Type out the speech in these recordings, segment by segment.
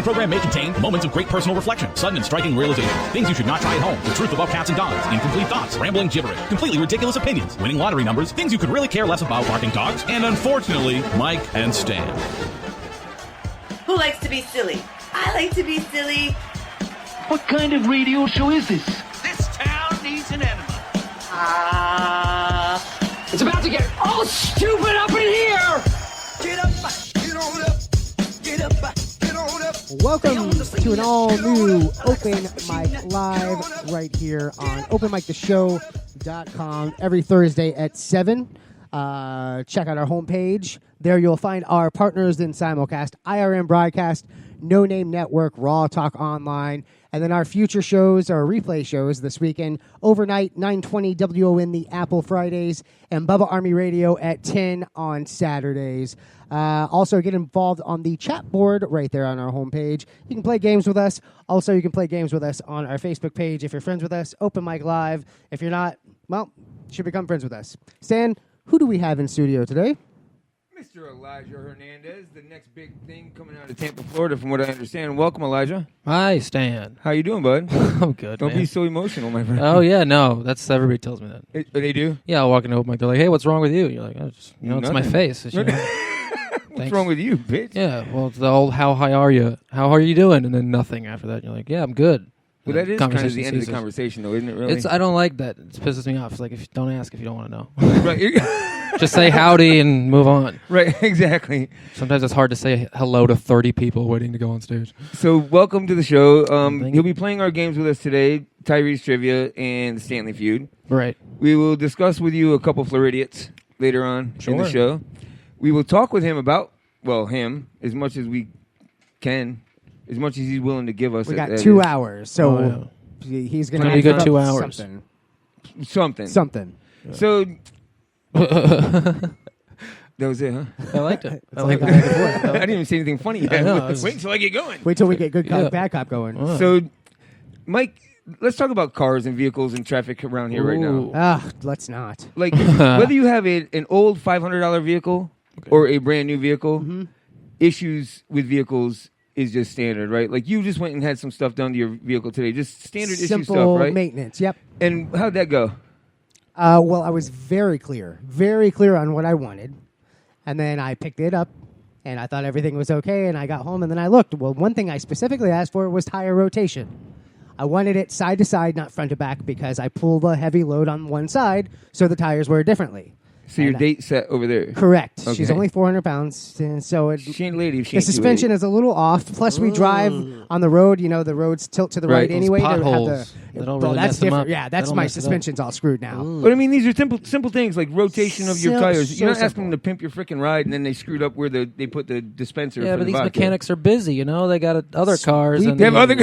program may contain moments of great personal reflection, sudden and striking realization, things you should not try at home, the truth about cats and dogs, incomplete thoughts, rambling gibberish, completely ridiculous opinions, winning lottery numbers, things you could really care less about, barking dogs, and unfortunately, Mike and Stan. Who likes to be silly? I like to be silly. What kind of radio show is this? This town needs an enema. It's about to get all stupid up in here! Get up, get on up, get up, get on up. Welcome to an all-new Open Mic Live right here on openmictheshow.com every Thursday at 7. Check out our homepage. There you'll find our partners in simulcast, IRN Broadcast, No Name Network, Raw Talk Online, and then our future shows, our replay shows this weekend, overnight, 9:20 WON the Apple Fridays, and Bubba Army Radio at 10 on Saturdays. Also, get involved on the chat board right there on our homepage. You can play games with us. Also, you can play games with us on our Facebook page. If you're friends with us, Open Mic Live. If you're not, well, you should become friends with us. Stan, who do we have in studio today? Mr. Elijah Hernandez, the next big thing coming out of Tampa, Florida, from what I understand. Welcome, Elijah. Hi, Stan. How you doing, bud? I'm good, Don't man. be so emotional, my friend. Oh, yeah, no. That's everybody tells me that. They do? Yeah, I'll walk into open mic. They're like, hey, what's wrong with you? You're like, oh, just, it's my face. It's, What's thanks. wrong with you, bitch? Yeah, well, it's the old, how high are you? How are you doing? And then nothing after that. You're like, yeah, I'm good. Well, that is kind of the Conversation end of the ceases. conversation, though, isn't it, really? I don't like that. It pisses me off. It's like, if you don't ask if you don't want to know. Right. Just say howdy and move on. Right, exactly. Sometimes it's hard to say hello to 30 people waiting to go on stage. So, welcome to the show. Thank He'll you. be playing our games with us today, Tyree's Trivia and the Stanley Feud. Right. We will discuss with you a couple FLoridiots later on in the show. We will talk with him about, well, him, as much as we can, as much as he's willing to give us. We got that 2 is. hours, so he's going to Gonna be a good 2 hours. Something. Yeah. So, that was it, huh? I liked it. I like liked that. it. I didn't even say anything funny yet. I know, Wait until I get going. Wait till we get good cop, Yeah. bad cop going. So, Mike, let's talk about cars and vehicles and traffic around here right now. Ooh. Let's not. Like, whether you have an old $500 vehicle or a brand new vehicle, issues with vehicles is just standard, right? Like, you just went and had some stuff done to your vehicle today. Just standard issue Simple stuff, right? maintenance, yep. And how'd that go? Well, I was very clear on what I wanted. And then I picked it up, and I thought everything was okay, and I got home, and then I looked. Well, one thing I specifically asked for was tire rotation. I wanted it side to side, not front to back, because I pulled a heavy load on one side, so the tires were differently. So your And date set over there. Correct. Okay. She's only 400 pounds, and so She ain't a lady if she the ain't suspension 280. is a little off. Plus, we drive on the road. You know, the roads tilt to the right, Right. Those anyway. They have potholes, they don't really that's mess them different. up. Yeah, They that's don't my mess it up. suspension's all screwed now. But I mean, these are simple things like rotation of your So- tires. You're not so asking them to pimp your freaking ride, and then they screwed up where they put the dispenser. Yeah, for but the these vodka. mechanics are busy, you know? They got other cars. Sweet. And They have other.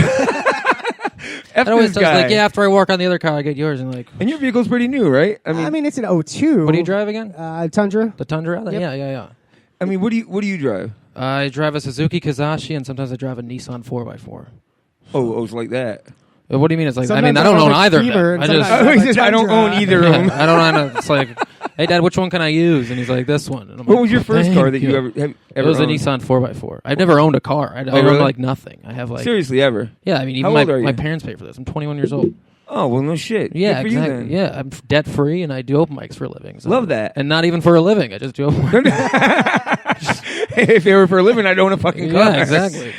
F It always this does, guy. like, yeah, after I work on the other car, I get yours. And like, And your vehicle's pretty new, right? I mean, it's an 02. what do you drive again? Tundra. The Tundra? Yep. Yeah. I mean, what do you drive? I drive a Suzuki Kazashi, and sometimes I drive a Nissan 4x4. Oh, it's like that. What do you mean? It's like, I Sometimes mean, I don't I own have a either of Beamer, them. and I just, sometimes He says, I don't own either of them. I don't own It's like, hey, Dad, which one can I use? And he's like, this one. And I'm What like, was your first "Thank car that you you." ever It was owned? a Nissan 4x4. I've never owned a car. I own really? like nothing. I have like, Seriously, ever? yeah, I mean, How even old are you? my parents pay for this. I'm 21 years old. Oh, well, no shit. Yeah, Good for exactly. you then. Yeah, I'm debt free, and I do open mics for a living. So. Love that. And not even for a living. I just do open mics. If it were for a living, I'd own a fucking car. Yeah, exactly.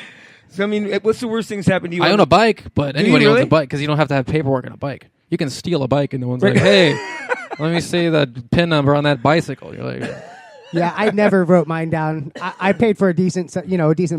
So, I mean, what's the worst thing that's happened to you? I own a bike, but Do you anybody owns really? a bike because you don't have to have paperwork on a bike. You can steal a bike, and no one's like, hey, let me see the PIN number on that bicycle. You're like, Yeah, I never wrote mine down. I paid for a decent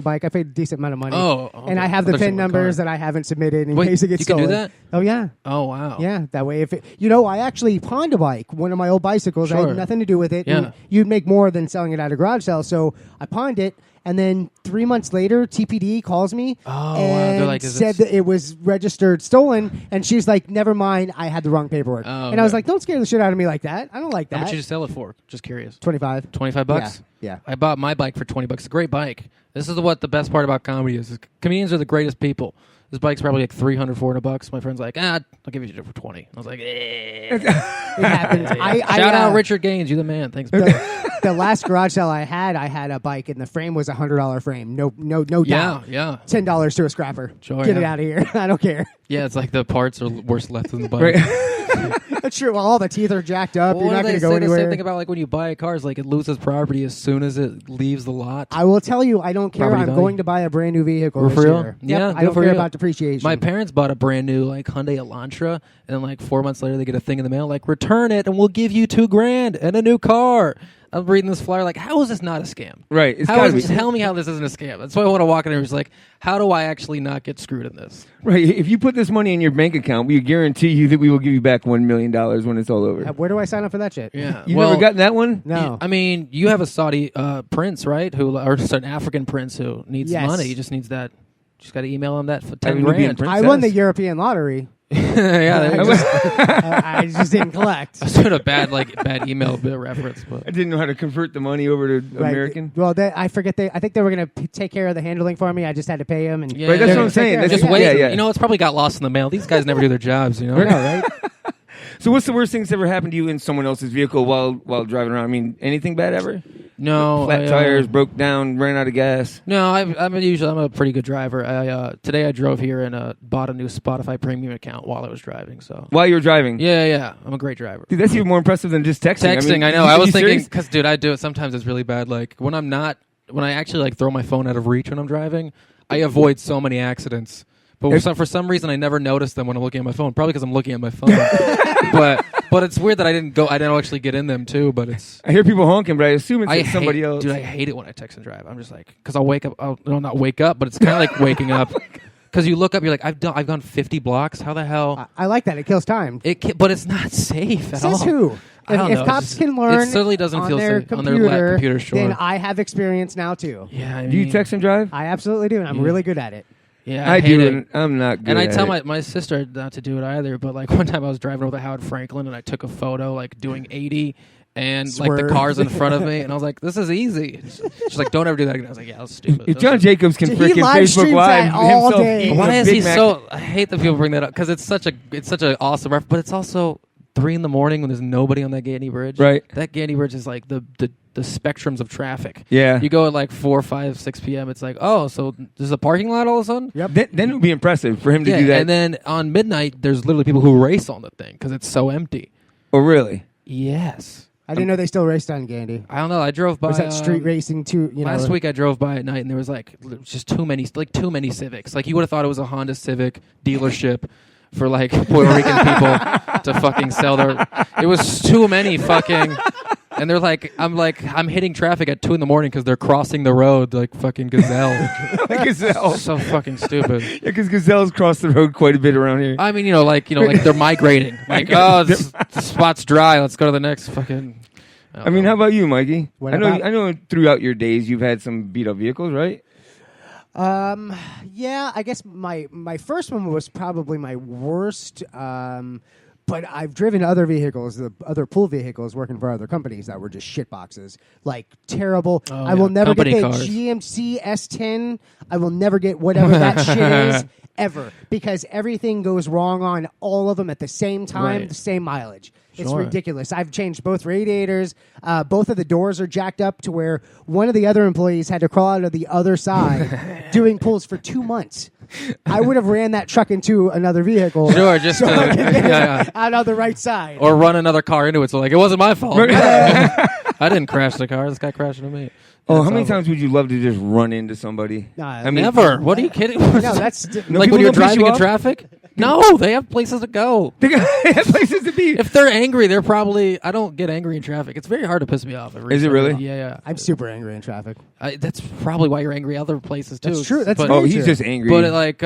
bike. I paid a decent amount of money. Oh, and I have the I thought you PIN were a numbers car. that I haven't submitted in Wait, case it gets you can do stolen. that? Oh yeah. oh, wow. Yeah, that way if it, I actually pawned a bike, one of my old bicycles. I Sure. had nothing to do with it. Yeah. And you'd make more than selling it at a garage sale, so I pawned it. And then 3 months later, TPD calls me wow. and They're like, is said this- that it was registered stolen. And she's like, "Never mind, I had the wrong paperwork." Oh, and I was okay. like, "Don't scare the shit out of me like that. I don't like How that." much did you sell it for? Just curious. 25. $25? Yeah. I bought my bike for $20. It's a great bike. This is what the best part about comedy is comedians are the greatest people. This bike's probably like $300, $400. My friend's like, I'll give you for 20. I was like, It happens. Shout out Richard Gaines, you the man. Thanks. The last garage sale I had a bike, and the frame was $100 frame. No doubt. Yeah. $10 to a scrapper. Sure, Get it out of here. I don't care. Yeah, it's like the parts are worse left than the bike. That's true. Well, all the teeth are jacked up. Well, You're not going to go The anywhere. same thing about like when you buy a car is like it loses property as soon as it leaves the lot. I will tell you, I don't care. Property I'm value. going to buy a brand new vehicle For this real? year. Yeah, Yep, I good don't for care you. about depreciation. My parents bought a brand new like Hyundai Elantra, and then like 4 months later they get a thing in the mail like return it and we'll give you $2,000 and a new car. I'm reading this flyer like, how is this not a scam? Right. It's How gotta is, be. tell me how this isn't a scam. That's why I want to walk in there. It's like, how do I actually not get screwed in this? Right. If you put this money in your bank account, we guarantee you that we will give you back $1 million when it's all over. Where do I sign up for that shit? Yeah. You never gotten that one? No. I mean, you have a Saudi prince, right? Or just an African prince who needs Yes. money. He just needs that. Just got to email him that for Having to be a $10,000. prince. I won the European lottery. Yeah, I just didn't collect. I was doing a bad email bit reference, but I didn't know how to convert the money over to Right. American. Well, I forget. I think they were going to take care of the handling for me. I just had to pay them. And Yeah, Right, that's they're what gonna I'm take saying. care of That's it. just wait. yeah. You know, it's probably got lost in the mail. These guys never do their jobs. You know, I know, right? So what's the worst thing that's ever happened to you in someone else's vehicle while driving around? I mean, anything bad ever? No, Flat tires, broke down, ran out of gas. No, I'm a pretty good driver. Today I drove here and bought a new Spotify Premium account while I was driving. So While you were driving? yeah, I'm a great driver. Dude, that's even more impressive than just texting. Texting, I know. are I was you thinking serious? because, dude, I do it sometimes. It's really bad. Like when I actually like throw my phone out of reach when I'm driving, I avoid so many accidents. But for some reason, I never notice them when I'm looking at my phone. Probably because I'm looking at my phone. but it's weird that I didn't actually get in them too. But it's I hear people honking, but I assume it's somebody else. Dude, I hate it when I text and drive. I'm just like, because I'll wake up. I'll not wake up, but it's kind of like waking up. Because you look up, you're like, I've gone 50 blocks. How the hell? I like that. It kills time. But it's not safe at all. Says who? I don't If know. cops can learn it certainly doesn't on feel their safe computer, on their computer. Sure. then I have experience now too. Yeah. I Do you mean, text and drive? I absolutely do, and I'm really good at it. Yeah, I hate do, it. and I'm not good And I at tell it. my sister not to do it either, but like one time I was driving over Howard Franklin and I took a photo like doing 80 and like Swerve. the car's in front of me and I was like, this is easy. She's like, don't ever do that again. I was like, yeah, that's stupid. If John Jacobs can He freaking live Facebook streams Live that all himself day. eating Why a is Big he Mac, so? I hate that people bring that up because it's such a awesome reference, but it's also 3 a.m. when there's nobody on that Gandy Bridge. Right. That Gandy Bridge is like the spectrums of traffic. Yeah. You go at like 4, 5, 6 p.m. It's like, oh, so there's a parking lot all of a sudden. Yep. Then it would be impressive for him to do that. And then on midnight, there's literally people who race on the thing because it's so empty. Oh, really? Yes. I didn't know they still raced on Gandy. I don't know. I drove by. Was that street racing too? Last week I drove by at night and there was like just too many Civics. Like you would have thought it was a Honda Civic dealership for like Puerto Rican people to fucking sell their. It was too many fucking. And they're like, I'm hitting traffic at 2 a.m. because they're crossing the road like fucking gazelle. Gazelle. So fucking stupid. Yeah, because gazelles cross the road quite a bit around here. I mean, like they're migrating. Like, the spot's dry. Let's go to the next fucking. I mean, how about you, Mikey? What I about- know throughout your days you've had some beat up vehicles, right? Yeah, I guess my first one was probably my worst. But I've driven other vehicles, the other pool vehicles, working for other companies that were just shit boxes, like terrible. Oh, I will never company get the cars. GMC S10. I will never get whatever that shit is ever because everything goes wrong on all of them at the same time, Right. the same mileage. It's Sure. ridiculous. I've changed both radiators. Both of the doors are jacked up to where one of the other employees had to crawl out of the other side doing pulls for 2 months. I would have ran that truck into another vehicle. Sure, just so I could get yeah. out on the right side. Or run another car into it. So like, it wasn't my fault. I didn't crash the car. This guy crashed into me. Oh, That's how many all. times would you love to just run into somebody? Nah, I mean, Never. What are you kidding? No, that's No, like people when you're don't piss driving you in off? traffic? No, they have places to go. They have places to be. If they're angry, they're probably. I don't get angry in traffic. It's very hard to piss me off. Is it really? Yeah. I'm super angry in traffic. That's probably why you're angry other places too. That's true. That's but, very Oh, he's true. just angry. But like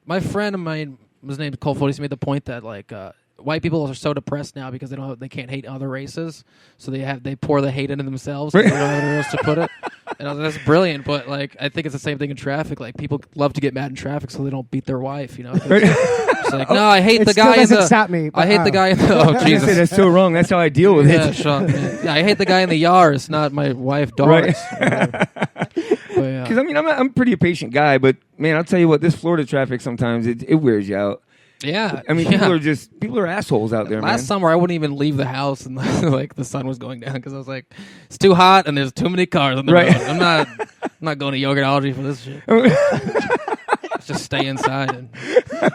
my friend of mine, his name is Cole Fotis, made the point that like white people are so depressed now because they can't hate other races, so they pour the hate into themselves. They don't have anywhere else to put it. And I was like, that's brilliant. But like I think it's the same thing in traffic. Like people love to get mad in traffic so they don't beat their wife. You know. It's like, no, I hate It the still guy in doesn't the. stop me, but, I hate the guy in the. Oh I say Jesus. that's so wrong. That's how I deal with Yeah, it. Sean, yeah, I hate the guy in the Yaris, not my wife Doris. Right. yeah. Because I mean, I'm a pretty patient guy, but man, I'll tell you what, this Florida traffic sometimes it wears you out. Yeah, I mean, people are assholes out there, Last man. summer, I wouldn't even leave the house, and like the sun was going down because I was like, it's too hot, and there's too many cars on the road. I'm not going to Yogurtology for this shit. Just stay inside and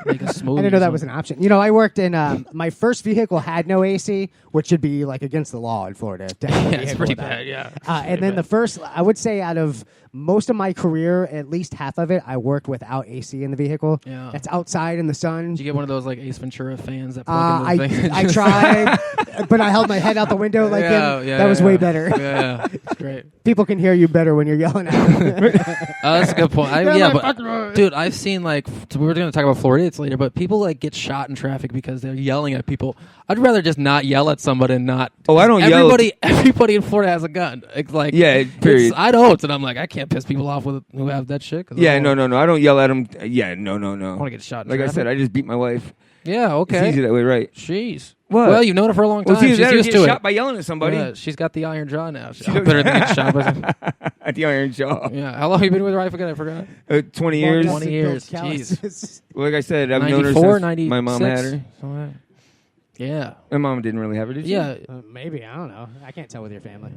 make a smoothie. I didn't know that was an option. You know, I worked in my first vehicle had no AC, which should be like against the law in Florida. To have a Yeah, it's vehicle pretty without bad. it. Yeah, And then the first, I would say, out of most of my career, at least half of it, I worked without AC in the vehicle. Yeah. That's outside in the sun. Did you get one of those like Ace Ventura fans that plug in the thing? I tried, but I held my head out the window like him. That was way better. Yeah, it's great. People can hear you better when you're yelling at them. That's a good point. Yeah, But dude, I've seen like we were going to talk about FLoridiots later, but people like get shot in traffic because they're yelling at people. I'd rather just not yell at somebody and not. Oh, I don't yell. Everybody in Florida has a gun. It's like period. I don't, and I'm like I can't piss people off with who have that shit. Yeah, no. I don't yell at them. Yeah, no. I want to get shot. In Like traffic. I said, I just beat my wife. Yeah, okay. It's easy that way, right? Jeez. What? Well, you've known her for a long time. Well, She's that or used get to shot it. by yelling at somebody. Yeah, she's got the iron jaw now. She's better than getting shot by somebody. At the iron jaw. Yeah. How long have you been with her wife again? I forgot. 20 years. 20 years. Jeez. Like I said, I've known her 94, since 96. my mom had her. Yeah. My mom didn't really have her, did she? Yeah. Maybe, I don't know. I can't tell with your family.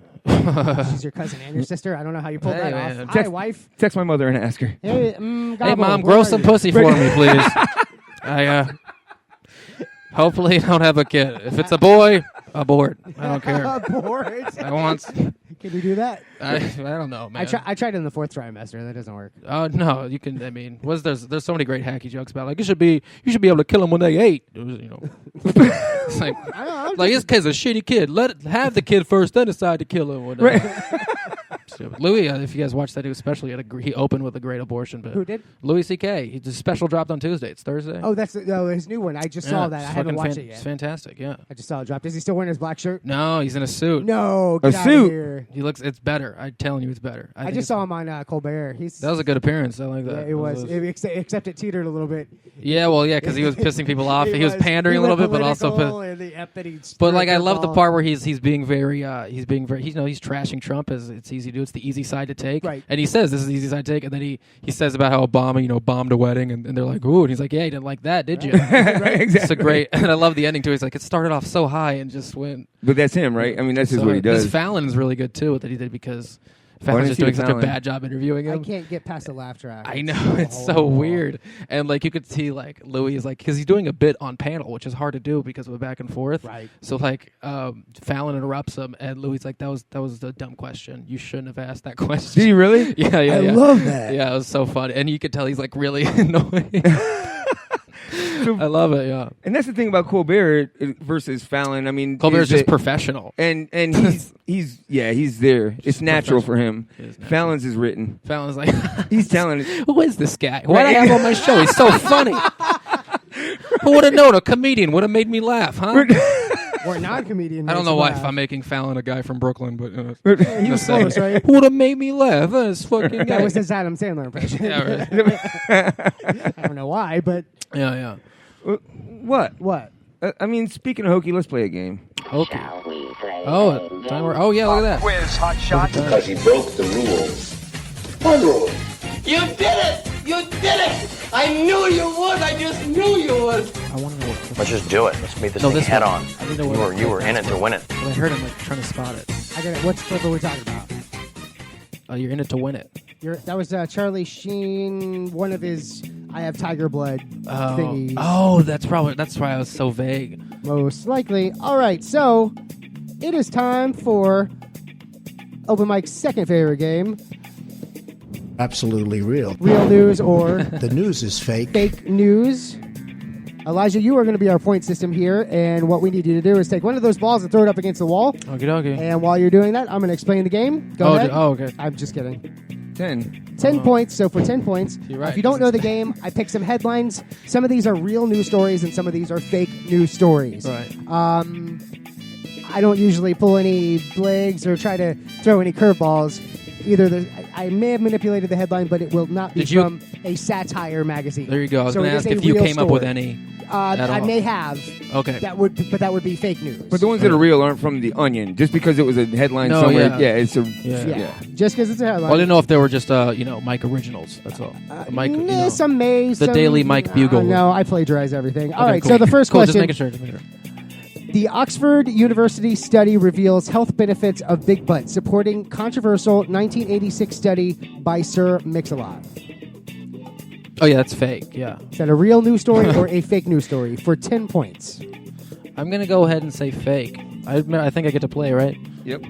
She's your cousin and your sister. I don't know how you pulled Hey, that man. off. Hi, wife. Text my mother and ask her. Hey, Hey, Mom, grow some pussy for me, please. Hopefully you don't have a kid. If it's a boy, abort. I don't care. Abort. I want. Can we do that? I don't know, man. I tried in the 4th trimester. That doesn't work. Oh no, you can. I mean, there's so many great hacky jokes about like you should be able to kill them when they 8. It was, it's like this kid's a shitty kid. Have the kid first, then decide to kill him. Louis, if you guys watched that, he opened with a great abortion. But Who did? Louis C.K. The special dropped on Tuesday. It's Thursday. Oh, that's his new one. I just saw that. I haven't watched it yet. It's fantastic. Yeah. I just saw it drop. Is he still wearing his black shirt? No, he's in a suit. No, get A out suit? of here. It's better. I'm telling you, it's better. I just saw him on Colbert. That was a good appearance. I like that. Yeah, it was. Except it tetered a little bit. Yeah, well, yeah, because he was pissing people off. He was pandering a little bit, but also. But like, I love the part where he's being very he's trashing Trump as it's easy to do. It's the easy side to take. Right. And he says this is the easy side to take, and then he says about how Obama bombed a wedding, and they're like, ooh, and he's like, yeah, you didn't like that, did you? Right, exactly. It's a great, and I love the ending too. He's like, it started off so high and just went. But that's him, right? I mean, that's just what he does. This Fallon's really good too. What he did because. Fallon's just doing such a bad job interviewing him. I can't get past the laugh track. I know, it's so weird. And like you could see like Louis is like, because he's doing a bit on panel, which is hard to do because of the back and forth. Right. So like Fallon interrupts him and Louis is like, that was a dumb question. You shouldn't have asked that question. Did he really? Yeah. I love that. Yeah, it was so fun. And you could tell he's like really annoying. I love it, yeah. And that's the thing about Colbert versus Fallon. I mean, Colbert's just professional. And he's there. It's natural for him. Fallon's is written. Fallon's like, he's telling it. Who is this guy? Why do I have him on my show? He's so funny. Who would have known? A comedian would have made me laugh, huh? Or a non-comedian. I don't know why if I'm making Fallon a guy from Brooklyn, but he was close, right? Who would have made me laugh? This fucking guy. That was his Adam Sandler impression. Yeah, right. I don't know why, but Yeah. What? I mean, speaking of hokey, let's play a game. Okay. Oh, yeah, look at that. Quiz, hot shot. Because he broke the rules. What rule? You did it! You did it! I knew you would! I just knew you would! I want to know what. Let's just do it. Let's meet this thing head on. I didn't know what You were in it to win it. But I heard him like trying to spot it. I got it. What clip are we talking about? Oh, you're in it to win it. That was Charlie Sheen, one of his I Have Tiger Blood thingies. Oh, that's why I was so vague. Most likely. All right, so it is time for Open Mike's second favorite game. Absolutely real. Real news or The news is fake. fake news. Elijah, you are going to be our point system here, and what we need you to do is take one of those balls and throw it up against the wall. Okie dokie. And while you're doing that, I'm going to explain the game. Go ahead. Okay. I'm just kidding. 10 points. So for 10 points, You're right, if you don't know the game, I picked some headlines. Some of these are real news stories, and some of these are fake news stories. Right. I don't usually pull any legs or try to throw any curveballs. I may have manipulated the headline, but it will not be from a satire magazine. There you go. I was So going to it ask is a if you real came up with story. any. At I all. may have. Okay. That would be fake news. But the ones that are real aren't from The Onion. Just because it was a headline No, somewhere. yeah. It's a... yeah. Just because it's a headline. Well, I didn't know if they were just, Mike originals. That's all. The Mike, some may. the some, Daily Mike Bugle. No, I plagiarize everything. All Okay, right, cool. so the first Cool, question. Just making sure. The Oxford University study reveals health benefits of big butts, supporting controversial 1986 study by Sir Mix-a-Lot. Oh, yeah, that's fake. Yeah. Is that a real news story or a fake news story? For 10 points. I'm going to go ahead and say fake. I think I get to play, right? Yep.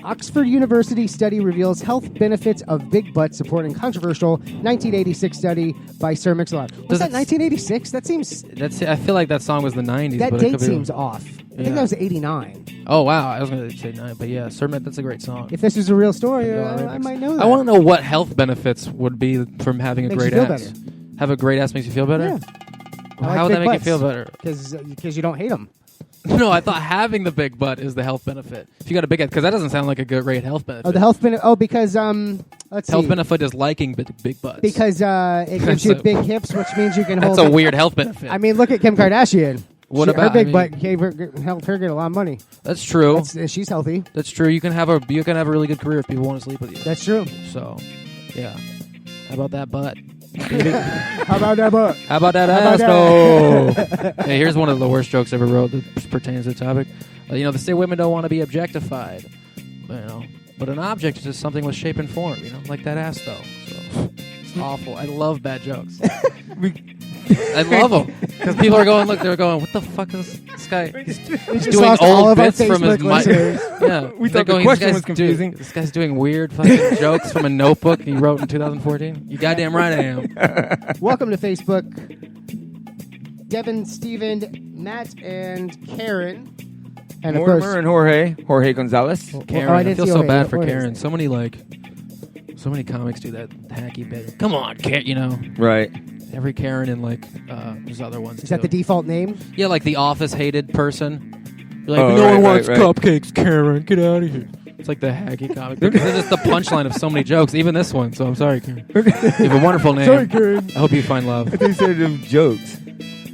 Oxford University study reveals health benefits of big butts, supporting controversial 1986 study by Sir Mix-a-Lot. Was that 1986? That seems... I feel like that song was the 90s. That but it date could be seems wrong. off. I Yeah. think that was 89. Oh, wow. I was going to say 9, but yeah, Sir Mix, that's a great song. If this was a real story, No, I might know that. I want to know what health benefits would be from having a Makes great you feel ass. better. Have a great ass makes you feel better? Yeah. Well, I like how would big that make butts. you feel better? Because you don't hate them. No, I thought having the big butt is the health benefit. If you got a big ass, because that doesn't sound like a great health benefit. Oh, the health benefit. Oh, because let's see. Health benefit is liking big butts. Because it gives you big hips, which means you can That's hold. a weird health benefit. I mean, look at Kim Kardashian. What Her about- big I mean- butt helped her get a lot of money. That's true. She's healthy. That's true. You can have a really good career if people want to sleep with you. That's true. So, yeah. How about that butt? How about that butt? How about that How ass about though? Hey, here's one of the worst jokes ever wrote that pertains to the topic. They say women don't want to be objectified, but an object is just something with shape and form, like that ass though. So it's awful. I love bad jokes. I love them because people are going. Look, they're going. What the fuck is this guy? He's just doing lost all old of our bits from his Facebook mic. listeners. Yeah, We they're thought the going, question "This was guy's confusing." This guy's doing weird fucking jokes from a notebook he wrote in 2014. You goddamn right I am. Welcome to Facebook. Devin, Steven, Matt, and Karen. And of course, Mortimer and Jorge Gonzalez. Karen, I I didn't feel see so Jorge. bad for Jorge's Karen. there. So many comics do that hacky bit. Come on, Karen. Right. Every Karen and there's other ones. Is that the default name? Yeah, like the Office hated person. You're like, Oh, no right, one wants right. cupcakes, Karen. Get out of here. It's like the hacky comic. Because it's just the punchline of so many jokes, even this one. So I'm sorry, Karen. You have a wonderful name. Sorry, Karen. I hope you find love. They said them jokes.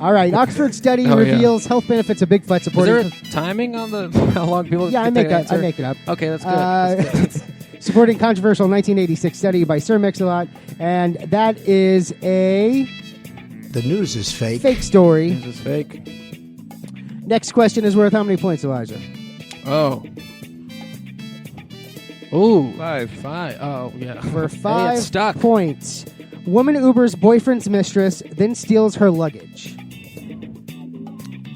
All right. Oxford study Oh, yeah. reveals health benefits of Bigfoot Is supporting. there a timing on the how long people? Yeah, I can make take that. I answer? make it up. Okay, that's good. That's good. Supporting controversial 1986 study by Sir Mix-a-Lot, and that is a The news is fake. fake story. This is fake. Next question is worth how many points, Elijah? Oh. Ooh. 5. Oh, yeah. For Hey, 5 it's stuck. points. Woman Ubers boyfriend's mistress, then steals her luggage.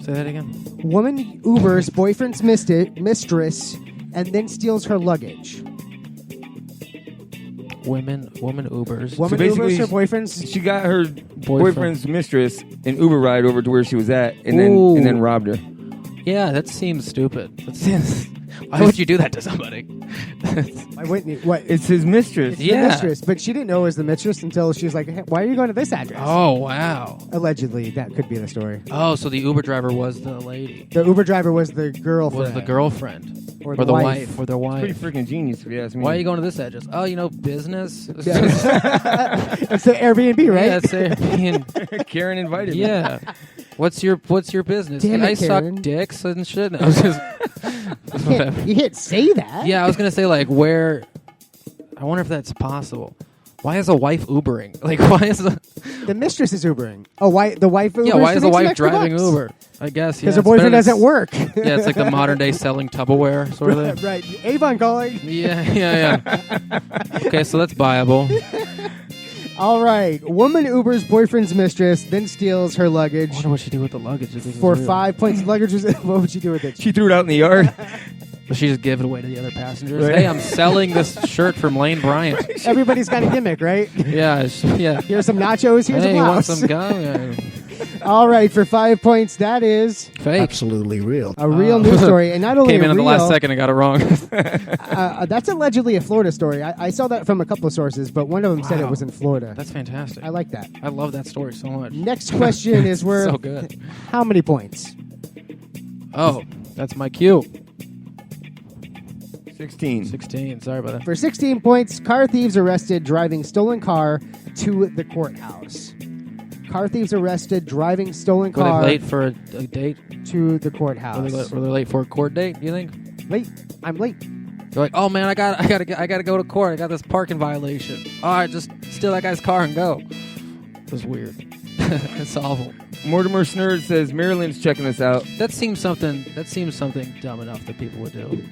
Say that again. Woman Ubers boyfriend's mistress, and then steals her luggage. Woman Ubers. Woman basically, Ubers her boyfriend's. She got her boyfriend's mistress an Uber ride over to where she was at, and Ooh. then robbed her. Yeah, that seems stupid. That seems, why would you do that to somebody? Why wouldn't you? What? It's his mistress. The Yeah. mistress, but she didn't know it was the mistress until she was like, hey, "Why are you going to this address?" Oh, wow. Allegedly, that could be the story. Oh, so the Uber driver was the lady. The Uber driver was the girlfriend. Was the girlfriend. Or Or the the wife. wife. Or their Pretty wife. freaking genius, if you ask me. Why are you going to this address? Oh, business? It's the Airbnb, right? Yeah, it's Airbnb. Karen invited me. Yeah. What's your business? Damn it, I Karen. suck dicks and shit. No, I was just, You can't say that. yeah, I was gonna say where. I wonder if that's possible. Why is a wife Ubering? Why is The mistress is Ubering. Oh, why the wife Ubers? yeah? Why to is a make some wife extra driving bucks. Uber? I guess Because her boyfriend doesn't work. Yeah, it's like the modern day selling Tupperware sort of thing. Right. Avon calling. Yeah. Okay, so that's viable. All right. Woman Ubers boyfriend's mistress, then steals her I luggage wonder what she did with the luggage. If this is for real. 5 points. Luggage was. What would she do with it? She threw it out in the yard. But she just gave it away to the other passengers. Right. Hey, I'm selling this shirt from Lane Bryant. Everybody's got a gimmick, right? Yeah. Here's some nachos. Here's Hey, a you want blouse. some gum? Yeah. All right. For 5 points, that is Fake. Absolutely real. a real news story, and not only Came in real. the last second and got it wrong. That's allegedly a Florida story. I saw that from a couple of sources, but one of them said it Wow. was in Florida. That's fantastic. I like that. I love that story so much. Next question is worth So good. how many points? Oh, that's my cue. 16. 16. Sorry about that. For 16 points, car thieves arrested driving stolen car to the courthouse. Car thieves arrested, driving stolen Were car they late for a date? to the courthouse. Were they late for a court date? Do you think? Late. I'm late. They're like, oh man, I gotta go to court. I got this parking violation. All right, just steal that guy's car and go. It was weird. It's awful. Mortimer Snurd says Maryland's checking us out. That seems something dumb enough that people would do.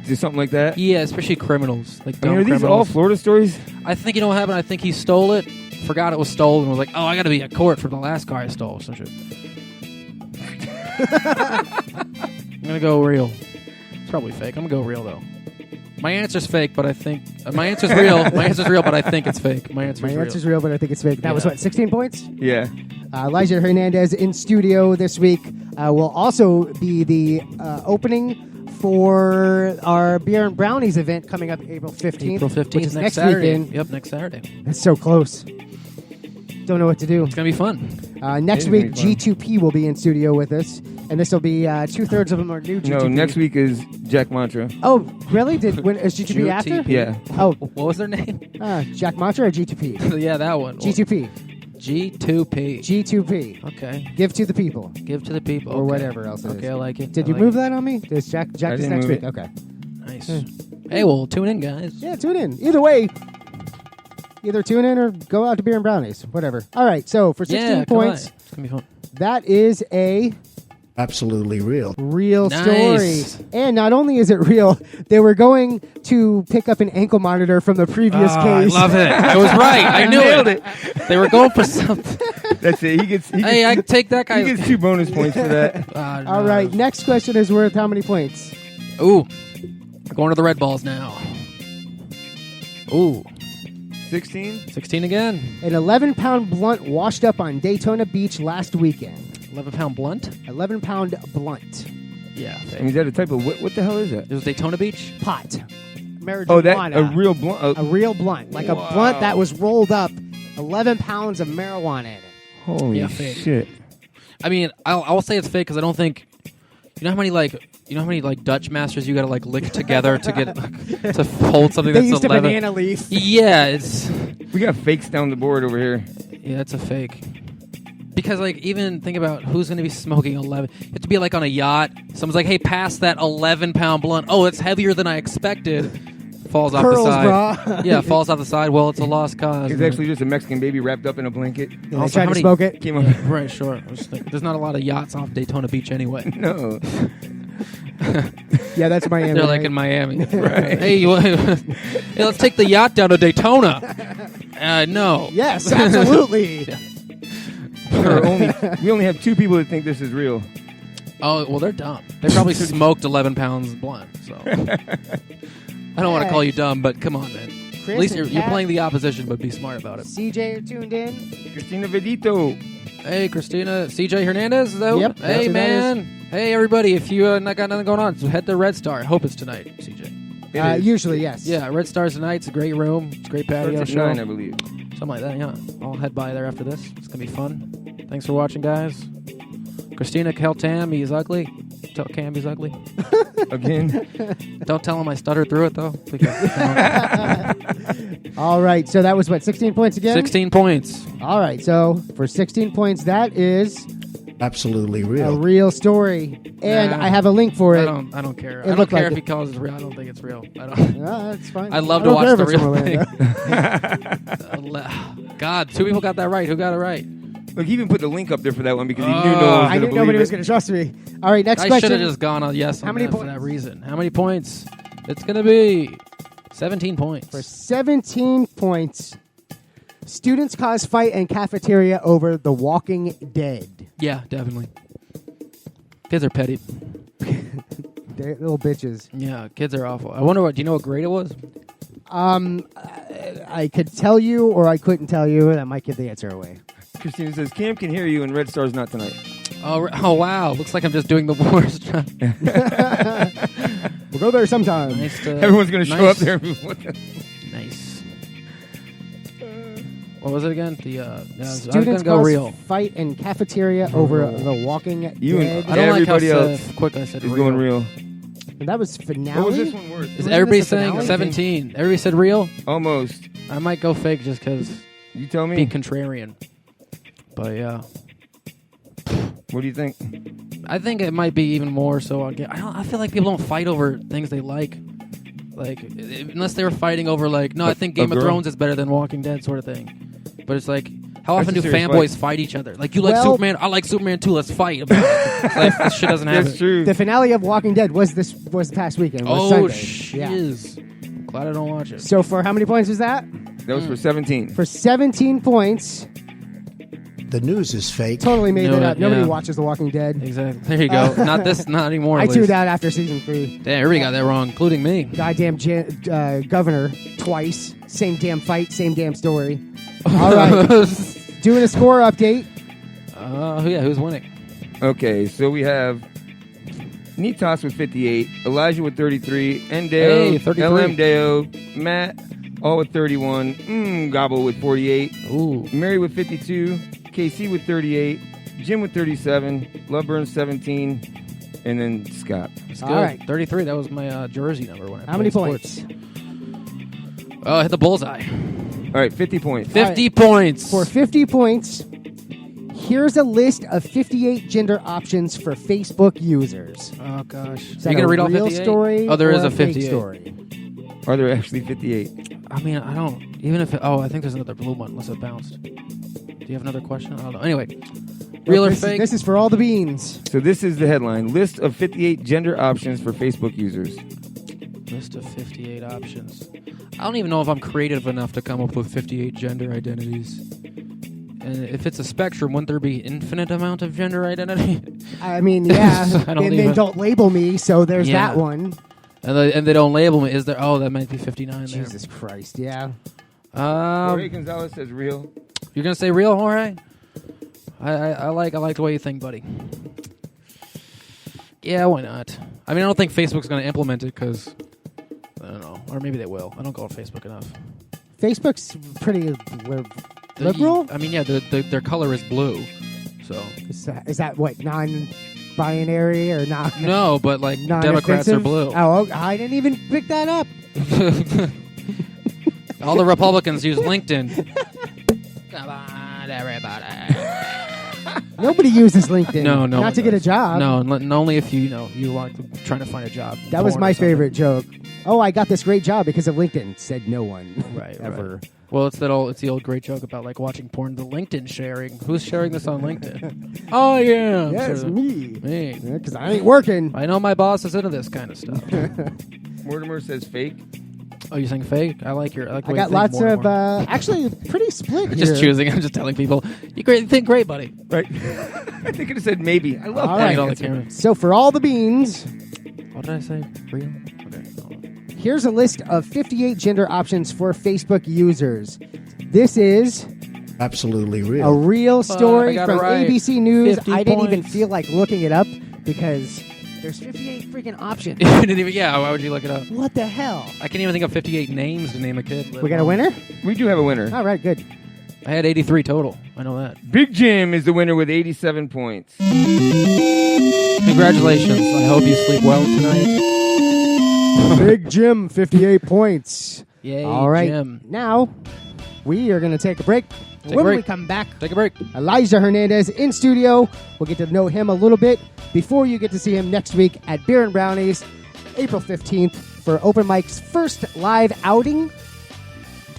Do something like that? Yeah, especially criminals. Like dumb are these criminals. all Florida stories? I think you know what happened. I think he stole it, forgot it was stolen, and was like, oh, I got to be at court for the last car I stole. Some shit. I'm gonna go real. It's probably fake. I'm gonna go real though. My answer's fake, but I think my answer's real. My answer's real, but I think it's fake. My answer's real, but I think it's fake. That was what, 16 points? Yeah. Elijah Hernandez in studio this week will also be the opening for our Beer and Brownies event coming up April 15th. April 15th, which is next Saturday. weekend. Yep, next Saturday. It's so close. Don't know what to do. It's gonna be fun. Next week, G2P will be in studio with us, and this will be 2/3 of them are new G2P. No, next week is Jack Mantra. Oh, really? Is G2P after? Yeah. Oh, what was their name? Jack Mantra or G2P? Yeah, that one. G2P. G2P. G2P. Okay. Give to the people. Give to the people. Or okay. whatever else it is. Okay, I like it. Did you move that on me? Is Jack is next week? Okay. Nice. Hey, well, tune in, guys. Yeah, tune in. Either way, either tune in or go out to Beer and Brownies. Whatever. All right, so for 16 points, it's going to be fun. That is a Absolutely real. real Nice. story. And not only is it real, they were going to pick up an ankle monitor from the previous case. I love it. I was right. I knew it. They were going for something. That's it. Hey, I take that guy. He gets 2 bonus points for that. All right, next question is worth how many points? Ooh. We're going to the red balls now. Ooh. 16? 16 again. An 11-pound blunt washed up on Daytona Beach last weekend. 11-pound blunt? 11-pound blunt. Yeah. I mean, is that a type of... What the hell is that? It was Daytona Beach? Pot. Marijuana. Oh, that... A real blunt? A real blunt. Like a blunt that was rolled up. 11 pounds of marijuana in it. Holy fake. shit. I mean, I'll say it's fake because I don't think... You know how many Dutch masters you got to lick together to get to hold something They that's used 11? a banana leaf. Yeah, it's... We got fakes down the board over here. Yeah, it's a fake. Because, even think about who's going to be smoking 11. You have to be, on a yacht. Someone's like, hey, pass that 11-pound blunt. Oh, it's heavier than I expected. Falls off Curls, the side. brah. Yeah, falls off the side. Well, it's a lost cause. It's actually just a Mexican baby wrapped up in a blanket. They tried to smoke it. Came up. Right, sure. There's not a lot of yachts off Daytona Beach anyway. No. Yeah, that's Miami. They're right? in Miami. Right. Hey, hey, let's take the yacht down to Daytona. No. Yes, absolutely. Yeah. We only have 2 people that think this is real. Oh, well, they're dumb. They probably smoked 11 pounds blunt. So I don't want to call you dumb, but come on, man. Chris At least and you're Kat. playing the opposition, but be smart about it. CJ are tuned in. Christina Vedito. Hey, Christina. CJ Hernandez? Is that Yep, who? that's Hey, who that man. Hey, everybody. If you not got nothing going on, so head to Red Star. I hope it's tonight, CJ. Usually, yes. Yeah, Red Star's tonight. It's a great room. It's a great patio Starts at show. 9, I believe. Something like that, yeah. I'll head by there after this. It's going to be fun. Thanks for watching, guys. Christina, tell Tam he's ugly. Tell Cam he's ugly. Again? Don't tell him I stuttered through it, though. All right, so that was what, 16 points again? 16 points. All right, so for 16 points, that is Absolutely a real. real story. And Nah, I have a link for it. I don't care. It I don't looked care like if it. he calls it real. I don't think it's real. I don't. That's fine. I love I to don't watch care the if it's real from thing. Orlando. God, 2 people got that right. Who got it right? Look, he even put the link up there for that one because he knew no one was I going to knew believe nobody it. was going to trust me. All right, next I question. should have just gone on yes on How many that for points? that reason. How many points? It's going to be 17 points. For 17 points, students cause fight in cafeteria over The Walking Dead. Yeah, definitely. Kids are petty. They're little bitches. Yeah, kids are awful. I wonder do you know what grade it was? I could tell you or I couldn't tell you, and I might give the answer away. Christina says, Cam can hear you and Red Star's not tonight. Oh wow. Looks like I'm just doing the worst. We'll go there sometime. Nice Everyone's going to show up there. Nice. What was it again? I was Students going to go cause real. fight in cafeteria over The Walking You Dead. and I don't like how everybody else quick I said is real. going real. And that was finale. What was this one worth? Is Wasn't everybody this the saying finale? 17? Everybody said real? Almost. I might go fake just because You tell me. be contrarian. But yeah. What do you think? I think it might be even more so. I feel like people don't fight over things they like. Like, unless they were fighting over, like, no, I think Game of Thrones is better than Walking Dead sort of thing. But it's like, how often do fanboys fight each other? Like, you like Superman, I like Superman too, let's fight about it. Like, this shit doesn't happen. That's true. The finale of Walking Dead was this past weekend. Was Sunday. Shiz. I'm glad I don't watch it. So for how many points was that? That was for 17. For 17 points. The news is fake. Totally made that up. Nobody watches The Walking Dead. Exactly. There you go. Not anymore. I tuned out after season 3. Damn, everybody got that wrong, including me. Goddamn governor twice. Same damn fight, same damn story. All right. Doing a score update. Who's winning? Okay, so we have Nitas with 58, Elijah with 33, Endeo, 33. LM Deo, Matt, all with 31, Gobble with 48, Ooh. Mary with 52, KC with 38, Jim with 37, Loveburn 17, and then Scott. That's good. All right. 33, that was my jersey number when I How many played points? sports. Oh, I hit the bullseye. All right, 50 points. 50 points. For 50 points, here's a list of 58 gender options for Facebook users. Oh, gosh. Is Are that you going to read a all real 58? story? Oh, there or is a fake 58. story? Are there actually 58? I mean, I don't. Even if I think there's another blue one unless it bounced. Do you have another question? I don't know. Anyway, real or fake? This is for all the beans. So this is the headline. List of 58 gender options for Facebook users. List of 58 options. I don't even know if I'm creative enough to come up with 58 gender identities. And if it's a spectrum, wouldn't there be infinite amount of gender identity? I mean, yeah. And they don't label me, so there's that one. And they don't label me. Is there? Oh, that might be 59 there. Jesus Christ, yeah. Jorge Gonzalez says real. You're gonna say real, Jorge? I like the way you think, buddy. Yeah, why not? I mean, I don't think Facebook's gonna implement it because I don't know, or maybe they will. I don't go on Facebook enough. Facebook's pretty liberal. I mean, yeah, their color is blue, so is that what non-binary or not? No, but like Democrats are blue. Oh, I didn't even pick that up. All the Republicans use LinkedIn. Come on, everybody. Nobody uses LinkedIn. No, not to get a job. No, only if you want trying to find a job. That was my favorite joke. Oh, I got this great job because of LinkedIn. Said no one. Right, ever. Right. Well, it's the old great joke about like watching porn. The LinkedIn sharing. Who's sharing this on LinkedIn? Oh yeah, it's me. Me, because I ain't working. I know my boss is into this kind of stuff. Mortimer says fake. Oh, you're saying fake? I like your. I got lots of actually pretty split. I'm just choosing. I'm just telling people. You think great, buddy. Right. I think it said maybe. I love all that. Right. So for all the beans. What did I say? Real. Okay. Here's a list of 58 gender options for Facebook users. This is absolutely real. A real story from right. ABC News. 50 I didn't points. even feel like looking it up because there's 58 freaking options. You didn't even, why would you look it up? What the hell? I can't even think of 58 names to name a kid. We got a winner? We do have a winner. All right, good. I had 83 total. I know that. Big Jim is the winner with 87 points. Congratulations. I hope you sleep well tonight. Big Jim, 58 points. Yay, all right. Jim. Now, we are going to take a break. When we come back, take a break. Elijah Hernandez in studio. We'll get to know him a little bit before you get to see him next week at Beer and Brownies, April 15th, for Open Mic's first live outing.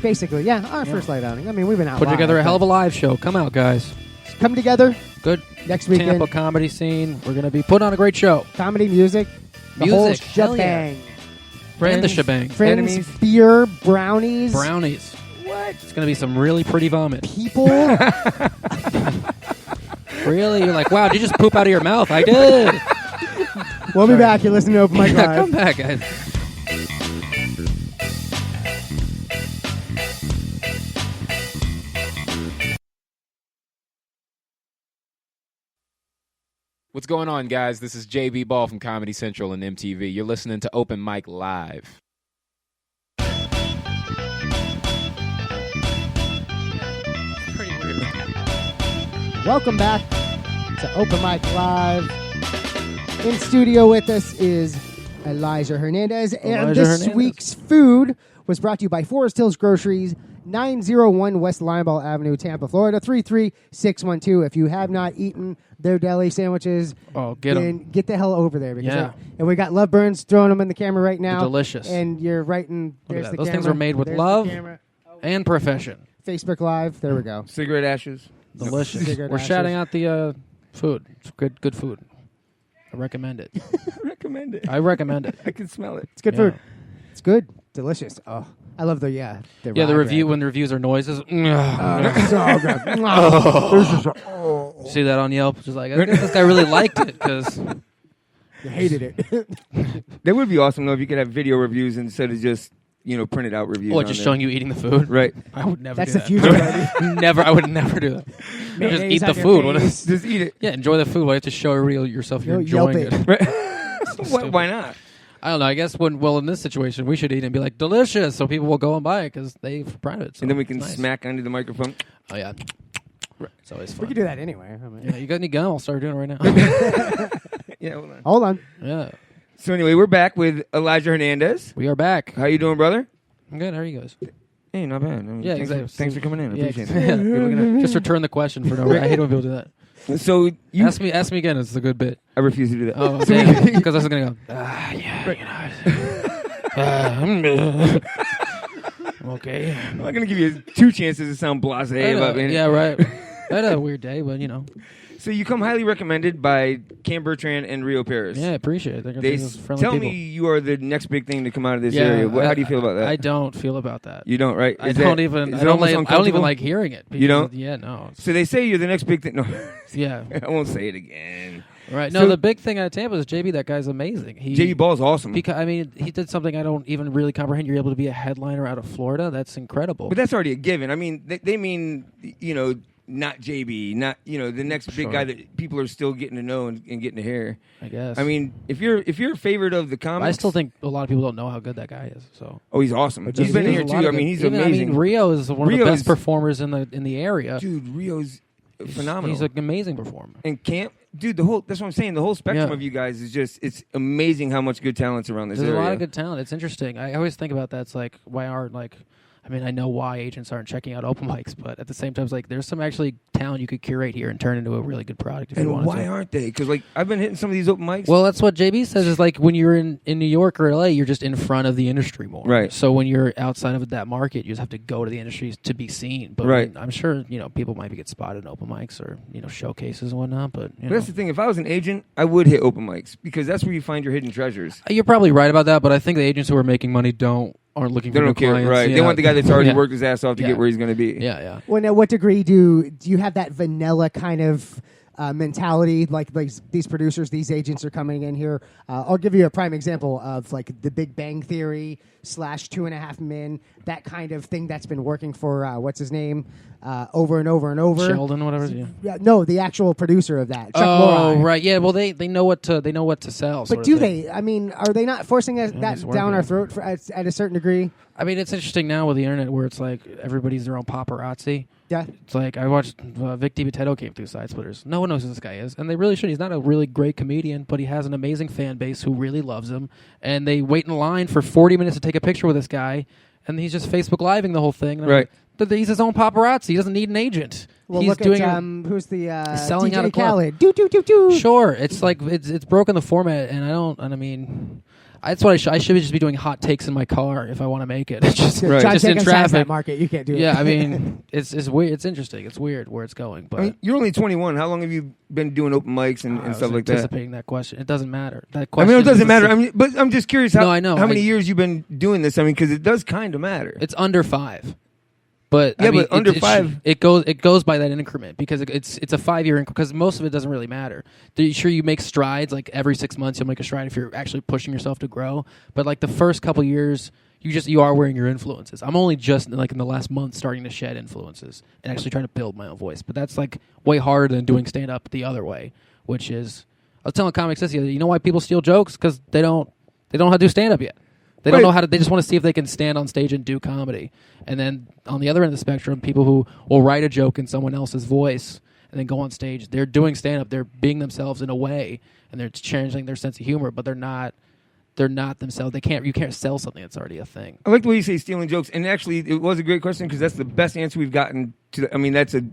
Basically, our first live outing. I mean, we've been out Put live, together a hell of a live show. Come out, guys. Come together. Good. Next weekend. Tampa comedy scene. We're going to be putting on a great show. Comedy, music, the whole shebang. And the shebang. Friends, enemies, beer, brownies. Brownies. What? It's going to be some really pretty vomit. People. Really? You're like, wow, did you just poop out of your mouth? I did. We'll be back. You're listening to Open Mic Live. Come back, guys. What's going on, guys? This is JB Ball from Comedy Central and MTV. You're listening to Open Mic Live. Pretty weird. Welcome back to Open Mic Live. In studio with us is Elijah Hernandez. And this week's food was brought to you by Forest Hills Groceries 901 West Linebaugh Avenue, Tampa, Florida, 33612. If you have not eaten their deli sandwiches, get the hell over there. Because and we got Love Burns throwing them in the camera right now. They're delicious. And you're right in, there's the Those camera. things are made with love and profession. Facebook Live, there we go. Cigarette ashes. Delicious. Cigarette We're ashes. shouting out the food. It's good food. I recommend it. I recommend it. I can smell it. It's good food. It's good. Delicious. Oh, I love the the review when the reviews are noises. So good. See that on Yelp? Just like I guess this guy really liked it because you hated it. That would be awesome though if you could have video reviews instead of just printed out reviews. just showing you eating the food. Right. I would never. That's do the that. future. Never. I would never do that. Just eat the food. Just eat it. Yeah, enjoy the food. Why you have to show everybody yourself you're enjoying it? Why not? I don't know. I guess in this situation, we should eat and be like delicious, so people will go and buy it because they've private. So and then we can nice. smack under the microphone. Oh yeah, it's always fun. We can do that anyway. Yeah, you got any gum? I'll start doing it right now. Yeah, hold on. Yeah. So anyway, we're back with Elijah Hernandez. We are back. How you doing, brother? I'm good. How are you guys? Hey, not bad. Exactly. Thanks for coming in. I appreciate Yeah. it. Just return the question for no reason. I hate when people do that. So you ask me again. It's a good bit. I refuse to do that. Oh, because I was gonna go. Okay. I'm not gonna give you 2 chances to sound blasé about it. Yeah, right. I had a weird day, but So you come highly recommended by Cam Bertrand and Rio Paris. Yeah, I appreciate it. They tell me you are the next big thing to come out of this area. How do you feel about that? I don't feel about that. You don't, right? I don't even like hearing it. You don't? Yeah, no. So they say you're the next big thing. No. Yeah. I won't say it again. Right. No, the big thing out of Tampa is JB. That guy's amazing. JB Ball's awesome. Because he did something I don't even really comprehend. You're able to be a headliner out of Florida. That's incredible. But that's already a given. I mean, they mean not JB, not the next big guy that people are still getting to know and getting to hear. I guess. I mean, if you're a favorite of the comics, I still think a lot of people don't know how good that guy is. So. Oh, he's awesome. He's been here too. I mean, he's amazing. Rio is one of the best performers in the area. Dude, Rio's phenomenal. He's an amazing performer. And dude, that's what I'm saying. The whole spectrum of you guys is it's amazing how much good talent's around this area. There's a lot of good talent. It's interesting. I always think about that. It's like, why aren't I know why agents aren't checking out open mics, but at the same time, it's like there's some actually talent you could curate here and turn into a really good product if you wanted to. And why aren't they? Because I've been hitting some of these open mics. Well, that's what JB says is when you're in New York or LA, you're just in front of the industry more. Right. So when you're outside of that market, you just have to go to the industry to be seen. But I'm sure people might get spotted in open mics or showcases and whatnot. But that's the thing. If I was an agent, I would hit open mics because that's where you find your hidden treasures. You're probably right about that, but I think the agents who are making money aren't looking for new clients. Right? Yeah. They want the guy that's already worked his ass off to get where he's going to be. Yeah, yeah. Well, now, what degree do you have that vanilla kind of mentality? Like these producers, these agents are coming in here. I'll give you a prime example of the Big Bang Theory / 2.5 Men. That kind of thing that's been working for what's his name over and over and over. Sheldon, whatever. Yeah. No, the actual producer of that. Chuck Oh, Lorre. right. Yeah. Well, they know what to sell. But do they? I mean, are they not forcing that down our throat at a certain degree? I mean, it's interesting now with the internet where it's like everybody's their own paparazzi. Yeah. It's like I watched Vic DiBitetto came through Side Splitters. No one knows who this guy is, and they really should. He's not a really great comedian, but he has an amazing fan base who really loves him, and they wait in line for 40 minutes to take a picture with this guy, and he's just Facebook Living the whole thing. Right. He's his own paparazzi. He doesn't need an agent. Well, he's look doing at who's the selling DJ out a club. Khaled. Do. Sure, it's it's broken the format, and I mean. That's what I should just be doing hot takes in my car if I want to make it. Just in traffic. That market, you can't do it. Yeah, I mean, it's weird. It's interesting. It's weird where it's going. But I mean, you're only 21. How long have you been doing open mics and stuff like that? Anticipating that question. It doesn't matter. That I question. mean, it doesn't matter. But I'm just curious. No, I know. How many years you've been doing this? I mean, because it does kind of matter. It's under 5. But yeah, I mean, but under 5, it goes by that increment because it's a 5-year increment because most of it doesn't really matter. Sure, you make strides like every 6 months. You'll make a stride if you're actually pushing yourself to grow. But the first couple years, you are wearing your influences. I'm only just in the last month starting to shed influences and actually trying to build my own voice. But that's way harder than doing stand up the other way, which is I was telling comics this the other day. You know why people steal jokes? Because they don't know how to do stand up yet. They don't know how to. They just want to see if they can stand on stage and do comedy. And then on the other end of the spectrum, people who will write a joke in someone else's voice and then go on stage. They're doing stand up. They're being themselves in a way, and they're changing their sense of humor. But they're not they're not themselves. You can't sell something that's already a thing. I like the way you say stealing jokes, and actually, it was a great question because that's the best answer we've gotten to. That's a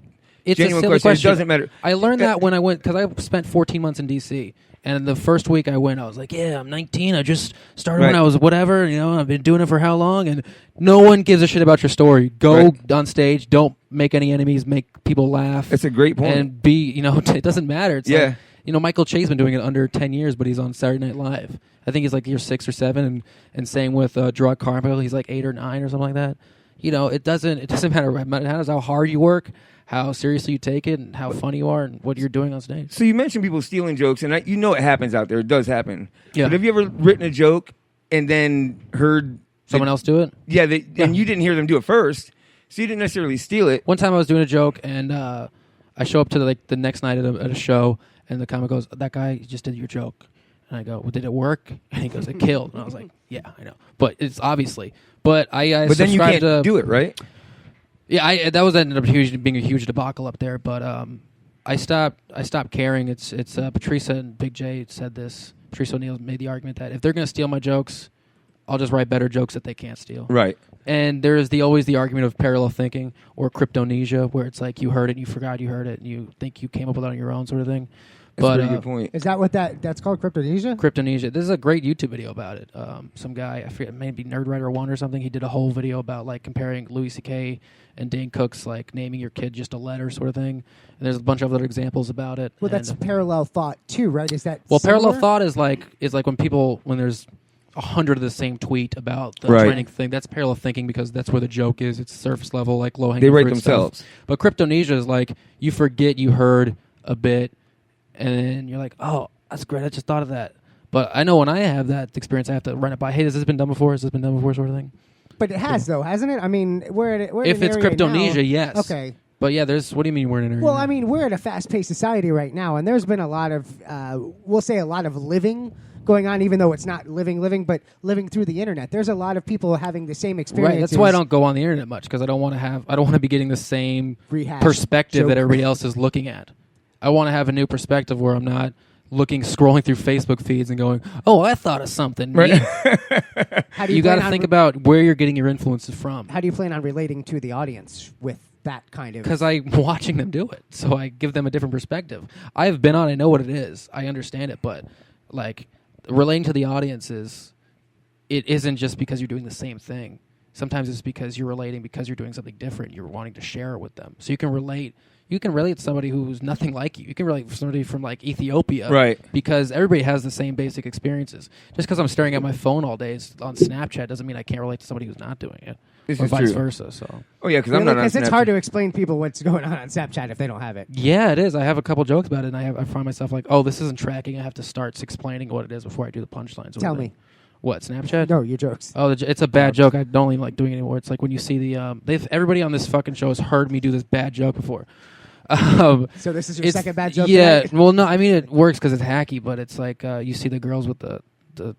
It's genuine a silly question. It doesn't matter. I learned that when I went, because I spent 14 months in D.C., and the first week I went, I was like, yeah, I'm 19. I just started when I was whatever. I've been doing it for how long? And no one gives a shit about your story. Go on stage. Don't make any enemies. Make people laugh. That's a great point. And it doesn't matter. It's like, Michael Che's been doing it under 10 years, but he's on Saturday Night Live. I think he's like year 6 or 7, and same with Gerard Carmichael. He's like 8 or 9 or something like that. It doesn't matter. It matters how hard you work, how seriously you take it, and how funny you are, and what you're doing on stage. So you mentioned people stealing jokes, and it happens out there. It does happen. Yeah. But have you ever written a joke and then heard someone else do it? Yeah, and you didn't hear them do it first, so you didn't necessarily steal it. One time I was doing a joke, and I show up to the next night at a show, and the comic goes, "That guy just did your joke." And I go, well, did it work? And he goes, it killed. And I was like, yeah, I know. But it's obviously. But but then you can't do it, right? Yeah, that was ended up being a huge debacle up there. But I stopped caring. It's Patrice and Big J said this. Patrice O'Neal made the argument that if they're going to steal my jokes, I'll just write better jokes that they can't steal. Right. And there is always the argument of parallel thinking or cryptomnesia, where it's like you heard it, you forgot you heard it, and you think you came up with it on your own sort of thing. That's a pretty good point. Is that what that's called, cryptomnesia? Cryptomnesia. This is a great YouTube video about it. Some guy, I forget, maybe Nerdwriter1 or something, he did a whole video about like comparing Louis C.K. and Dane Cook's like naming your kid just a letter sort of thing. And there's a bunch of other examples about it. Well, that's parallel thought too, right? Is that parallel thought is like when there's 100 of the same tweet about the trending thing. That's parallel thinking because that's where the joke is. It's surface level, like low hanging fruit. They write themselves. Stuff. But cryptomnesia is like you forget you heard a bit, and then you're like, oh, that's great. I just thought of that. But I know when I have that experience, I have to run it by. Hey, has this been done before? Has this been done before? Sort of thing. But it has, though, hasn't it? I mean, if it's cryptomnesia, now. Yes. Okay. But yeah, what do you mean we're in an area? Well, I mean, we're in a fast-paced society right now, and there's been a lot of, we'll say, a lot of living going on, even though it's not living, but living through the internet. There's a lot of people having the same experience. Right. That's why I don't go on the internet much, because I don't want to be getting the same perspective that everybody else is looking at. I want to have a new perspective where I'm not scrolling through Facebook feeds and going, "Oh, I thought of something." Right. How do you got to think about where you're getting your influences from. How do you plan on relating to the audience with that kind of? Because I'm watching them do it, so I give them a different perspective. I've been on. I know what it is. I understand it, but like relating to the audience it isn't just because you're doing the same thing. Sometimes it's because you're relating because you're doing something different. You're wanting to share it with them, so you can relate. You can relate to somebody who's nothing like you. You can relate to somebody from like Ethiopia, right? Because everybody has the same basic experiences. Just because I'm staring at my phone all day on Snapchat doesn't mean I can't relate to somebody who's not doing it, or vice versa. So, because I'm not on Snapchat. It's hard to explain people what's going on Snapchat if they don't have it. Yeah, it is. I have a couple jokes about it, and I find myself like, oh, this isn't tracking. I have to start explaining what it is before I do the punchlines. Tell me. What, Snapchat? No, your jokes. Oh, it's a bad joke. I don't even like doing it anymore. It's like when you see everybody on this fucking show has heard me do this bad joke before. So this is your second bad joke? Yeah. Tonight? Well, no, I mean, it works because it's hacky, but it's like you see the girls with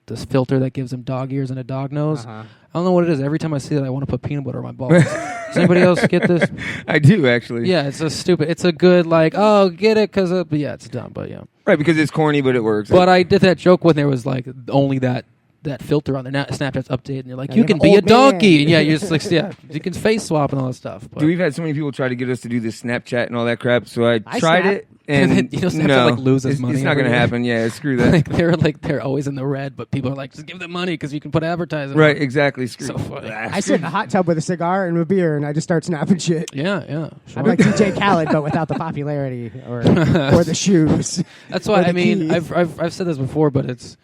this filter that gives them dog ears and a dog nose. Uh-huh. I don't know what it is. Every time I see that, I want to put peanut butter on my balls. Does anybody else get this? I do, actually. Yeah, it's a stupid. It's a good, like, oh, get it, because yeah, it's dumb, but yeah. Right, because it's corny, but it works. But I did that joke when there was, like, only that filter on there. Now Snapchat's updated, and you're like, you can be a donkey. And yeah, you're just like, yeah, you can face swap and all that stuff. But. Dude, we've had so many people try to get us to do this Snapchat and all that crap, so I tried it. And Snapchat loses money. It's not going to happen. Yeah, screw that. they're always in the red, but people are like, just give them money because you can put advertising. Right, exactly. Screw. So funny. I sit in a hot tub with a cigar and a beer, and I just start snapping shit. Yeah. Sure. I'm like DJ Khaled, but without the popularity or the shoes. That's why I mean I've said this before, but it's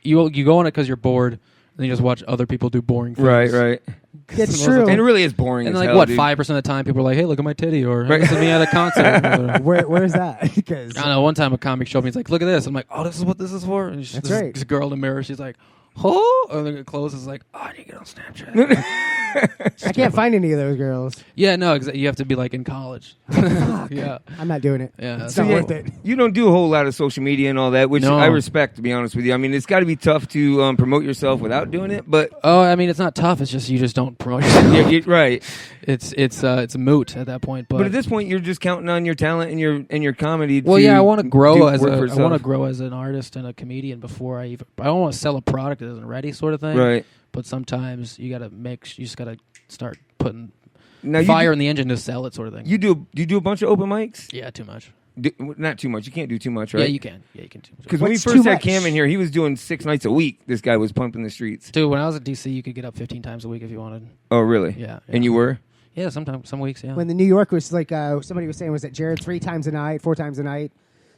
you go on it because you're bored. And you just watch other people do boring things. Right. It's true. And it really is boring. And as like hell, 5% of the time, people are like, "Hey, look at my titty," or "This is me at a concert." Where's that? Because I don't know. One time, a comic showed me. He's like, "Look at this." I'm like, "Oh, this is what this is for." And that's right. This girl in the mirror, she's like, "Oh," and then it closes. It's like, "Oh, I need to get on Snapchat." I can't find any of those girls. Yeah, no, you have to be like in college. Yeah, I'm not doing it. Yeah, it's not worth it. You don't do a whole lot of social media and all that, which I respect, to be honest with you. I mean, it's got to be tough to promote yourself without doing it, but I mean, it's not tough. It's just you just don't promote yourself. Yeah, right. It's moot at that point. But at this point, you're just counting on your talent and your comedy. Well, yeah, I want to grow as an artist and a comedian before I don't want to sell a product because it isn't ready, sort of thing. Right. But sometimes you just gotta start putting Now fire in the engine to sell it, sort of thing. You do a bunch of open mics? Yeah, too much. Not too much. You can't do too much, right? Yeah, you can. Yeah, you can do. Because when we What's first too had much? Cam in here, he was doing 6 nights a week. This guy was pumping the streets. Dude, when I was at DC, you could get up 15 times a week if you wanted. Oh, really? Yeah. And you were? Yeah, sometimes, some weeks, yeah. When the New York was like, somebody was saying, was that Jared 3 times a night, 4 times a night,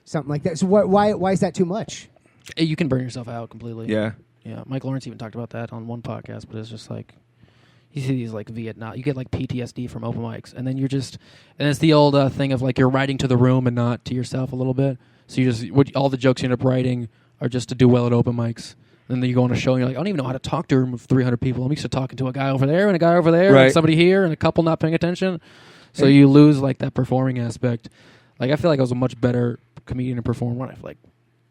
something like that. So why is that too much? You can burn yourself out completely. Yeah. Yeah. Mike Lawrence even talked about that on one podcast, but it's just like, you see these like Vietnam, you get like PTSD from open mics, and then and it's the old thing of like you're writing to the room and not to yourself a little bit. So all the jokes you end up writing are just to do well at open mics. And then you go on a show and you're like, I don't even know how to talk to a room of 300 people. I'm used to talking to a guy over there and a guy over there and somebody here and a couple not paying attention. So you lose like that performing aspect. Like I feel like I was a much better comedian and performer when I feel like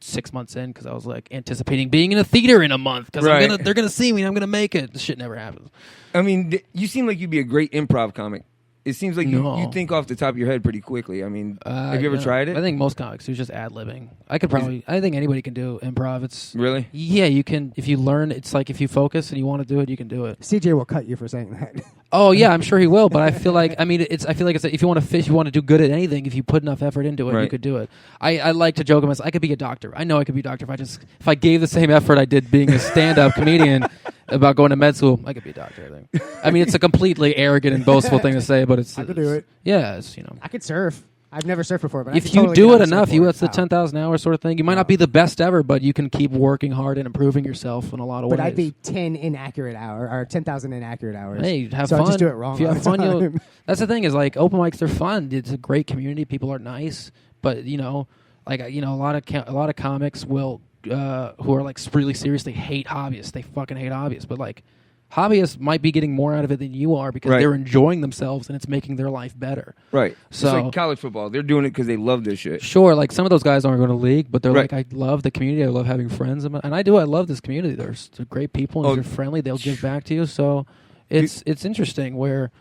6 months in because I was like anticipating being in a theater in a month because they're gonna see me and I'm gonna make it. This shit never happens. I mean, you seem like you'd be a great improv comic. It seems like you think off the top of your head pretty quickly. I mean, have you ever tried it? I think most comics do just ad-libbing. I think anybody can do improv. It's really? Yeah, you can. If you learn, it's like if you focus and you want to do it, you can do it. CJ will cut you for saying that. Oh yeah, I'm sure he will. But I feel like if you want to fish, you want to do good at anything. If you put enough effort into it, you could do it. I like to joke about myself. I could be a doctor. I know I could be a doctor if I gave the same effort I did being a stand-up comedian about going to med school. I could be a doctor. I think. I mean, it's a completely arrogant and boastful thing to say, but I could do it. Yeah, I could surf. I've never surfed before, but if you do it enough, that's the 10,000 hours sort of thing. You might not be the best ever, but you can keep working hard and improving yourself in a lot of ways. But I'd be 10 inaccurate hours or 10,000 inaccurate hours. Hey, have so fun. I just do it wrong. If you all have the fun, time. that's the thing is like open mics. They're fun. It's a great community. People are nice, but a lot of comics will who are like really seriously hate hobbyists. They fucking hate hobbyists, but like. Hobbyists might be getting more out of it than you are because they're enjoying themselves and it's making their life better. Right. So, it's like college football. They're doing it because they love this shit. Sure. Like some of those guys aren't going to league, but they're like, I love the community. I love having friends. And I do. I love this community. They're great people and they're friendly. They'll give back to you. So it's interesting where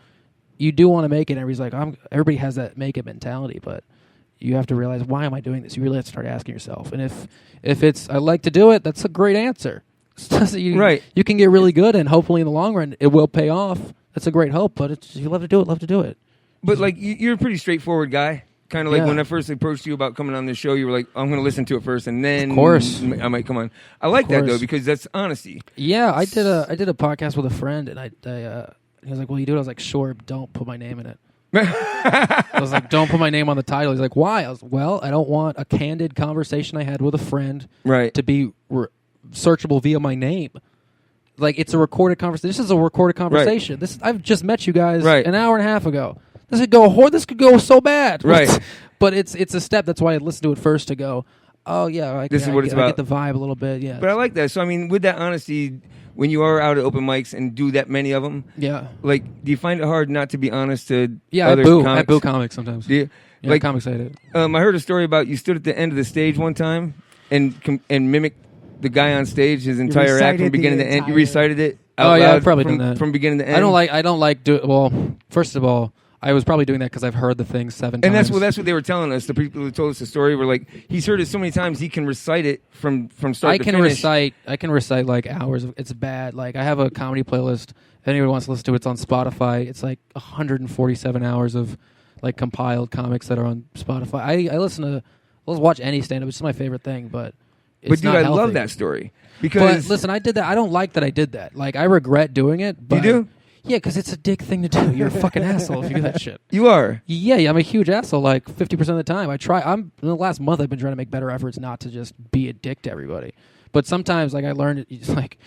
you do want to make it. And everybody's like, everybody has that make it mentality, but you have to realize, why am I doing this? You really have to start asking yourself. And if it's, I like to do it, that's a great answer. You can get really good, and hopefully in the long run it will pay off. That's a great hope, but if you love to do it. But like you're a pretty straightforward guy. Kind of like when I first approached you about coming on this show, you were like, I'm going to listen to it first, and then of course I might come on. I like that though because that's honesty. Yeah, I did a podcast with a friend, and he was like, "Will you do it?" I was like, "Sure, but don't put my name in it." I was like, "Don't put my name on the title." He's like, "Why?" I was, "Well, I don't want a candid conversation I had with a friend to be searchable via my name. Like it's a recorded conversation. This is a recorded conversation. I've just met you guys an hour and a half ago. This could go so bad. Right. But it's a step. That's why I listened to it first to go, oh yeah, this is what it's about. I get the vibe a little bit. Yeah. But I like that. So I mean, with that honesty, when you are out at open mics and do that many of them, like, do you find it hard not to be honest to other comics? I boo comics sometimes. Do you? Yeah, like comics hate it. I heard a story about you stood at the end of the stage one time and mimicked the guy on stage, his entire act from beginning to end. You recited it out loud. I've probably done that from beginning to end. I don't like well, first of all, I was probably doing that because I've heard the thing 7 times. And that's what they were telling us. The people who told us the story were like, he's heard it so many times he can recite it from start to finish. I can recite like hours of it's bad. Like I have a comedy playlist. If anyone wants to listen to it, it's on Spotify. It's like 147 hours of like compiled comics that are on Spotify. Let's watch any stand-up. It's my favorite thing, but it's dude, not I healthy. love that story. Because but listen, I did that. I don't like that I did that. Like I regret doing it. But you do? Yeah, because it's a dick thing to do. You're a fucking asshole if you do that shit. You are? Yeah, I'm a huge asshole. Like 50% of the time, in the last month, I've been trying to make better efforts not to just be a dick to everybody. But sometimes, like I learned it. It's like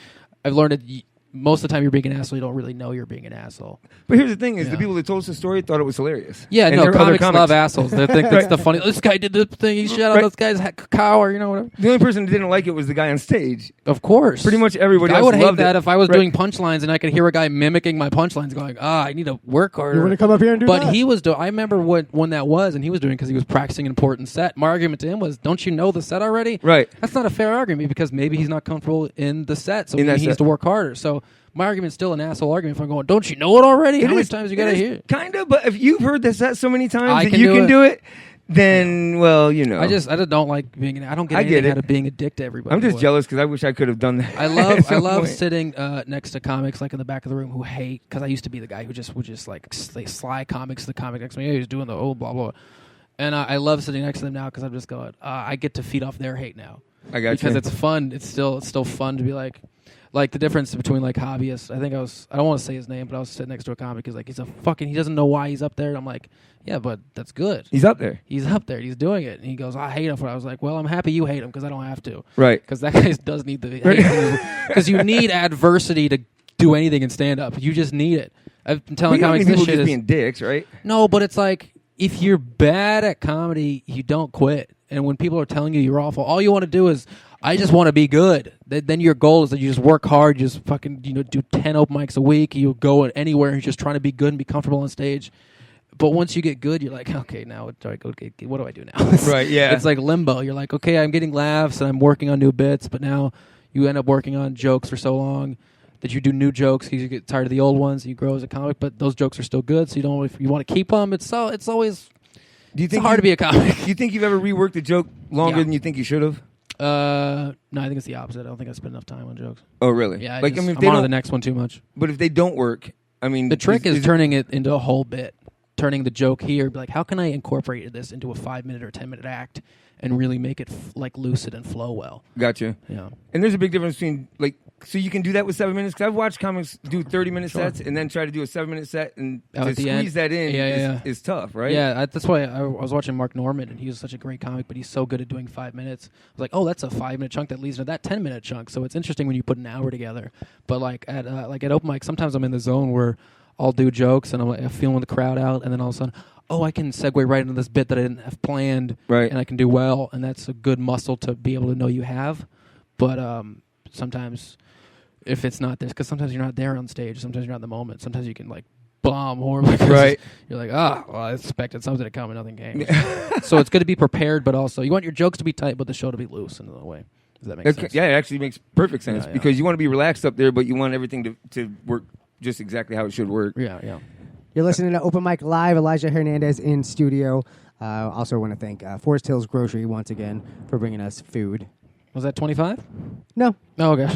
I've learned it. Most of the time, you're being an asshole. You don't really know you're being an asshole. But here's the thing: is the people that told us the story thought it was hilarious. Yeah, and no, comics love assholes. They think that's the funny. This guy did this thing. He shot on this guy's cow, or whatever. The only person who didn't like it was the guy on stage. Of course, pretty much everybody else I would hate loved that it. if I was doing punchlines and I could hear a guy mimicking my punchlines, going, I need to work harder. You want to come up here and do that? But he was. I remember when that was, and he was doing because he was practicing an important set. My argument to him was, "Don't you know the set already?" Right. That's not a fair argument because maybe he's not comfortable in the set, so he needs to work harder. So. My argument's still an asshole argument. If I'm going, don't you know it already? How many times you got to hear it? Kind of, but if you've heard that set so many times that you can do it, then well, you know. I just don't like being. I don't get anything out of being a dick to everybody. I'm just jealous because I wish I could have done that. I love sitting next to comics like in the back of the room who hate, because I used to be the guy who would just like sly comics. The comic next to me, hey, he's doing the blah blah. And I love sitting next to them now because I'm just going. I get to feed off their hate now. I got because it's fun. It's still fun to be like the difference between like hobbyists. I think I don't want to say his name, but I was sitting next to a comic. He's like, he doesn't know why he's up there. And I'm like, yeah, but that's good. He's up there. He's up there. He's doing it. And he goes, I hate him for it. I was like, well, I'm happy you hate him because I don't have to. Right. Because that guy does need the hate. Because you need adversity to do anything in stand up. You just need it. I've been telling comics this shit just being dicks, right? No, but it's like, if you're bad at comedy, you don't quit. And when people are telling you you're awful, all you want to do is, I just want to be good. Then your goal is that you just work hard, you just fucking do 10 open mics a week, you'll go anywhere, and you're just trying to be good and be comfortable on stage. But once you get good, you're like, okay, now what do I do now? Right, yeah. It's like limbo. You're like, okay, I'm getting laughs and I'm working on new bits, but now you end up working on jokes for so long that you do new jokes because you get tired of the old ones. You grow as a comic, but those jokes are still good, so you don't. If you want to keep them, it's always. Do you think it's hard to be a comic? Do you think you've ever reworked a joke longer than you think you should have? No, I think it's the opposite. I don't think I spend enough time on jokes. Oh, really? Yeah, like, I'm on to the next one too much. But if they don't work, I mean, the trick is turning it into a whole bit, turning the joke here. Be like, how can I incorporate this into a 5-minute or 10-minute act and really make it like lucid and flow well? Gotcha. Yeah. And there's a big difference between like. So you can do that with 7 minutes? Because I've watched comics do 30-minute sets and then try to do a 7-minute set, and to squeeze that in is tough, right? Yeah, that's why I was watching Mark Norman, and he was such a great comic, but he's so good at doing 5 minutes. I was like, oh, that's a 5-minute chunk that leads into that 10-minute chunk. So it's interesting when you put an hour together. But like at open mic, sometimes I'm in the zone where I'll do jokes, and I'm feeling the crowd out, and then all of a sudden, oh, I can segue right into this bit that I didn't have planned, right? And I can do well, and that's a good muscle to be able to know you have. But sometimes, if it's not this, because sometimes you're not there on stage, sometimes you're not in the moment, sometimes you can like bomb horribly. Right. You're like, well, I expected something to come and nothing came. So it's good to be prepared, but also you want your jokes to be tight, but the show to be loose in a way. Does that make sense? Yeah, it actually makes perfect sense because you want to be relaxed up there, but you want everything to work just exactly how it should work. Yeah. You're listening to Open Mic Live. Elijah Hernandez in studio. Also want to thank Forest Hills Grocery once again for bringing us food. Was that 25? No. Oh, gosh.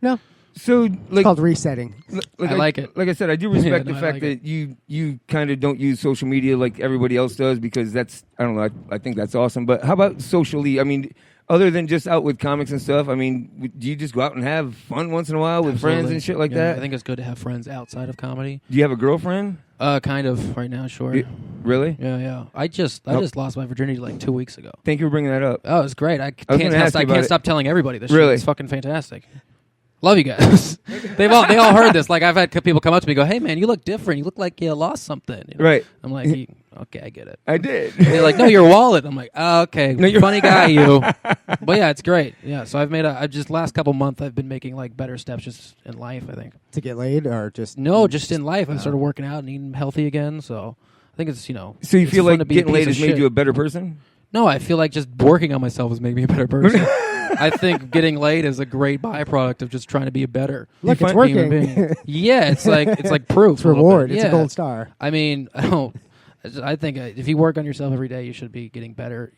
No. So, like, it's called resetting. I like it. Like I said, I do respect the fact that you kind of don't use social media like everybody else does, because that's, I don't know, I think that's awesome. But how about socially? I mean, other than just out with comics and stuff, I mean, do you just go out and have fun once in a while with friends and shit like that? I think it's good to have friends outside of comedy. Do you have a girlfriend? Kind of right now, sure. Really? Yeah. I just lost my virginity like 2 weeks ago. Thank you for bringing that up. Oh, it's great. I can't stop telling everybody this shit. Really? It's fucking fantastic. Love you guys. They all heard this. Like, I've had people come up to me and go, hey, man, you look different. You look like you lost something. You know? Right. I'm like, okay, I get it. I did. They're like, no, your wallet. I'm like, oh, okay. No, you're funny guy, you. But yeah, it's great. Yeah, so I've just last couple months, I've been making like better steps just in life, I think. To get laid or just? No, just in life. I started working out and eating healthy again. So I think it's, So you feel like getting laid has made you a better person? No, I feel like just working on myself has made me a better person. I think getting laid is a great byproduct of just trying to be a better. Look, it's working. Yeah, it's like proof. It's reward. It's a gold star. I mean, I think if you work on yourself every day, you should be getting better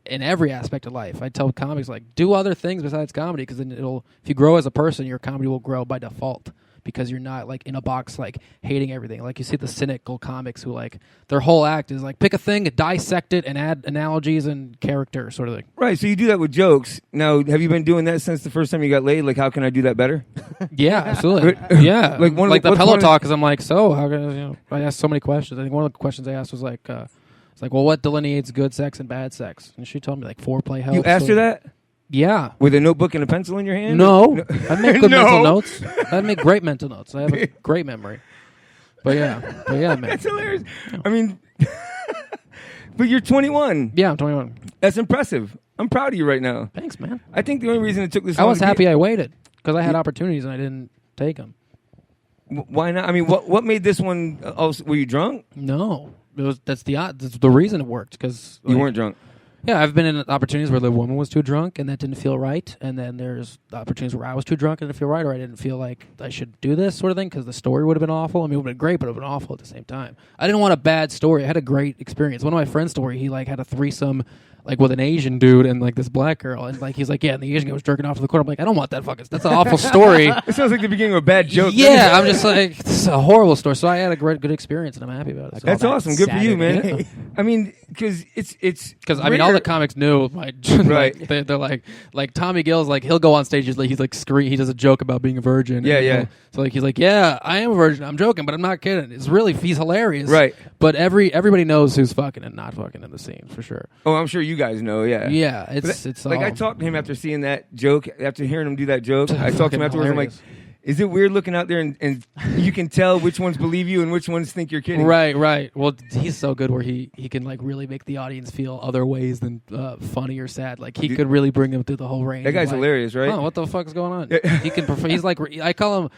in every aspect of life. I tell comics, like, do other things besides comedy, because then if you grow as a person, your comedy will grow by default, because you're not like in a box like hating everything. Like you see the cynical comics who like their whole act is like pick a thing, dissect it, and add analogies and character sort of thing. Right. So you do that with jokes. Now, have you been doing that since the first time you got laid? Like, how can I do that better? Yeah, absolutely. Yeah, like the pillow talk is I'm like, so how can I asked so many questions. I think one of the questions I asked was like, it's like, well, what delineates good sex and bad sex? And she told me like foreplay helps. You asked her that? Yeah. With a notebook and a pencil in your hand? No. I make good mental notes. I make great mental notes. I have a great memory. But yeah, man. That's hilarious. Yeah. I mean, but you're 21. Yeah, I'm 21. That's impressive. I'm proud of you right now. Thanks, man. I think the only reason it took this long I was happy I waited, because I had opportunities and I didn't take them. Why not? I mean, what made this one? Were you drunk? No. That's the reason it worked, because you weren't drunk. Yeah, I've been in opportunities where the woman was too drunk and that didn't feel right, and then there's opportunities where I was too drunk and it didn't feel right, or I didn't feel like I should do this sort of thing because the story would have been awful. I mean, it would have been great, but it would have been awful at the same time. I didn't want a bad story. I had a great experience. One of my friends' story, he like had a threesome like with an Asian dude and like this black girl, and like he's like, yeah, and the Asian guy was jerking off in the corner. I'm like, I don't want that fucking. That's an awful story. It sounds like the beginning of a bad joke. Yeah, I'm just like, this is a horrible story. So I had a good experience, and I'm happy about it. So That's awesome. Good for you, man. Yeah. I mean, because it's because I mean, all the comics knew, like, right? Like, they're like Tommy Gill's like he'll go on stage, he's like scream, he does a joke about being a virgin. Yeah, and, yeah. So like he's like, yeah, I am a virgin. I'm joking, but I'm not kidding. It's really he's hilarious, right? But everybody knows who's fucking and not fucking in the scene for sure. Oh, I'm sure you guys know. Yeah. Yeah, it's like all, I talked to him after seeing that joke, after hearing him do that joke. I talked to him afterwards. Hilarious. I'm like, is it weird looking out there and you can tell which ones believe you and which ones think you're kidding? Right. Well, he's so good where he can like really make the audience feel other ways than funny or sad. Like he could really bring them through the whole range. That guy's like, hilarious, right? Oh, what the fuck is going on? He can. He's like I call him.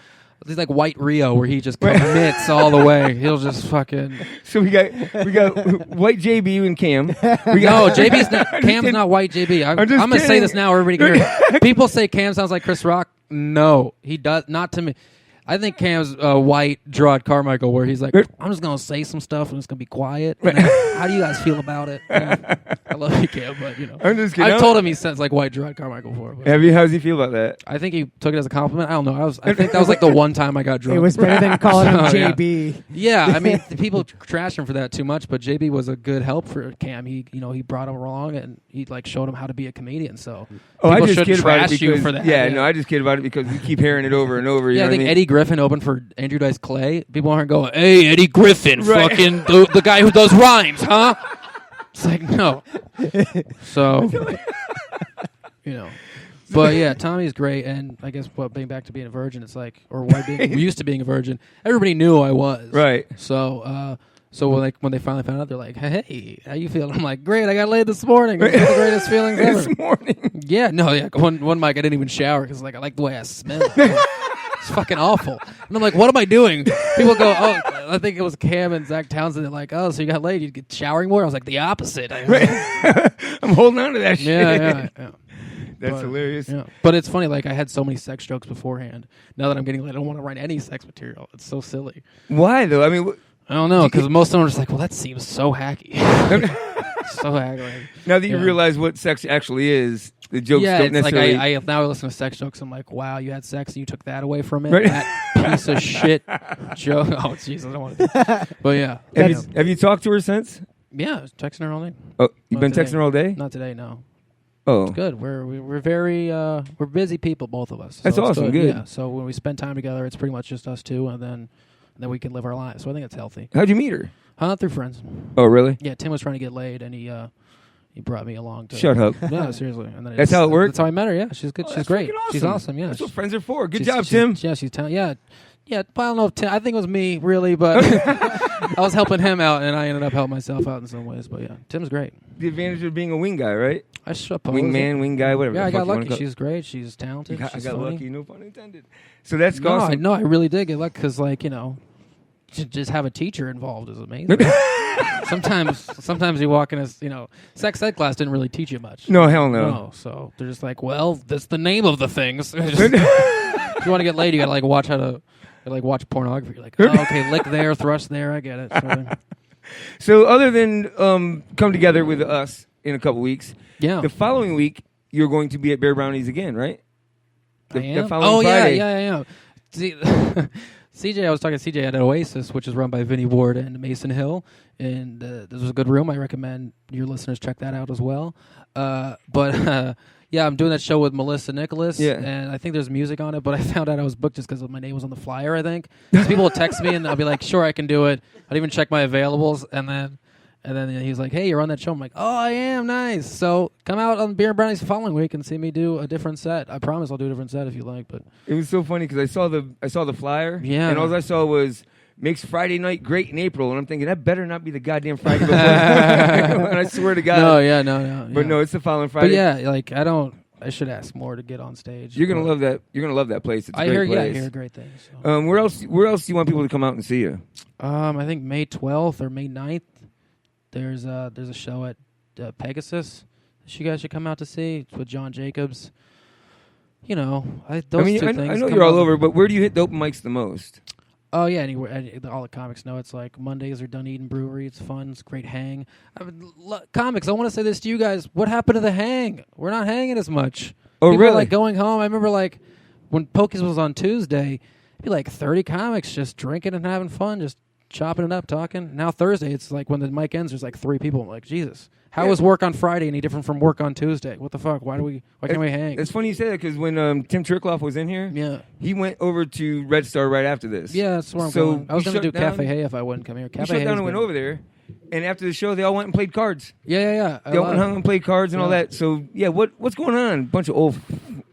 He's like White Rio, where he just commits all the way. He'll just fucking. So we got White JB and Cam. No, Cam's not White JB. I'm gonna say this now. Everybody can hear. People say Cam sounds like Chris Rock. No, he does not to me. I think Cam's White Gerard Carmichael, where he's like, I'm just gonna say some stuff and it's gonna be quiet. How do you guys feel about it? I love you, Cam, but you know, I'm just kidding. I've told him he sounds like White Gerard Carmichael before. But How does he feel about that? I think he took it as a compliment. I don't know. I think that was like the one time I got drunk. It was better than calling him So, JB. Yeah, I mean, the people trash him for that too much, but JB was a good help for Cam. He brought him along and he like showed him how to be a comedian. So I people just should kid about it trash you because for that. yeah, no, I just kid about it because we keep hearing it over and over. You Yeah, know I think what Eddie Griffin opened for Andrew Dice Clay. People aren't going, hey, Eddie Griffin, Right. fucking the guy who does rhymes, huh? It's like, no. So, But yeah, Tommy's great, and I guess being back to being a virgin, it's like, or why being used to being a virgin, everybody knew I was. Right. So, when they finally found out, they're like, hey, how you feeling? I'm like, great, I got laid this morning. It was one of the greatest feelings ever. This morning. Yeah, no, yeah. One mic, I didn't even shower because like I like the way I smell. It's fucking awful. And I'm like, what am I doing? People go, oh, I think it was Cam and Zach Townsend. They're like, oh, so you got laid? You get showering more? I was like, the opposite. I'm holding on to that shit. Yeah. That's hilarious. Yeah. But it's funny, like I had so many sex jokes beforehand. Now that I'm getting laid, I don't want to write any sex material. It's so silly. Why though? I mean, I don't know, because most of them are just like, well, that seems so hacky. So hacky. Now that you realize what sex actually is, the jokes yeah, don't it's necessarily. like I now I listen to sex jokes. I'm like, wow, you had sex and you took that away from it. Right. That piece of shit joke. Oh, jeez, I don't want to do that. But yeah. Have you talked to her since? Yeah, I was texting her all day. Oh, you've Not been today. texting her all day? Not today, no. Oh, It's good. We're very we're busy people, both of us. So That's it's awesome, good. Yeah. So when we spend time together, it's pretty much just us two, and then we can live our lives. So I think it's healthy. How'd you meet her? Through friends. Oh, really? Yeah, Tim was trying to get laid, and he brought me along to. Shut up. Yeah, seriously. And then That's how it worked? That's how I met her. Yeah, she's good. She's great. freaking She's awesome. Yeah, That's what friends are for. Good She's- job, she's- Tim. Yeah, she's talented. Yeah. But I don't know if Tim. I think it was me, really, but I was helping him out, and I ended up helping myself out in some ways. But yeah, Tim's great. The advantage of being a wing guy, right? I suppose. Wingman, wing guy, whatever. Yeah, the I fuck got you wanna lucky. call it. She's great. She's talented. I She's got funny. lucky, no pun intended. So that's No, awesome. I really did get lucky because, like, to just have a teacher involved is amazing. Sometimes you walk in as sex ed class didn't really teach you much. No, hell no. No, so they're just like, well, that's the name of the things. If you want to get laid, you gotta watch how to watch pornography. You're like, oh, okay, lick there, thrust there. I get it. So other than come together with us in a couple weeks, Yeah, the following week you're going to be at Bear Brownies again, right? I am. The following Oh Friday. yeah. See, CJ, I was talking to CJ at Oasis, which is run by Vinny Ward and Mason Hill, and this was a good room. I recommend your listeners check that out as well. Yeah, I'm doing that show with Melissa Nicholas, and I think there's music on it, but I found out I was booked just because my name was on the flyer, I think. People will text me, and I'll be like, sure, I can do it. I'd even check my availables, and then he's like, hey, you're on that show. I'm like, oh, I am, nice. So come out on Beer and Brownies the following week and see me do a different set. I promise I'll do a different set if you like. But it was so funny because I saw the flyer, Yeah. and all I saw was makes Friday night great in April, and I'm thinking that better not be the goddamn Friday before. And I swear to God, no. But no, it's the following Friday. But yeah, like I should ask more to get on stage. You're gonna love that. You're gonna love that place. It's a I great hear, place. I hear great things. So. Where else do you want people to come out and see you? I think May 12th or May 9th. There's a show at Pegasus. You guys should come out to see. It's with John Jacobs. You know, I two mean, things. I know come you're all out. over, but where do you hit the open mics the most? Oh yeah, anywhere. All the comics know it's like Mondays are Dunedin Brewery. It's fun. It's a great hang. Comics. I want to say this to you guys. What happened to the hang? We're not hanging as much. Oh, People really? are, like going home. I remember like when Pokies was on Tuesday, it'd be like 30 comics just drinking and having fun, just chopping it up, talking. Now Thursday, it's like when the mic ends, there's like 3 people. I'm like, Jesus. How is work on Friday any different from work on Tuesday? What the fuck? Why can't we hang? It's funny you say that because when Tim Trickloff was in here, Yeah. he went over to Red Star right after this. Yeah, that's where I'm So going. I was we going to shut do down- Cafe Hay if I wouldn't come here. We Cafe shut Hay's down and went been- over there, and after the show, they all went and played cards. Yeah. They all went hung and played cards and all Yeah. that. So, yeah, what's going on? Bunch of old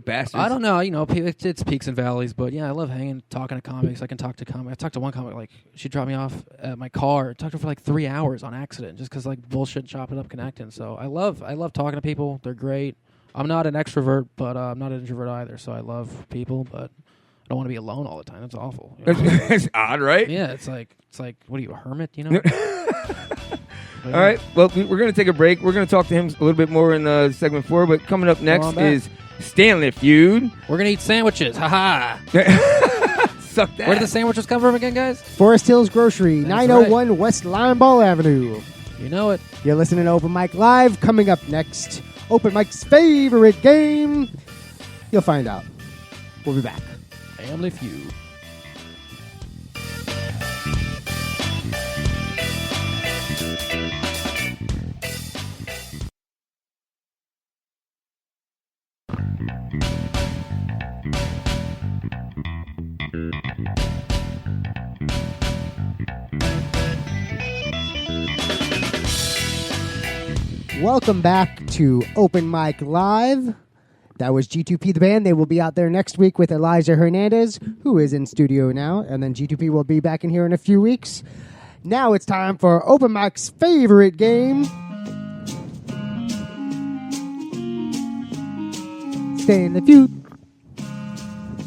bastards. I don't know. You know, it's peaks and valleys, but yeah, I love hanging, talking to comics. I can talk to comics. I talked to one comic, like, she dropped me off at my car. Talked to her for like 3 hours on accident just because, like, bullshit, chopping up, connecting. So I love talking to people. They're great. I'm not an extrovert, but I'm not an introvert either. So I love people, but I don't want to be alone all the time. That's awful. You know? It's odd, right? Yeah, it's like, what are you, a hermit? You know. All right. Well, we're going to take a break. We're going to talk to him a little bit more in segment 4. But coming up next on back. is Stanley Feud. We're gonna eat sandwiches. Ha ha. Suck that. Where did the sandwiches come from again, guys? Forest Hills Grocery, That's 901 West Linebaugh Avenue. You know it. You're listening to Open Mic Live. Coming up next, Open Mic's favorite game. You'll find out. We'll be back. Family Feud. Welcome back to Open Mic Live. That was G2P the band. They will be out there next week with Elijah Hernandez, who is in studio now, and then G2P will be back in here in a few weeks. Now it's time for Open Mic's favorite game. Stanley Feud.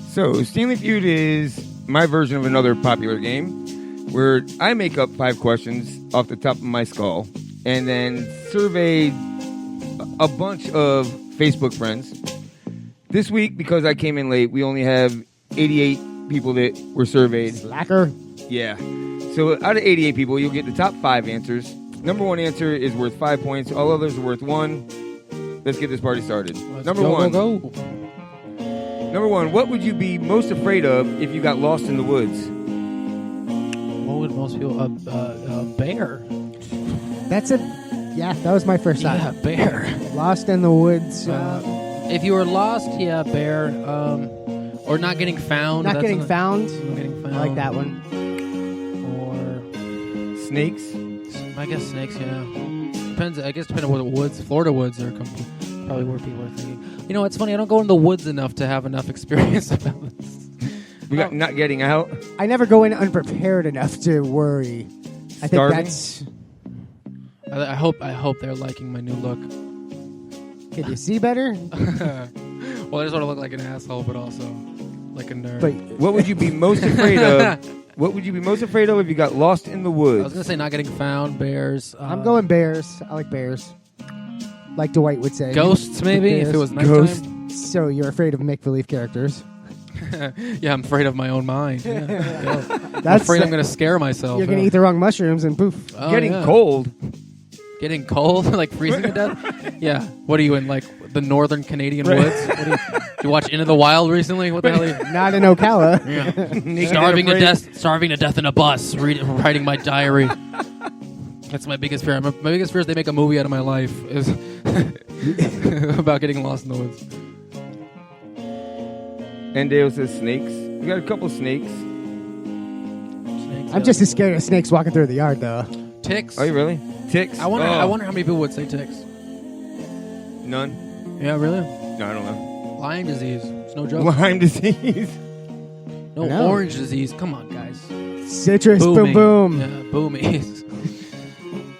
So, Stanley Feud is my version of another popular game where I make up 5 questions off the top of my skull and then survey a bunch of Facebook friends. This week, because I came in late, we only have 88 people that were surveyed. Slacker. Yeah. So out of 88 people, you'll get the top 5 answers. Number 1 answer is worth 5 points. All others are worth 1. Let's get this party started. Number one. Number 1, what would you be most afraid of if you got lost in the woods? What would most people? A bear. Yeah, that was my first time. Yeah, bear. Lost in the woods. If you were lost, yeah, bear. Or not getting found. Not getting found. Not getting found. I like that one. Or snakes. I guess snakes. Yeah. Depends. I guess depending on where the woods. Florida woods are probably where people are thinking. You know, it's funny. I don't go in the woods enough to have enough experience about this. We got not getting out. I never go in unprepared enough to worry. I think that's. I hope they're liking my new look. Can you see better? Well, I just want to look like an asshole, but also like a nerd. But what would you be most afraid of? What would you be most afraid of if you got lost in the woods? I was gonna say not getting found, bears. I'm going bears. I like bears. Like Dwight would say. Ghosts, maybe, Bears. if it was nighttime. Ghosts. So you're afraid of make-believe characters. Yeah, I'm afraid of my own mind. Yeah. I'm That's afraid I'm going to scare myself. You're going to eat the wrong mushrooms and poof. Oh, Getting yeah. cold. Getting cold? Like freezing to death? Yeah. What are you in, like, the northern Canadian woods? What did you watch Into the Wild recently? What the hell are you? Not in Ocala. Yeah. Starving to death in a bus, writing my diary. That's my biggest fear. My biggest fear is they make a movie out of my life is about getting lost in the woods. And Dale says snakes. We got a couple snakes. I'm just as scared of snakes walking through the yard, though. Ticks. Are you really? Ticks? I wonder how many people would say ticks. None. Yeah, really? No, I don't know. Lyme disease. It's no joke. Lyme disease. No, orange disease. Come on, guys. Citrus, Booming. boom, boom. Yeah, boomies.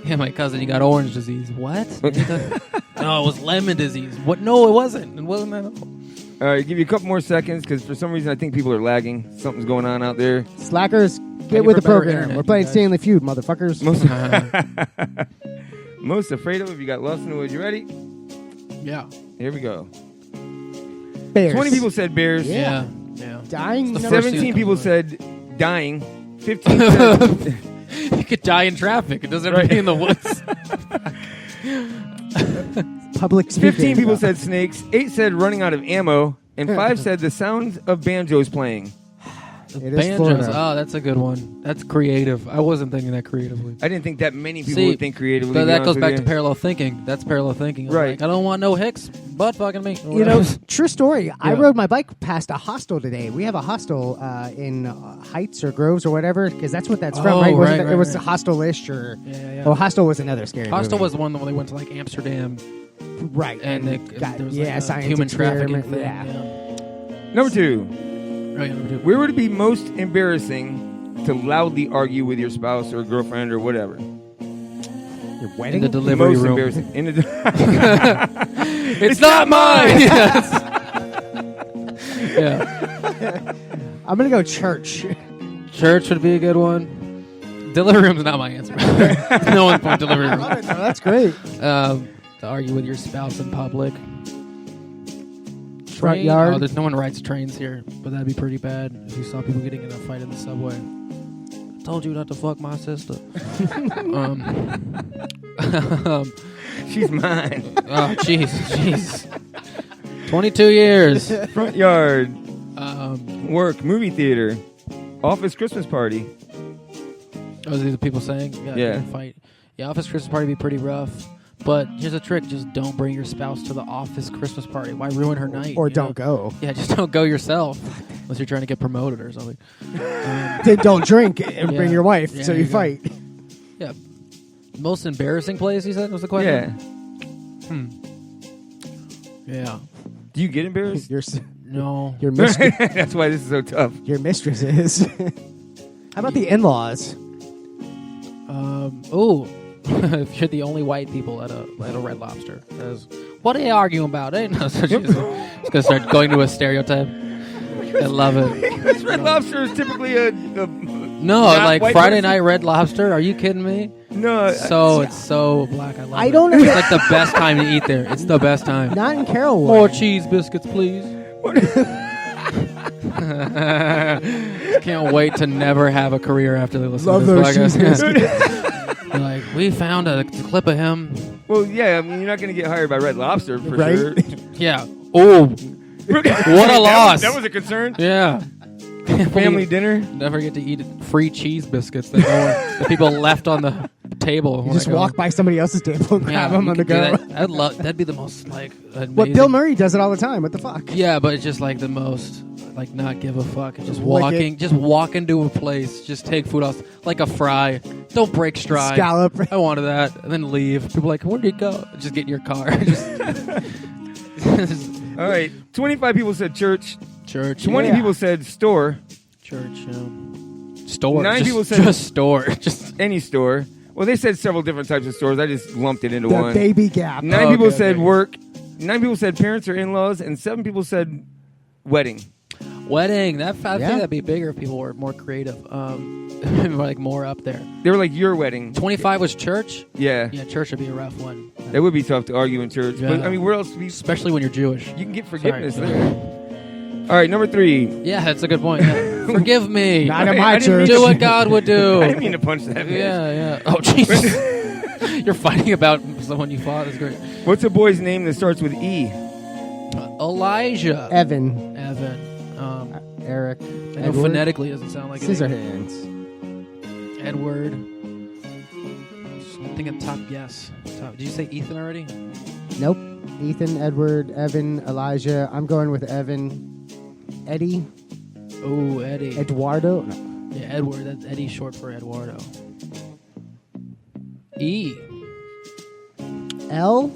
Yeah, my cousin, he got orange disease. What? No, it was lemon disease. What? No, it wasn't. It wasn't that at all. All right, give you a couple more seconds because for some reason I think people are lagging. Something's going on out there. Slackers, get Ready with for the better program. internet, We're playing guys. Stanley Feud, motherfuckers. Most afraid of if you got lost in the woods. You ready? Yeah. Here we go. Bears. 20 people said bears. Yeah. Dying. It's the first 17 thing people that comes said dying. 15 said... You could die in traffic. It doesn't have to be in the woods. Public speaking. 15 people said snakes. 8 said running out of ammo. And 5 said the sound of banjos playing. It is Banjos. Florida. Oh, that's a good one. That's creative. I wasn't thinking that creatively. I didn't think that many people would think creatively. But to be that honest goes with back you. to parallel thinking. That's parallel thinking. I'm Right. like, I don't want no hicks, but fucking me. You know, true story. I Yeah. rode my bike past a hostel today. We have a hostel in Heights or Groves or whatever, because that's what that's from, Oh, right? Wasn't right, it, right, it was right. Hostel-ish or... Yeah. Oh, Hostel was another scary Hostel movie. was the one when they went to like Amsterdam. Right. And there was like a science human trafficking experiment, thing. yeah. Number 2. Oh, yeah, number 2. Where would it be most embarrassing to loudly argue with your spouse or girlfriend or whatever? Your In wedding? the delivery most room. embarrassing. In the It's not mine! Yeah. I'm going to go church. Church would be a good one. Delivery room's not my answer. No one point delivery room. No, that's great. To argue with your spouse in public. Front Train? yard. Oh, there's no one rides trains here, but that'd be pretty bad if you saw people getting in a fight in the subway. I told you not to fuck my sister. She's mine. Oh, jeez. 22 years. Front yard. Work. Movie theater. Office Christmas party. Oh, these are the people saying? Yeah. Fight. Yeah, office Christmas party would be pretty rough. But here's a trick. Just don't bring your spouse to the office Christmas party. Why ruin her night? Or don't go. Yeah, just don't go yourself. Unless you're trying to get promoted or something. Then don't drink and bring your wife, so you go. fight. Yeah. Most embarrassing place, you said, was the question? Yeah. Do you get embarrassed? No. Your mistress. That's why this is so tough. Your mistress is. How about the in-laws? If you're the only white people at a Red Lobster. What are you arguing about? Eh? No, so she's going to start going to a stereotype. I love it. Red Lobster is typically a No, not like white Friday person. night Red Lobster. Are you kidding me? No. It's so black. I love I it. don't It's like the best time to eat there. It's the best time. Not in Carrollwood. More cheese biscuits, please. Can't wait to never have a career after they listen Love to this those cheese podcast. biscuits. They're like, we found a clip of him. Well, yeah, I mean, you're not going to get hired by Red Lobster for Right? sure. Yeah. Oh, what a loss. That was a concern. Yeah. Family dinner. Never get to eat free cheese biscuits that that people left on the table. You when just I go. walk by somebody else's table and grab them you on the could do go. that. That'd be the most like amazing. What Bill Murray does it all the time. What the fuck? Yeah, but it's just like the most like not give a fuck. Just Lick it. walk into a place, just take food off like a fry. Don't break stride. Scallop. I wanted that, and then leave. People are like, where'd you go? Just get in your car. All right. 25 people said church. Church. 20 Yeah. people said store. Church. Store. 9 just, people said just store. Just any store. Well, they said several different types of stores. I just lumped it into The one. baby gap. 9 people okay, said okay. work. 9 people said parents or in-laws, and 7 people said wedding. wedding. I Yeah. think that'd be bigger if people were more creative. Like more up there. They were like your wedding. 25 was church. Yeah. Yeah, church would be a rough one, That would be tough to argue in church. But Yeah. I mean, where else? especially when you're Jewish. You can get forgiveness Sorry. there. All right, number 3. Yeah, that's a good point. Yeah. Forgive me. Not in I my didn't church. Do what God would do. I didn't mean to punch that man. Yeah. Oh, Jesus. You're fighting about someone you fought. That's great. What's a boy's name that starts with E? Elijah. Evan. I Eric. know Edward. phonetically doesn't sound like it. Scissorhands. Edward. I'm thinking top guess. Did you say Ethan already? Nope. Ethan, Edward, Evan, Elijah. I'm going with Evan. Eddie. Oh, Eddie. Eduardo. No. Yeah, Edward. That's Eddie short for Eduardo. E. L.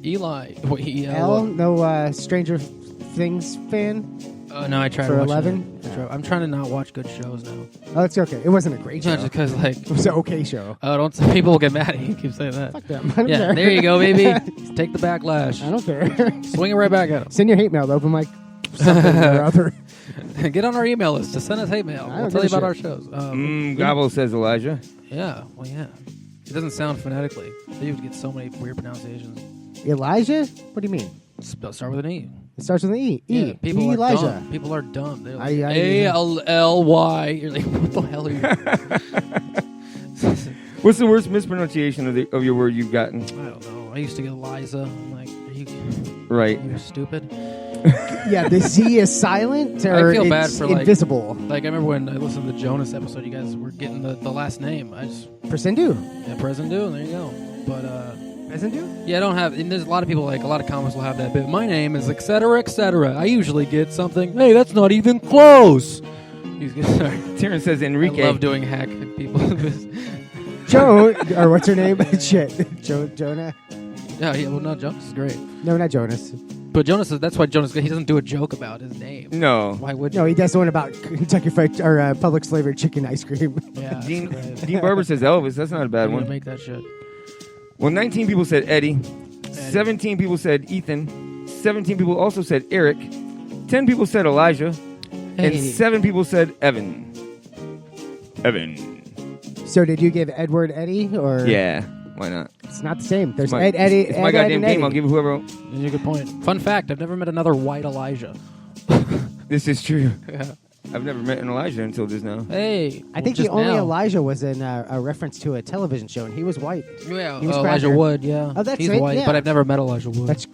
Eli. Wait, L. No Stranger Things fan. No, I tried For to watch 11? that. I'm trying to not watch good shows now. Oh, it's okay. It wasn't a great show. Not just because, like, It was an okay show. oh, don't people will get mad at you. Keep saying that. Fuck them. I don't Yeah, care. there you go, baby. Take the backlash. I don't care. Swing it right back at Send your hate mail to open mic something or other. them. Get on our email list to send us hate mail. I We'll don't tell you give a about our shit. shows. Gobble says Elijah. Yeah, well, yeah. It doesn't sound phonetically. They would get so many weird pronunciations. Elijah? What do you mean? Start with an E. It starts with an E. Yeah, people are Elijah. dumb. People are dumb. They're like, I- A-L-L-Y. You're like, what the hell are you? What's the worst mispronunciation of your word you've gotten? I don't know. I used to get Eliza. I'm like, are you Right. You're stupid. Yeah, the Z is silent or I feel bad it's for like invisible. Like I remember when I listened to the Jonas episode, you guys were getting the last name. I just Presendu. Yeah, Presendu, there you go. But Presendu? yeah, I don't have. And there's a lot of people like a lot of comics will have that bit. My name is etc. etc. I usually get something. Hey, that's not even close. Sorry. Terrence says Enrique. I love doing hack people. Joe, or what's her name? Shit, Jonah. Yeah. Well, no, Jonas is great. No, not Jonas. But Jonas is. That's why Jonas. He doesn't do a joke about his name. No. Why would you? No, he does the one about Kentucky Fried or Public Slavery chicken ice cream. Yeah. Dean Barber says Elvis. That's not a bad one. Make that shit. Well, 19 people said Eddie. 17 people said Ethan. 17 people also said Eric. 10 people said Elijah. Hey. And 7 people said Evan. Evan. So did you give Edward Eddie or? Yeah. Why not? It's not the same. There's It's my- Eddie. It's my goddamn game. I'll give it whoever. That's a good point. Fun fact: I've never met another white Elijah. This is true. Yeah. I've never met an Elijah until just now. Hey, I think the only Elijah was in a reference to a television show, and he was white. Yeah, he was Elijah Cracker. Wood. Yeah, Oh, that's he's it, white, yeah. but I've never met Elijah Wood. That's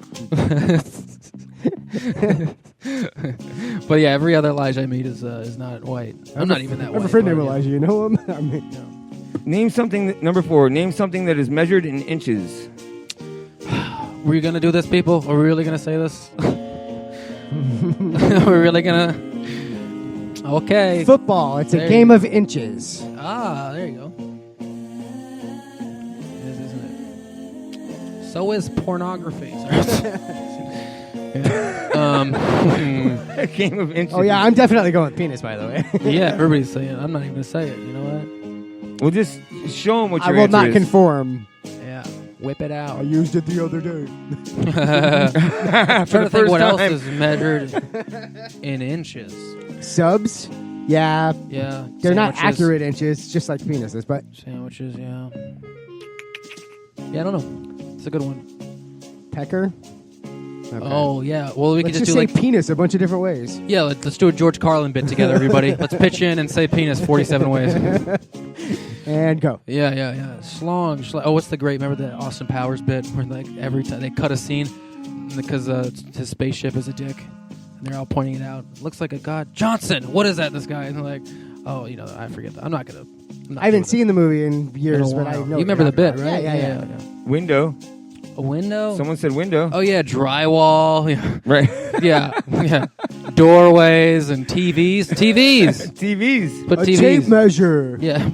But yeah, every other Elijah I meet is not white. I'm not even that I white. have a friend named but, yeah. Elijah. You know him? I mean, Name something. Number 4. Name something that is measured in inches. Were you gonna do this, people? Are we really gonna say this? Are we really gonna? Okay. football. It's There a game you of inches. Ah, there you go. It is, isn't it? So is pornography. Yeah. A game of inches. Oh yeah, I'm definitely going with penis. By the way. Yeah, everybody's saying it. I'm not even gonna say it. You know what? Well, just show them what I your will answer not is. conform. Yeah, whip it out. I used it the other day. I'm trying to think what else is measured in inches. Subs. Yeah. Yeah, They're not sandwiches. accurate inches, just like penises, but Sandwiches, yeah. Yeah, I don't know. It's a good one. pecker. Okay. Oh, yeah. Well, we Let's could just do say like... penis a bunch of different ways. Yeah, let's do a George Carlin bit together, everybody. Let's pitch in and say penis 47 ways. And go. Yeah. Schlong. Oh, what's the great... Remember the Austin Powers bit where like every time they cut a scene because his spaceship is a dick. And they're all pointing it out. It looks like a god. Johnson! What is that, this guy? And they're like, oh, I forget that. I'm not going to... I haven't seen the movie in years, but I know. You remember the bit, right? Yeah. Window. A window? Someone said window. Oh, yeah, drywall. Yeah. Right. Yeah. Doorways and TVs. TVs. Put A TVs. tape measure. Yeah.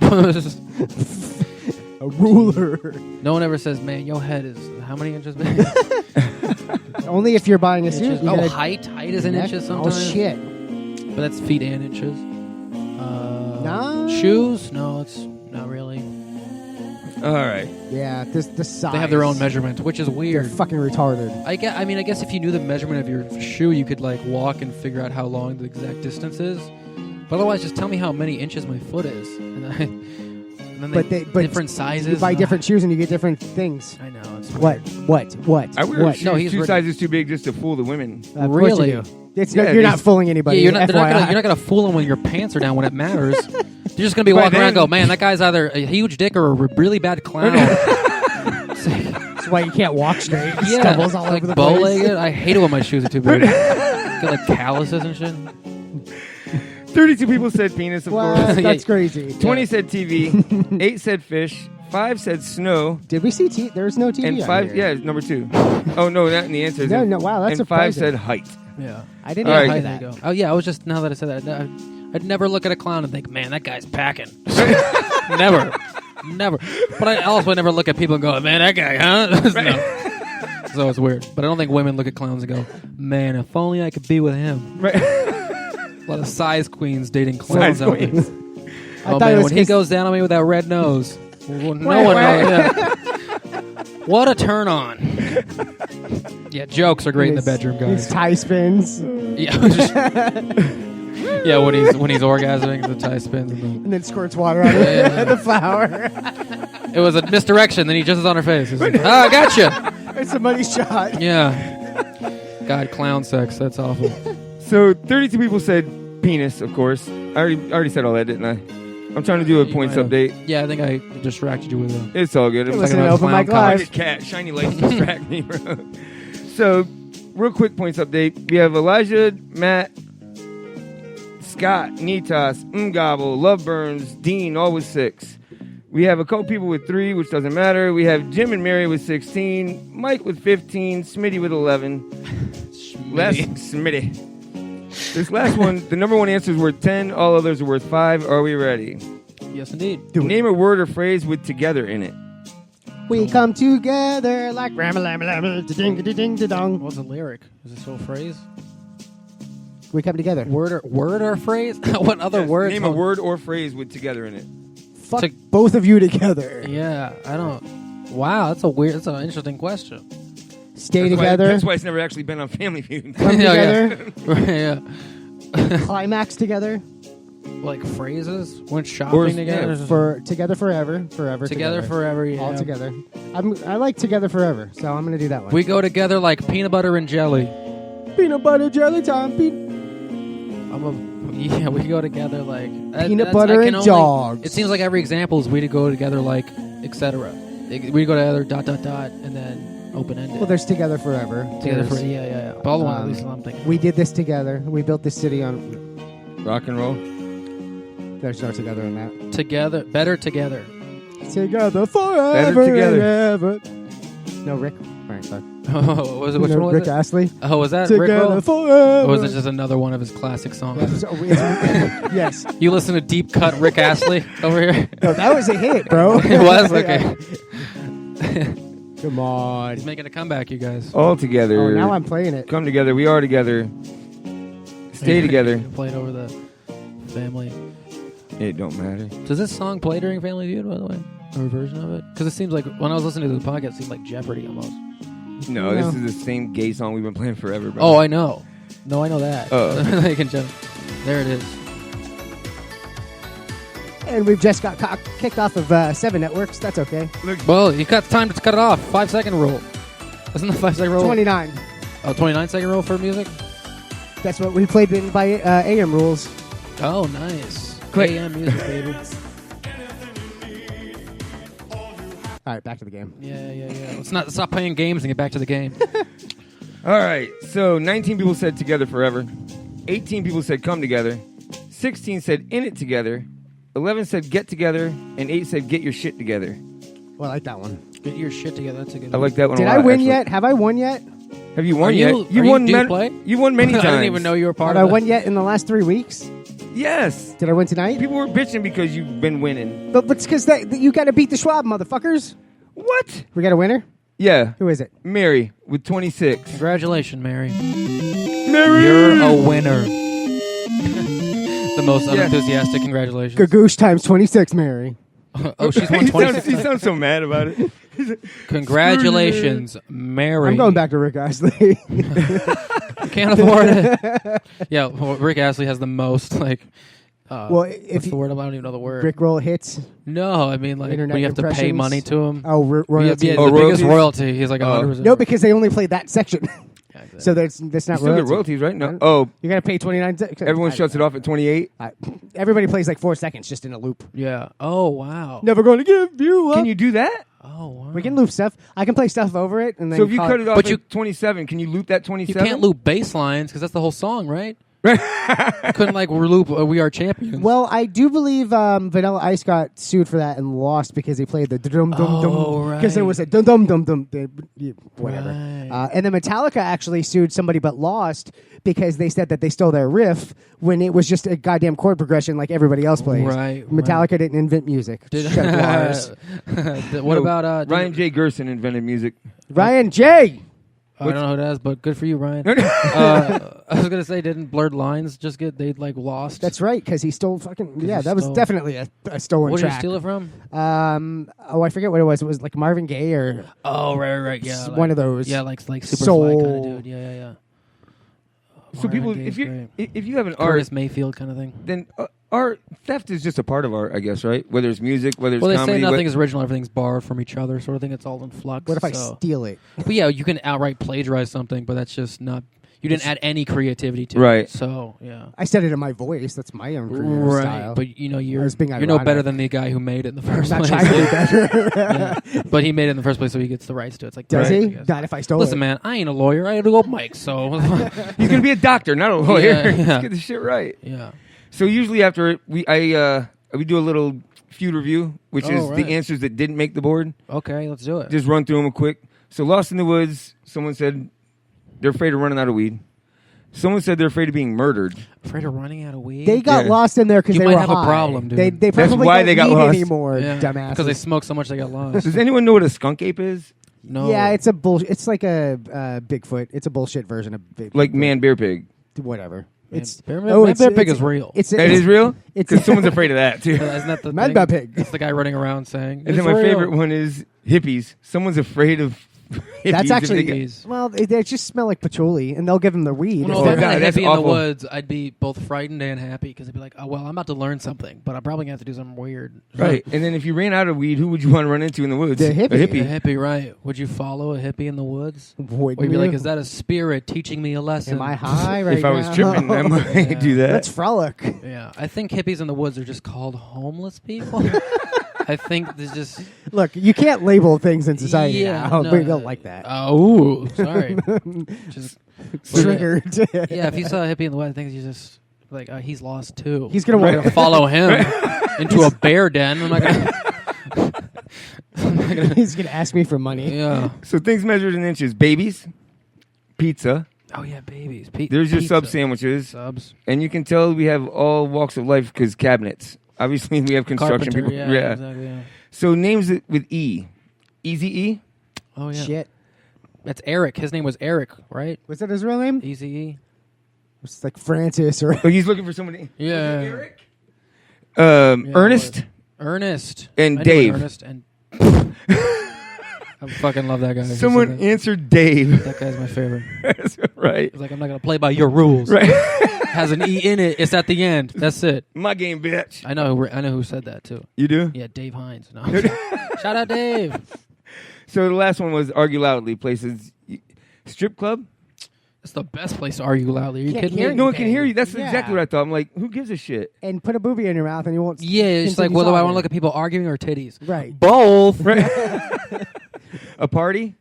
A ruler. No one ever says, man, your head is how many inches big? Only if you're buying a suit. Inches. You Oh, gotta- height. Height is in neck- inches Oh, sometimes. shit. But that's feet and inches. No. Shoes? No, it's not really. All right. Yeah, the size. They have their own measurement, which is They're weird. fucking retarded. I guess if you knew the measurement of your shoe, you could like walk and figure out how long the exact distance is. But otherwise, just tell me how many inches my foot is, and then But different sizes. You buy different shoes and you get different things. I know. It's What? I wear What? shoes No, he's two really- sizes too big just to fool the women. Of course Really? you do. It's Yeah, you're not these- fooling anybody. Yeah, you're not FYI. gonna fool them when your pants are down when it matters. You're just gonna be By walking around and then- go, man, that guy's either a huge dick or a really bad clown. That's why you can't walk straight. Yeah, Stumbles all like over the place. bow-legged. I hate it when my shoes are too big. Get like calluses and shit. 32 people said penis, of Wow, course. that's crazy. 20 said TV. 8 said fish. 5 said snow. Did we see TV? There's no TV. And on 5, here. yeah, number 2. Oh, no, not in the answers. No, wow, that's And 5 surprising. said height. Yeah, I didn't All even right. see there you that. go. Oh yeah, I was just now that I said that, I'd never look at a clown and think, man, that guy's packing. Never. But I also never look at people and go, man, that guy, huh? No. So it's weird. But I don't think women look at clowns and go, man, if only I could be with him. Right. A lot of size queens dating clowns Size out there. queens. I Oh thought it man, was when he 'cause- goes down on me with that red nose, no one knows. Yeah. What a turn on! Yeah, jokes are great in the bedroom, His guys. tie spins Yeah, yeah. When he's orgasming, the tie spins. and then squirts water on it. Yeah. The flower. It was a misdirection. Then he just is on her face. He's like, I gotcha. It's a money shot. Yeah. God, clown sex. That's awful. So 32 people said penis, of course. I already said all that, didn't I? I'm trying to do a points update. Yeah, I think I distracted you with it. It's all good. Listen to Open Mic Live. Cat, shiny lights distract me, bro. So, real quick points update. We have Elijah, Matt, Scott, Nitas, Ngabo, Love Burns, Dean, all with 6. We have a couple people with 3, which doesn't matter. We have Jim and Mary with 16, Mike with 15, Smitty with 11. Smitty. This last one, the number one answer is worth 10. All others are worth 5. Are we ready? Yes, indeed. Name a word or phrase with together in it. We come together like ram-a-lam-a-lam-a-ding-a-ding-a-dong. What's the lyric? Is this a whole phrase? We come together. Word or phrase? What other words? Name a word or phrase with together in it. Fuck both of you together. Yeah, I don't. Wow, that's an interesting question. Stay together. That's why it's never actually been on Family Feud. Come together. Yeah. Climax together. Like phrases? Went shopping together? For together forever. Together forever, yeah. All together. I like together forever, so I'm going to do that one. We go together like peanut butter and jelly. Peanut butter jelly time. Yeah, we go together like peanut butter and dogs. It seems like every example is we go together like etc. We go together ... and then open-ended. Well, there's together forever. Yeah. But all the one, at least I'm thinking. We did this together. We built this city on rock and roll. There's no together in that. Together, better together. Together forever. Better together. And ever. No, Rick. Right, sorry. Oh, was it which one was Rick it? Astley. Oh, was that together Rick Roll? Forever. Or was it just another one of his classic songs? Yes. You listen to Deep Cut Rick Astley over here? No, that was a hit, bro. It was? Okay. Come on. He's making a comeback, you guys. All together. Oh, now I'm playing it. Come together. We are together. Stay together. Played over the family. It don't matter. Does this song play during Family Feud, by the way? Or a version of it? Because it seems like, when I was listening to the podcast, it seemed like Jeopardy almost. No, this is the same gay song we've been playing forever, bro. Oh, I know. No, I know that. There it is. And we've just got kicked off of 7 networks. That's okay. Well, you got time to cut it off. 5-second rule. Isn't the 5-second rule? 29. Oh, 29-second rule for music? That's what we played in by AM rules. Oh, nice. Quick. AM music, baby. All right, back to the game. Yeah. Let's not stop playing games and get back to the game. All right. So 19 people said together forever. 18 people said come together. 16 said in it together. 11 said get together. And 8 said get your shit together. Well, I like that one. Get your shit together. That's a good I one. like that one Did a lot, I win actually. yet? Have I won yet? Have you won you- yet? You are you- won do you play? You won many times. I didn't even know you were part Have of I won yet in the last 3 weeks? Yes. Did I win tonight? People were bitching because you've been winning. But it's because you got to beat the Schwab, motherfuckers. What? We got a winner? Yeah. Who is it? Mary with 26. Congratulations, Mary. Mary! You're a winner. The most unenthusiastic congratulations. Gagoosh times 26, Mary. Oh, she's won 26. He sounds so mad about it. Congratulations, Mary. I'm going back to Rick Astley. Can't afford it. Yeah, well, Rick Astley has the most, like... well, what's the word? I don't even know the word. Rickroll hits. No, I mean, like, Internet when you have to pay impressions. money to him. Oh, royalty. Yeah, the royalties? biggest royalty. He's like 100%. No, because they only played that section. So that's not You still royalty. get royalties, right? No. Oh, You got to pay 29 seconds. everyone shuts it off at 28. Everybody plays like 4 seconds just in a loop. Yeah. Oh, wow. Never going to give you up. Can you do that? Oh, wow. We can loop stuff. I can play stuff over it. And then So if you cut it off But at 27, can you loop that You 27? can't loop bass lines because that's the whole song, right? Couldn't, like, loop We Are Champions. Well, I do believe Vanilla Ice got sued for that and lost because he played the dum dum dum because there was a dum dum dum dum whatever. Right. And then Metallica actually sued somebody but lost because they said that they stole their riff when it was just a goddamn chord progression like everybody else plays. Right. Metallica didn't invent music. Shut up, Lars. What about Ryan J. Gerson invented music. Ryan J. I don't know who it is, but good for you, Ryan. I was gonna say, didn't Blurred Lines just get lost? That's right, because he stole fucking he that was stole- definitely a stolen Where did track. you steal it from? I forget what it was. It was like Marvin Gaye or Oh, right, yeah, like, one of those. Yeah, like super soul kind of dude. Yeah. So people, Gay's if great. you have an Curtis artist, Mayfield kind of thing. then Art theft is just a part of art, I guess, right? Whether it's music, whether it's Well, they comedy. say nothing is original, everything's borrowed from each other, sort of thing. It's all in flux. What if I so. steal it? But yeah, you can outright plagiarize something, but that's just not. You didn't add any creativity to Right. it. So yeah. I said it in my voice. That's my own creative Right, style. but you know I was being you're no better ironic. than the guy who made it in the first I'm not place. trying to be better. Yeah. But he made it in the first place, so he gets the rights to it. It's like, Does great, he? I guess. Not if I stole Listen, it. man, I ain't a lawyer. I do open mics, so He's gonna be a doctor, not a lawyer. Yeah, yeah. Let's get the shit right. yeah. So usually after it, we do a little feud review, which Oh, is right. the answers that didn't make the board. Okay, let's do it. Just run through them quick. So Lost in the Woods, someone said they're afraid of running out of weed. Someone said they're afraid of being murdered. Afraid of running out of weed? They got Yeah. lost in there because You they might were have a high. problem, dude. They That's probably why don't they got need lost. anymore, Yeah, dumbasses. because they smoked so much they got lost. Does anyone know what a skunk ape is? No. Yeah, it's a It's like a Bigfoot. It's a bullshit version of Bigfoot. Like man, bear, pig. Whatever. It's Bear Pig is real. That is real? It's Because someone's afraid of that, too. Isn't that the Mad thing? Bear Pig. It's the guy running around saying. And then my favorite one is hippies. Someone's afraid of hippies. That's if actually they Hippies. well. They just smell like patchouli, and they'll give them the weed. Well, Oh, if I God, met a that's hippie in the awful. woods, I'd be both frightened and happy because I'd be like, oh, well, I'm about to learn something, but I'm probably going to have to do something weird. Right. And then if you ran out of weed, who would you want to run into in the woods? The hippie. A hippie. A hippie, right. Would you follow a hippie in the woods? Wouldn't Or you'd be like, you? is that a spirit teaching me a lesson? Am I high right If I was now? tripping, I might do that. Let's frolic. Yeah. I think hippies in the woods are just called homeless people. I think there's just... Look, you can't label things in society Yeah, now. no, We don't like that. Oh, sorry. Just Triggered. Yeah, if you saw a hippie in the woods, I think you just... Like, he's lost too. He's gonna I'm not want gonna follow him into a bear den. I'm not gonna... He's gonna ask me for money. Yeah. So things measured in inches. Babies, pizza. Oh, yeah, babies. There's your pizza. sub sandwiches. Subs. And you can tell we have all walks of life because cabinets. Obviously, we have construction Carpenter, people. yeah, exactly, yeah. So names it with E. Easy E. Oh, yeah. Shit. That's Eric. His name was Eric, right? Was that his real name? Easy E. It's like Francis or. Oh, he's looking for somebody. Yeah. Eric. Yeah, Ernest. Ernest. And I knew Dave. Ernest and... I fucking love that guy. Who Someone said that. answered Dave. That guy's my favorite. That's right. He's like, I'm not going to play by your rules. Right. Has an E in it. It's at the end. That's it. My game, bitch. I know who said that, too. You do? Yeah, Dave Hines. No. Shout out, Dave. So the last one was argue loudly. Places. Strip club? It's the best place to argue loudly. Are you Can't kidding hear me? No one can hear you. That's Yeah. exactly what I thought. I'm like, who gives a shit? And put a booby in your mouth and you won't. Yeah, it's like, continue well, do I talking. want to look at people arguing or titties? Right. Both. A party?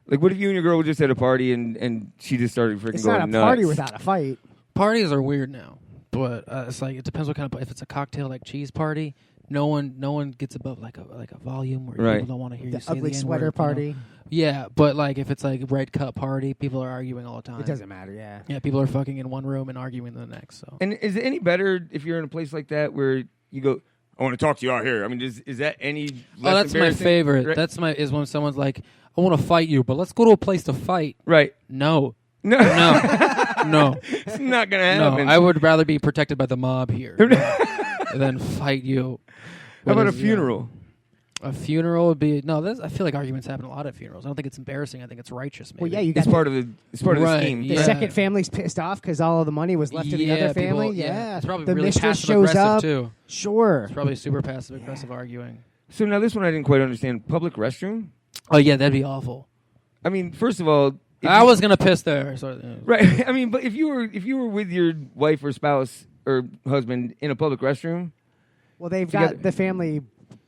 Like, what if you and your girl were just at a party and she just started freaking It's going not a nuts? party without a fight. Parties are weird now, but it's like it depends what kind of. If it's a cocktail like cheese party, no one gets above like a volume where Right. people don't want to hear The you say ugly the sweater N-word, party. You know? Yeah, but like if it's like red cup party, people are arguing all the time. It doesn't matter. Yeah. Yeah, people are fucking in one room and arguing in the next. So And is it any better if you're in a place like that where you go, I want to talk to you out here? I mean, is that any less that's my embarrassing? favorite. Right. That's is when someone's like, I want to fight you, but let's go to a place to fight. Right. No. No. No. It's not going to No, happen. I would rather be protected by the mob here than fight you. How about a What is, funeral? A funeral would be I feel like arguments happen a lot at funerals. I don't think it's embarrassing. I think it's righteous. Maybe. Well, yeah, you got It's part of the Right, scheme. the yeah. second family's pissed off because all of the money was left to the other family. people- Yeah. It's probably the really mistress passive shows aggressive up. too. Sure. It's probably super passive aggressive arguing. So now this one I didn't quite understand. Public restroom? Oh yeah, that'd be awful. I mean, first of all, if I you- was gonna piss there. So, right. I mean, but if you were with your wife or spouse or husband in a public restroom, Well, they've So you got got- the family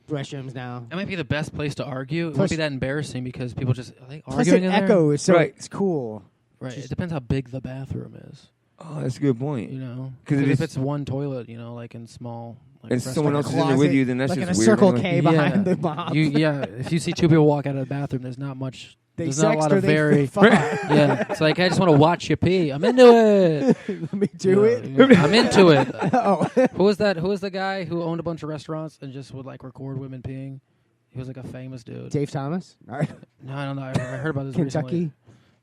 restrooms now. That might be the best place to argue. It Plus- won't be that embarrassing because people just are they Plus, arguing it in there? echoes, so Right. it's cool. Right. It depends how big the bathroom is. oh, that's a good point. You know, 'Cause if if it's one toilet, you know, like in small. Like And someone else restaurants. is in there with you, then that's like just in a weird. Circle anyway. K behind the mob. If you see two people walk out of the bathroom, there's not much. They There's not a sexed lot or of they very. fuck. Yeah, it's like I just want to watch you pee. I'm into it. Let me do it. I'm into it. Oh. Who was that? Who was the guy who owned a bunch of restaurants and just would like record women peeing? He was like a famous dude. Dave Thomas? All right. No, I don't know. I heard about this Kentucky? recently,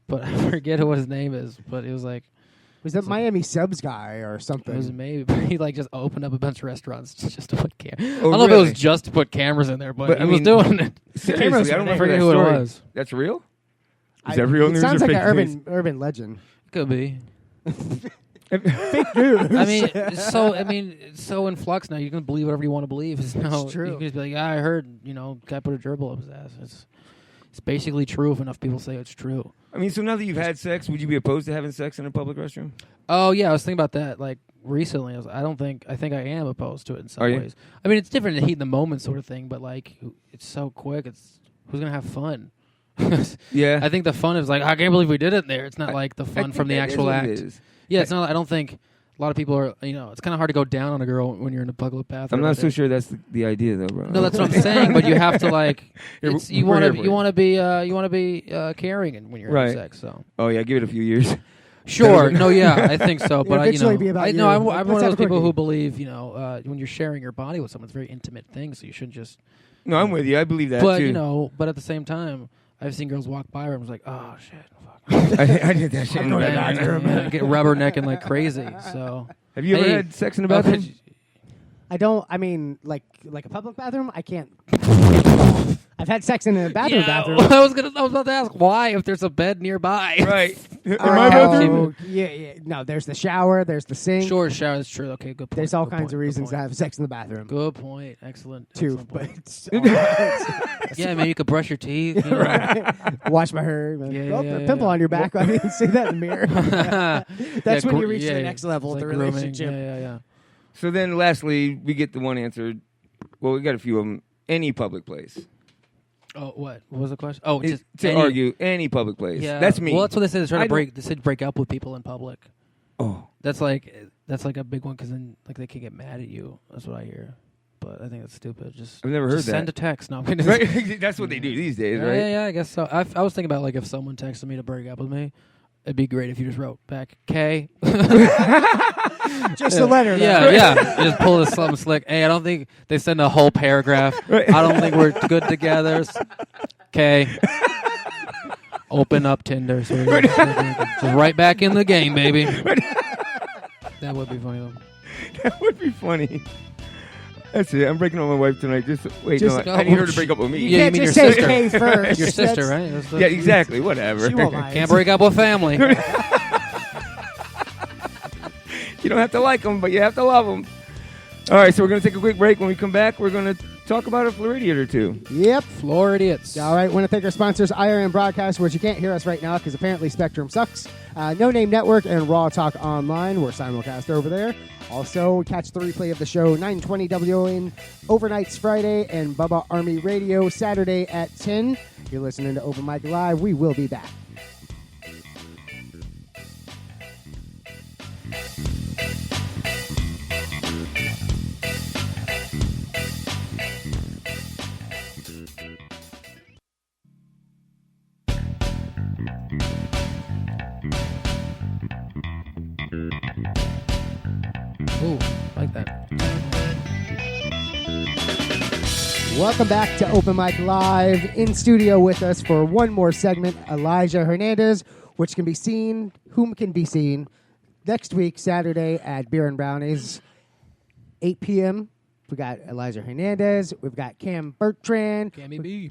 but I forget what his name is. But it was like Was that Miami Subs guy or something? it was maybe. But he like just opened up a bunch of restaurants just to put cameras. Oh, I don't know if it really? was just to put cameras in there, but, But, he I was mean, doing it. Seriously, I don't I remember forget that who story. it was. That's real? Is that real It news sounds or like fake an news? urban legend. Could be. Fake news. It's so in flux now. You can believe whatever you want to believe. It's true. You can just be like, I heard, guy put a gerbil up his ass. It's basically true if enough people say it's true. I mean, so now that you've had sex, would you be opposed to having sex in a public restroom? Oh yeah, I was thinking about that. Like recently, I think I am opposed to it in some ways. I mean, it's different in the heat in the moment sort of thing, but like it's so quick. Who's gonna have fun? Yeah, I think the fun is like I can't believe we did it there. It's not like the fun from the actual act. Yeah, it's not. I don't think a lot of people are. It's kind of hard to go down on a girl when you're in a public bathroom. I'm not so sure that's the idea though, bro. No, that's what I'm saying. But you have to like. You want to be caring when you're having sex. So. Oh yeah, give it a few years. Sure. No. Yeah, I think so. But I'm one of those people who believe when you're sharing your body with someone, it's a very intimate thing. So you shouldn't just. No, I'm with you. I believe that but, too. But at the same time, I've seen girls walk by where I was like, oh shit. I did that shit in the bathroom. Get rubbernecking like crazy. So, have you ever had sex in a bathroom? I don't. I mean, like a public bathroom. I can't. I've had sex in a bathroom. I was about to ask why if there's a bed nearby. Right. In my bathroom. Yeah. No, there's the shower. There's the sink. Sure, shower is true. Okay, good point. There's all kinds of reasons to have sex in the bathroom. Good point. Excellent. Too, excellent but yeah, maybe you could brush your teeth. Right. Wash my hair. A pimple on your back. I didn't see that in the mirror. That's when you reach the next level of the relationship. Yeah. So then, lastly, we get the one answer. Well, we got a few of them. Any public place. Oh, what? What was the question? Oh, just argue any public place. Yeah, that's me. Well, that's what they said. They're trying to break. They said break up with people in public. Oh, that's like a big one because then like they can get mad at you. That's what I hear. But I think that's stupid. I've never heard that. Send a text. No, right? That's what they do these days, right? Yeah, I guess so. I was thinking about like if someone texted me to break up with me, it'd be great if you just wrote back K. Just a letter. Yeah. You just pull this something slick. Hey, I don't think they send a whole paragraph. Right. I don't think we're good together. Okay. Open up Tinder. So just right back in the game, baby. That would be funny, though. That would be funny. That's it. I'm breaking up with my wife tonight. I need her to break up with me. You can't just say K first. Your sister, right? Yeah, exactly. Whatever. She won't mind. Can't break up with family. You don't have to like them, but you have to love them. All right, so we're going to take a quick break. When we come back, we're going to talk about a FLoridiots or two. Yep. FLoridiots. All right, want to thank our sponsors, IRN Broadcast, which you can't hear us right now because apparently Spectrum sucks. No Name Network and Raw Talk Online. We're simulcast over there. Also, catch the replay of the show, 9:20 WON, overnights Friday, and Bubba Army Radio Saturday at 10. You're listening to Open Mic Live. We will be back. Ooh, like that. Welcome back to Open Mic Live. In studio with us for one more segment, Elijah Hernandez, which can be seen, next week, Saturday at Beer and Brownies, 8 p.m. We got Elijah Hernandez. We've got Cam Bertrand,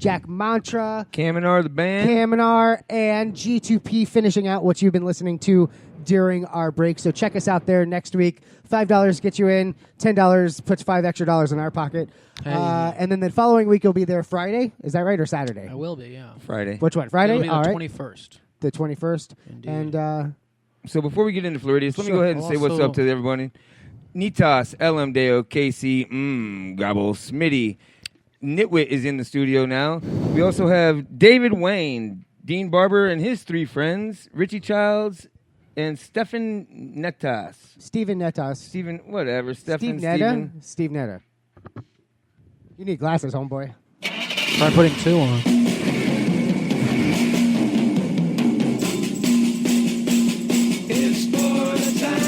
Jack Mantra, Kaminar the band, and G2P finishing out what you've been listening to during our break. So check us out there next week. $5 gets you in. $10 puts $5 extra in our pocket. Hey. And then the following week will be there Friday. Is that right, or Saturday? I will be, yeah. Friday. Which one? Friday? It'll be the All right. 21st. The 21st. Indeed. And so before we get into FLoridiots, let me go ahead and say what's up to everybody. Nitas, LMDO, KC, Gobble, Smitty. Nitwit is in the studio now. We also have David Wayne, Dean Barber and his three friends, Richie Childs, and Stefan Netas. Steven Netas. Stephen, whatever. Stefan, Steve Netta. You need glasses, homeboy. Try putting two on. It's for the time.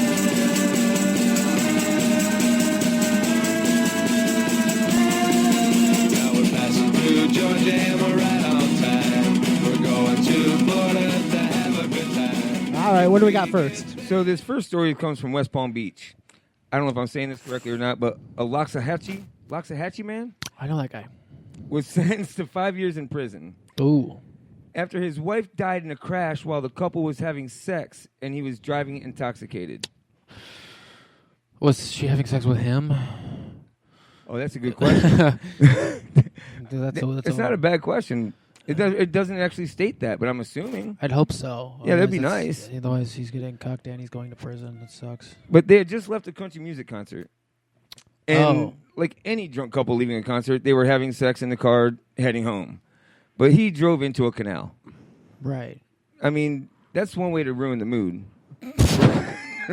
Now we're passing through Georgia and we're right on time. We're going to Florida to have a good time. All right, what do we got first? So this first story comes from West Palm Beach. I don't know if I'm saying this correctly or not, but a Loxahatchee man? I know that guy. Was sentenced to 5 years in prison. Ooh. After his wife died in a crash while the couple was having sex and he was driving intoxicated. Was she having sex with him? Oh, that's a good question. That's It's not a bad question. It doesn't actually state that, but I'm assuming. I'd hope so. Yeah, that'd be Otherwise nice. Otherwise, he's getting cocked and he's going to prison. That sucks. But they had just left a country music concert. And Oh. like any drunk couple leaving a concert, they were having sex in the car heading home. But he drove into a canal. Right. I mean, that's one way to ruin the mood.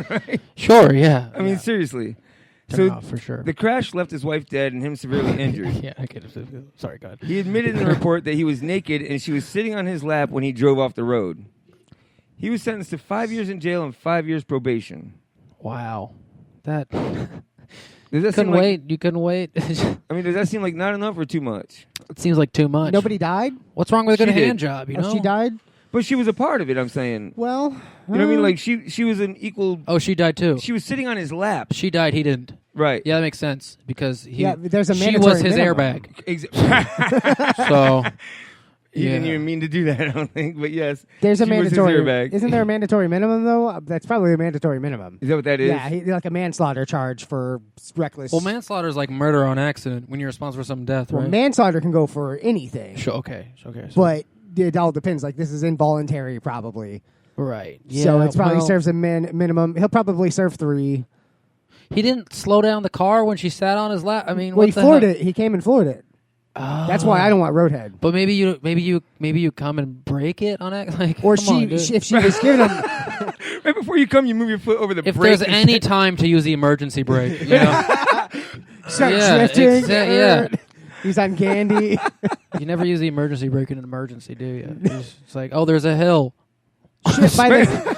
Right? Sure, yeah. I mean, seriously. Turn it off, for sure. The crash left his wife dead and him severely injured. Yeah, I get it. Sorry, God. He admitted in the report that he was naked and she was sitting on his lap when he drove off the road. He was sentenced to 5 years in jail and 5 years probation. Wow. That... Does that couldn't seem wait. You couldn't wait. I mean, does that seem like not enough or too much? It seems like too much. Nobody died? What's wrong with a good She did. hand job, you know? She died? But she was a part of it, I'm saying. Well... You know what I mean? Like, she was an equal... Oh, she died too. She was sitting on his lap. She died, he didn't. Right. Yeah, that makes sense. Because he... Yeah, there's a she mandatory was his minimum. airbag. So... He didn't even mean to do that, I don't think. But yes, there's a she was his mandatory. airbag. Isn't there a mandatory minimum though? That's probably a mandatory minimum. Is that what that is? Yeah, like a manslaughter charge for reckless. Well, manslaughter is like murder on accident when you're responsible for some death, Well, right? manslaughter can go for anything. Sure, okay. But it all depends. Like this is involuntary, probably. Right. So Yeah, it's probably well- serves a minimum. He'll probably serve 3. He didn't slow down the car when she sat on his lap. I mean, Well, what he the floored hell? it. He came and floored it. That's why I don't want roadhead. But maybe you come and break it on it, like. Or come on, dude. if she was giving him. Right before you come, you move your foot over the If brake. there's any time to use the emergency brake, you know. Start Yeah, drifting. yeah. He's on candy. You never use the emergency brake in an emergency, do you? It's like, oh, there's a hill. Shit,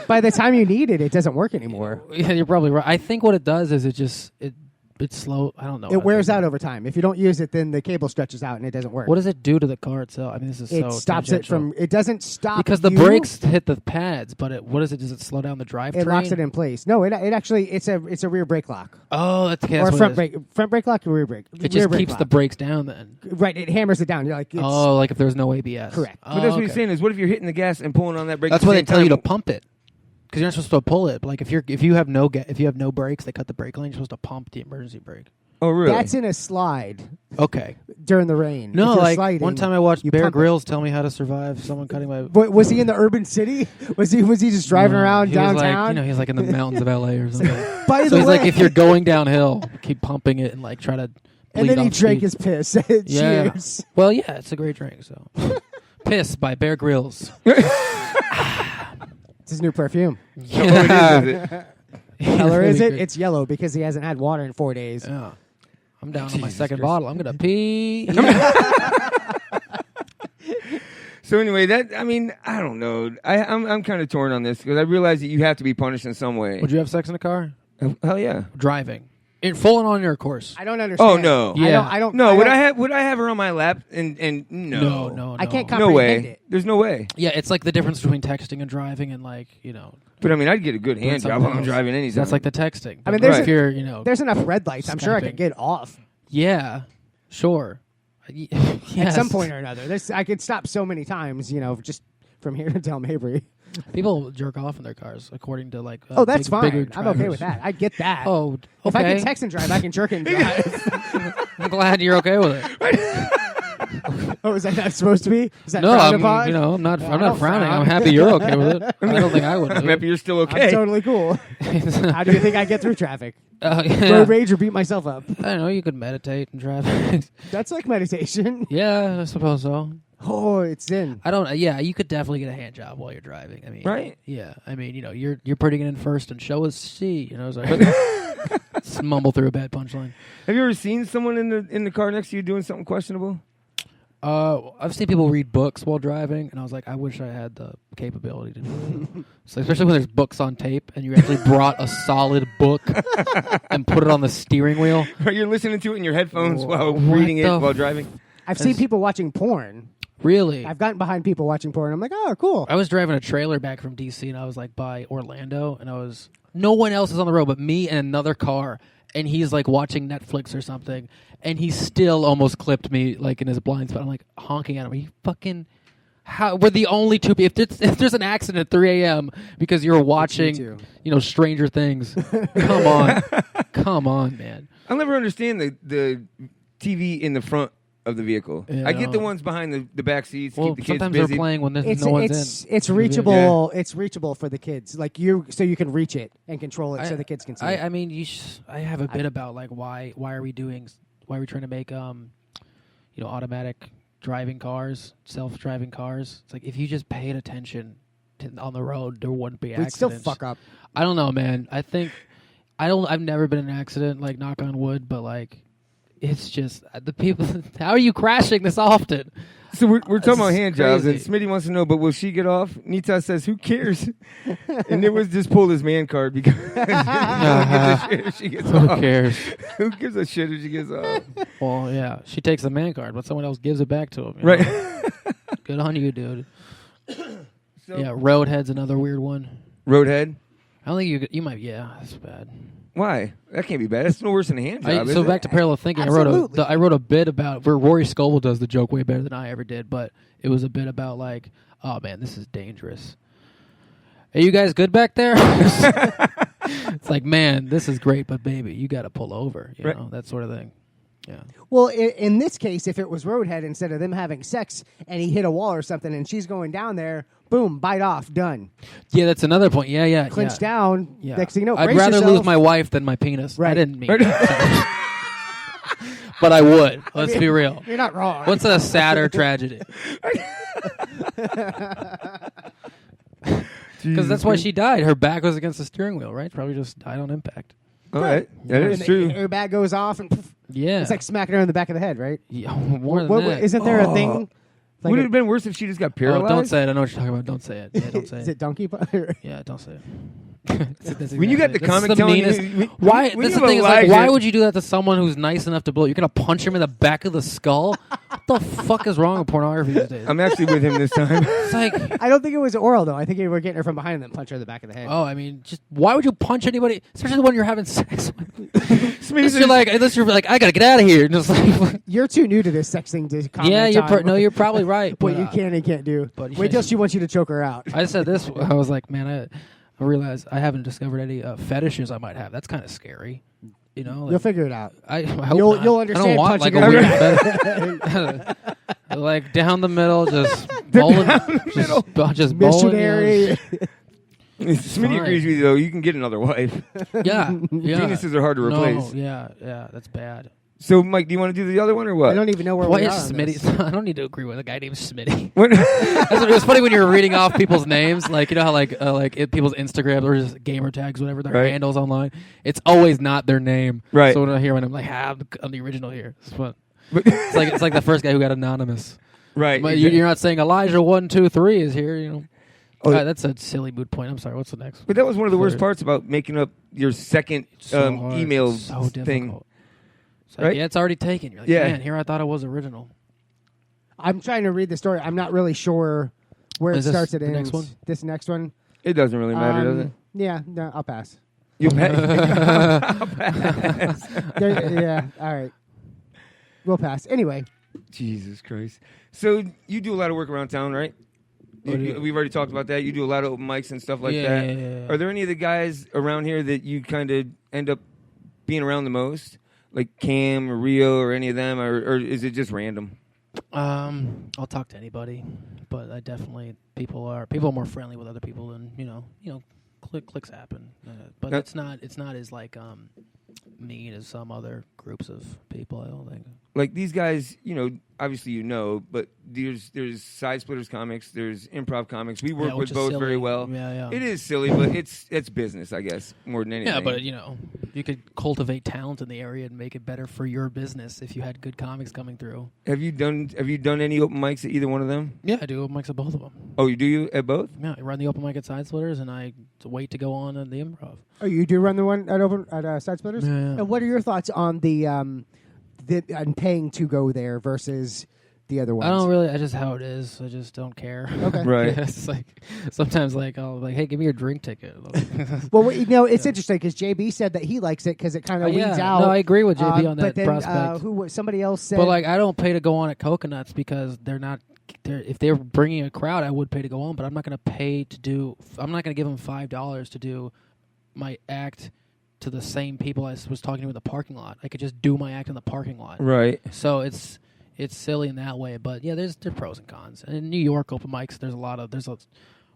by the time you need it, it doesn't work anymore. Yeah, you're probably right. I think what it does is it's slow. I don't know. It wears out over time. If you don't use it, then the cable stretches out and it doesn't work. What does it do to the car itself? I mean, this is It so stops it from. It doesn't stop because the you. brakes hit the pads, but what is it? Does it slow down the drivetrain? It locks it in place. No, it actually it's a rear brake lock. Oh, that's or what front it is. brake lock or rear brake. It Rear just brake keeps lock. the brakes down then. Right, it hammers it down. You're like, it's, Like if there's no ABS. Correct. But that's what he's saying is, what if you're hitting the gas and pulling on that brake? That's at the why they same tell you to time? pump it. Because you're not supposed to pull it. But like if you have no brakes, they cut the brake lane. You're supposed to pump the emergency brake. Oh, really? That's in a slide Okay. during the rain. No, If you're like sliding, one time I watched you Bear pump it. Grylls tell me how to survive someone cutting my. But was he in the urban city? Was he just driving around he was downtown? like, he's like in the mountains of LA or something. By So the he's way, like, if you're going downhill, keep pumping it and like try to. and bleed then he off drank speed. his piss. Yeah. Cheers. Well, yeah, it's a great drink. So, Piss by Bear Grylls. It's his new perfume. So what is it? What color is Really it? good. It's yellow because he hasn't had water in 4 days. Yeah. I'm down on my second bottle. I'm gonna pee. So anyway, I don't know. I'm kind of torn on this because I realize that you have to be punished in some way. Would you have sex in a car? Hell yeah. Driving. In full and on your course. I don't understand. Oh no. Yeah. I don't. No, I would don't- I have her on my lap and no. No. I can't No comprehend way. it. There's no way. Yeah, it's like the difference between texting and driving, and like But I mean, I'd get a good hand job when I'm driving anytime. That's like the texting. I mean, But there's if you're there's enough red lights. I'm sure I Skyping. could get off yeah, sure. at Yes. some point or another. I could stop so many times, just from here to Del Mabry. People jerk off in their cars, according to like. Oh, that's bigger fine. I'm okay drivers. with that. I get that. Oh, okay. If I can text and drive, I can jerk and drive. I'm glad you're okay with it. Oh, is that not supposed to be? Is that No, frowned I'm upon? I'm not. I I'm don't not frowning. frown. I'm happy you're okay with it. I don't think I would. I'm happy you're still I'm okay. totally cool. How do you think I get through traffic? Yeah. Road rage or beat myself up? I don't know. You could meditate and drive. That's like meditation. Yeah, I suppose so. Oh, it's in. I don't. Yeah, you could definitely get a hand job while you're driving. I mean, Right. Yeah, I mean, you're putting it in first and show us C. It's like just mumble through a bad punchline. Have you ever seen someone in the car next to you doing something questionable? I've seen people read books while driving, and I was like, I wish I had the capability to do that. So especially when there's books on tape, and you actually brought a solid book and put it on the steering wheel. Or you're listening to it in your headphones while What reading it the while driving? I've seen people watching porn. Really? I've gotten behind people watching porn. I'm like, oh, cool. I was driving a trailer back from DC, and I was like by Orlando, and no one else is on the road but me and another car, and he's like watching Netflix or something, and he still almost clipped me like in his blind spot. I'm like honking at him. How we're the only two people. If there's an accident at 3 a.m. because you're watching, Stranger Things. Come on, man. I'll never understand the TV in the front of the vehicle. Yeah, I get the ones behind the back seats. Well, keep the kids sometimes busy. they're playing when there's no one's in. It's reachable. It's reachable for the kids. Like so you can reach it and control it so the kids can see it. I mean, I have a bit about like why are we trying to make automatic driving cars, self-driving cars. It's like if you just paid attention on the road, there wouldn't be accidents. We'd still fuck up. I don't know, man. I've never been in an accident, like knock on wood, but like it's just the people. How are you crashing this often? So we're talking about hand jobs, and crazy. Smitty wants to know, but will she get off? Nita says, "Who cares?" And it was just pull his man card because she gets Who off. cares? Who gives a shit if she gets off? Well, yeah, she takes the man card, but someone else gives it back to him. Right. Good on you, dude. So, Yeah, Roadhead's another weird one. Roadhead. I don't think you might. Yeah, that's bad. Why? That can't be bad. That's no worse than a hand job. So back to parallel thinking. Absolutely. I wrote a bit about where Rory Scovel does the joke way better than I ever did, but it was a bit about like, oh man, this is dangerous. Are you guys good back there? It's like, man, this is great, but baby, you got to pull over. You know, that sort of thing. Yeah. Well, in this case, if it was Roadhead, instead of them having sex and he hit a wall or something and she's going down there, boom, bite off, done. Yeah, that's another point. Yeah. Clinch down. Yeah. Next thing you know, I'd brace rather yourself. lose my wife than my penis. Right. I didn't mean that. But I would. Let's be real. You're not wrong. What's a sadder tragedy? Because that's why she died. Her back was against the steering wheel, right? Probably just died on impact. All right. That is And true. The airbag goes off and poof, Yeah. it's like smacking her in the back of the head, right? Yeah, more than that. Isn't there a thing? Like Would it have been worse if she just got paralyzed? Oh, don't say it. I know what you're talking about. Don't say it. Yeah, don't say Is it. it donkey? Yeah, don't say it. When you got the comic telling you, why? when That's you the thing. Is have like, Elijah- why would you do that to someone who's nice enough to blow? You're gonna punch him in the back of the skull. What the fuck is wrong with pornography these days? I'm actually with him this time. It's like, I don't think it was oral though. I think you were getting her from behind and then punch her in the back of the head. oh, I mean, just why would you punch anybody, especially the one you're having sex with? Smitty's Unless you're like, I gotta get out of here. And just like, You're too new to this sex thing to comment yeah, on. you're probably right. What but, you can and can't do. but Wait till she wants you to choke her out. I said this. I was like, man, I realized I haven't discovered any fetishes I might have. That's kind of scary. You know, like, You'll figure it out. I hope You'll not. understand I don't want like punching a her. weird fetish. Like down the middle, just bowling, just bowling. Missionary. Smitty agrees with you though. You can get another wife. Yeah, Penises are hard to replace. No, yeah, that's bad. So, Mike, do you want to do the other one or what? I don't even know where Why we is are. on this. Smitty? I don't need to agree with a guy named Smitty. What? It was funny when you were reading off people's names, like you know how people's Instagram or just gamer tags, whatever their Right. handles online. It's always not their name. Right. So when I hear when I'm like, I'm the original here. It's fun. It's like the first guy who got anonymous. Right. But you're not saying Elijah 1, 2, 3 is here. You know. Oh, That's a silly moot point. I'm sorry. What's the next? But that was one of the worst Third. parts about making up your second So hard. email It's so thing. difficult. It's like, Right? yeah, it's already taken. You're like, Yeah. man, here I thought it was original. I'm trying to read the story. I'm not really sure where Is it this starts and the ends. next one? This next one. It doesn't really matter, does it? Yeah, no, I'll pass. You bet. Yeah, all right. We'll pass. Anyway, Jesus Christ. So you do a lot of work around town, right? We've already talked about that. You do a lot of open mics and stuff like that. Yeah. Are there any of the guys around here that you kind of end up being around the most? Like Cam or Rio or any of them? Or is it just random? I'll talk to anybody, but I definitely people are more friendly with other people than you know clicks happen, but it's not as like mean as some other groups of people. I don't think. Like these guys, obviously but there's Side Splitters comics, there's improv comics. We work with which is both silly. very well. Yeah. It is silly, but it's business, I guess, more than anything. Yeah, but you could cultivate talent in the area and make it better for your business if you had good comics coming through. Have you done any open mics at either one of them? Yeah, I do open mics at both of them. Oh, you at both? Yeah, I run the open mic at Side Splitters, and I wait to go on at the Improv. oh, you do run the one at Side Splitters? Yeah. And what are your thoughts on the on paying to go there versus the other ones? I just how it is. I just don't care. Okay. Right. It's like sometimes I'll hey, give me your drink ticket. Well, it's interesting because JB said that he likes it because it kind of weeds out. No, I agree with JB on that but then, prospect. Somebody else said. But I don't pay to go on at Coconuts because they're not if they're bringing a crowd, I would pay to go on, but I'm not going to pay to do. I'm not going to give them $5 to do my act to the same people I was talking to in the parking lot. I could just do my act in the parking lot. Right. So it's silly in that way, but yeah, there's pros and cons. And in New York open mics, there's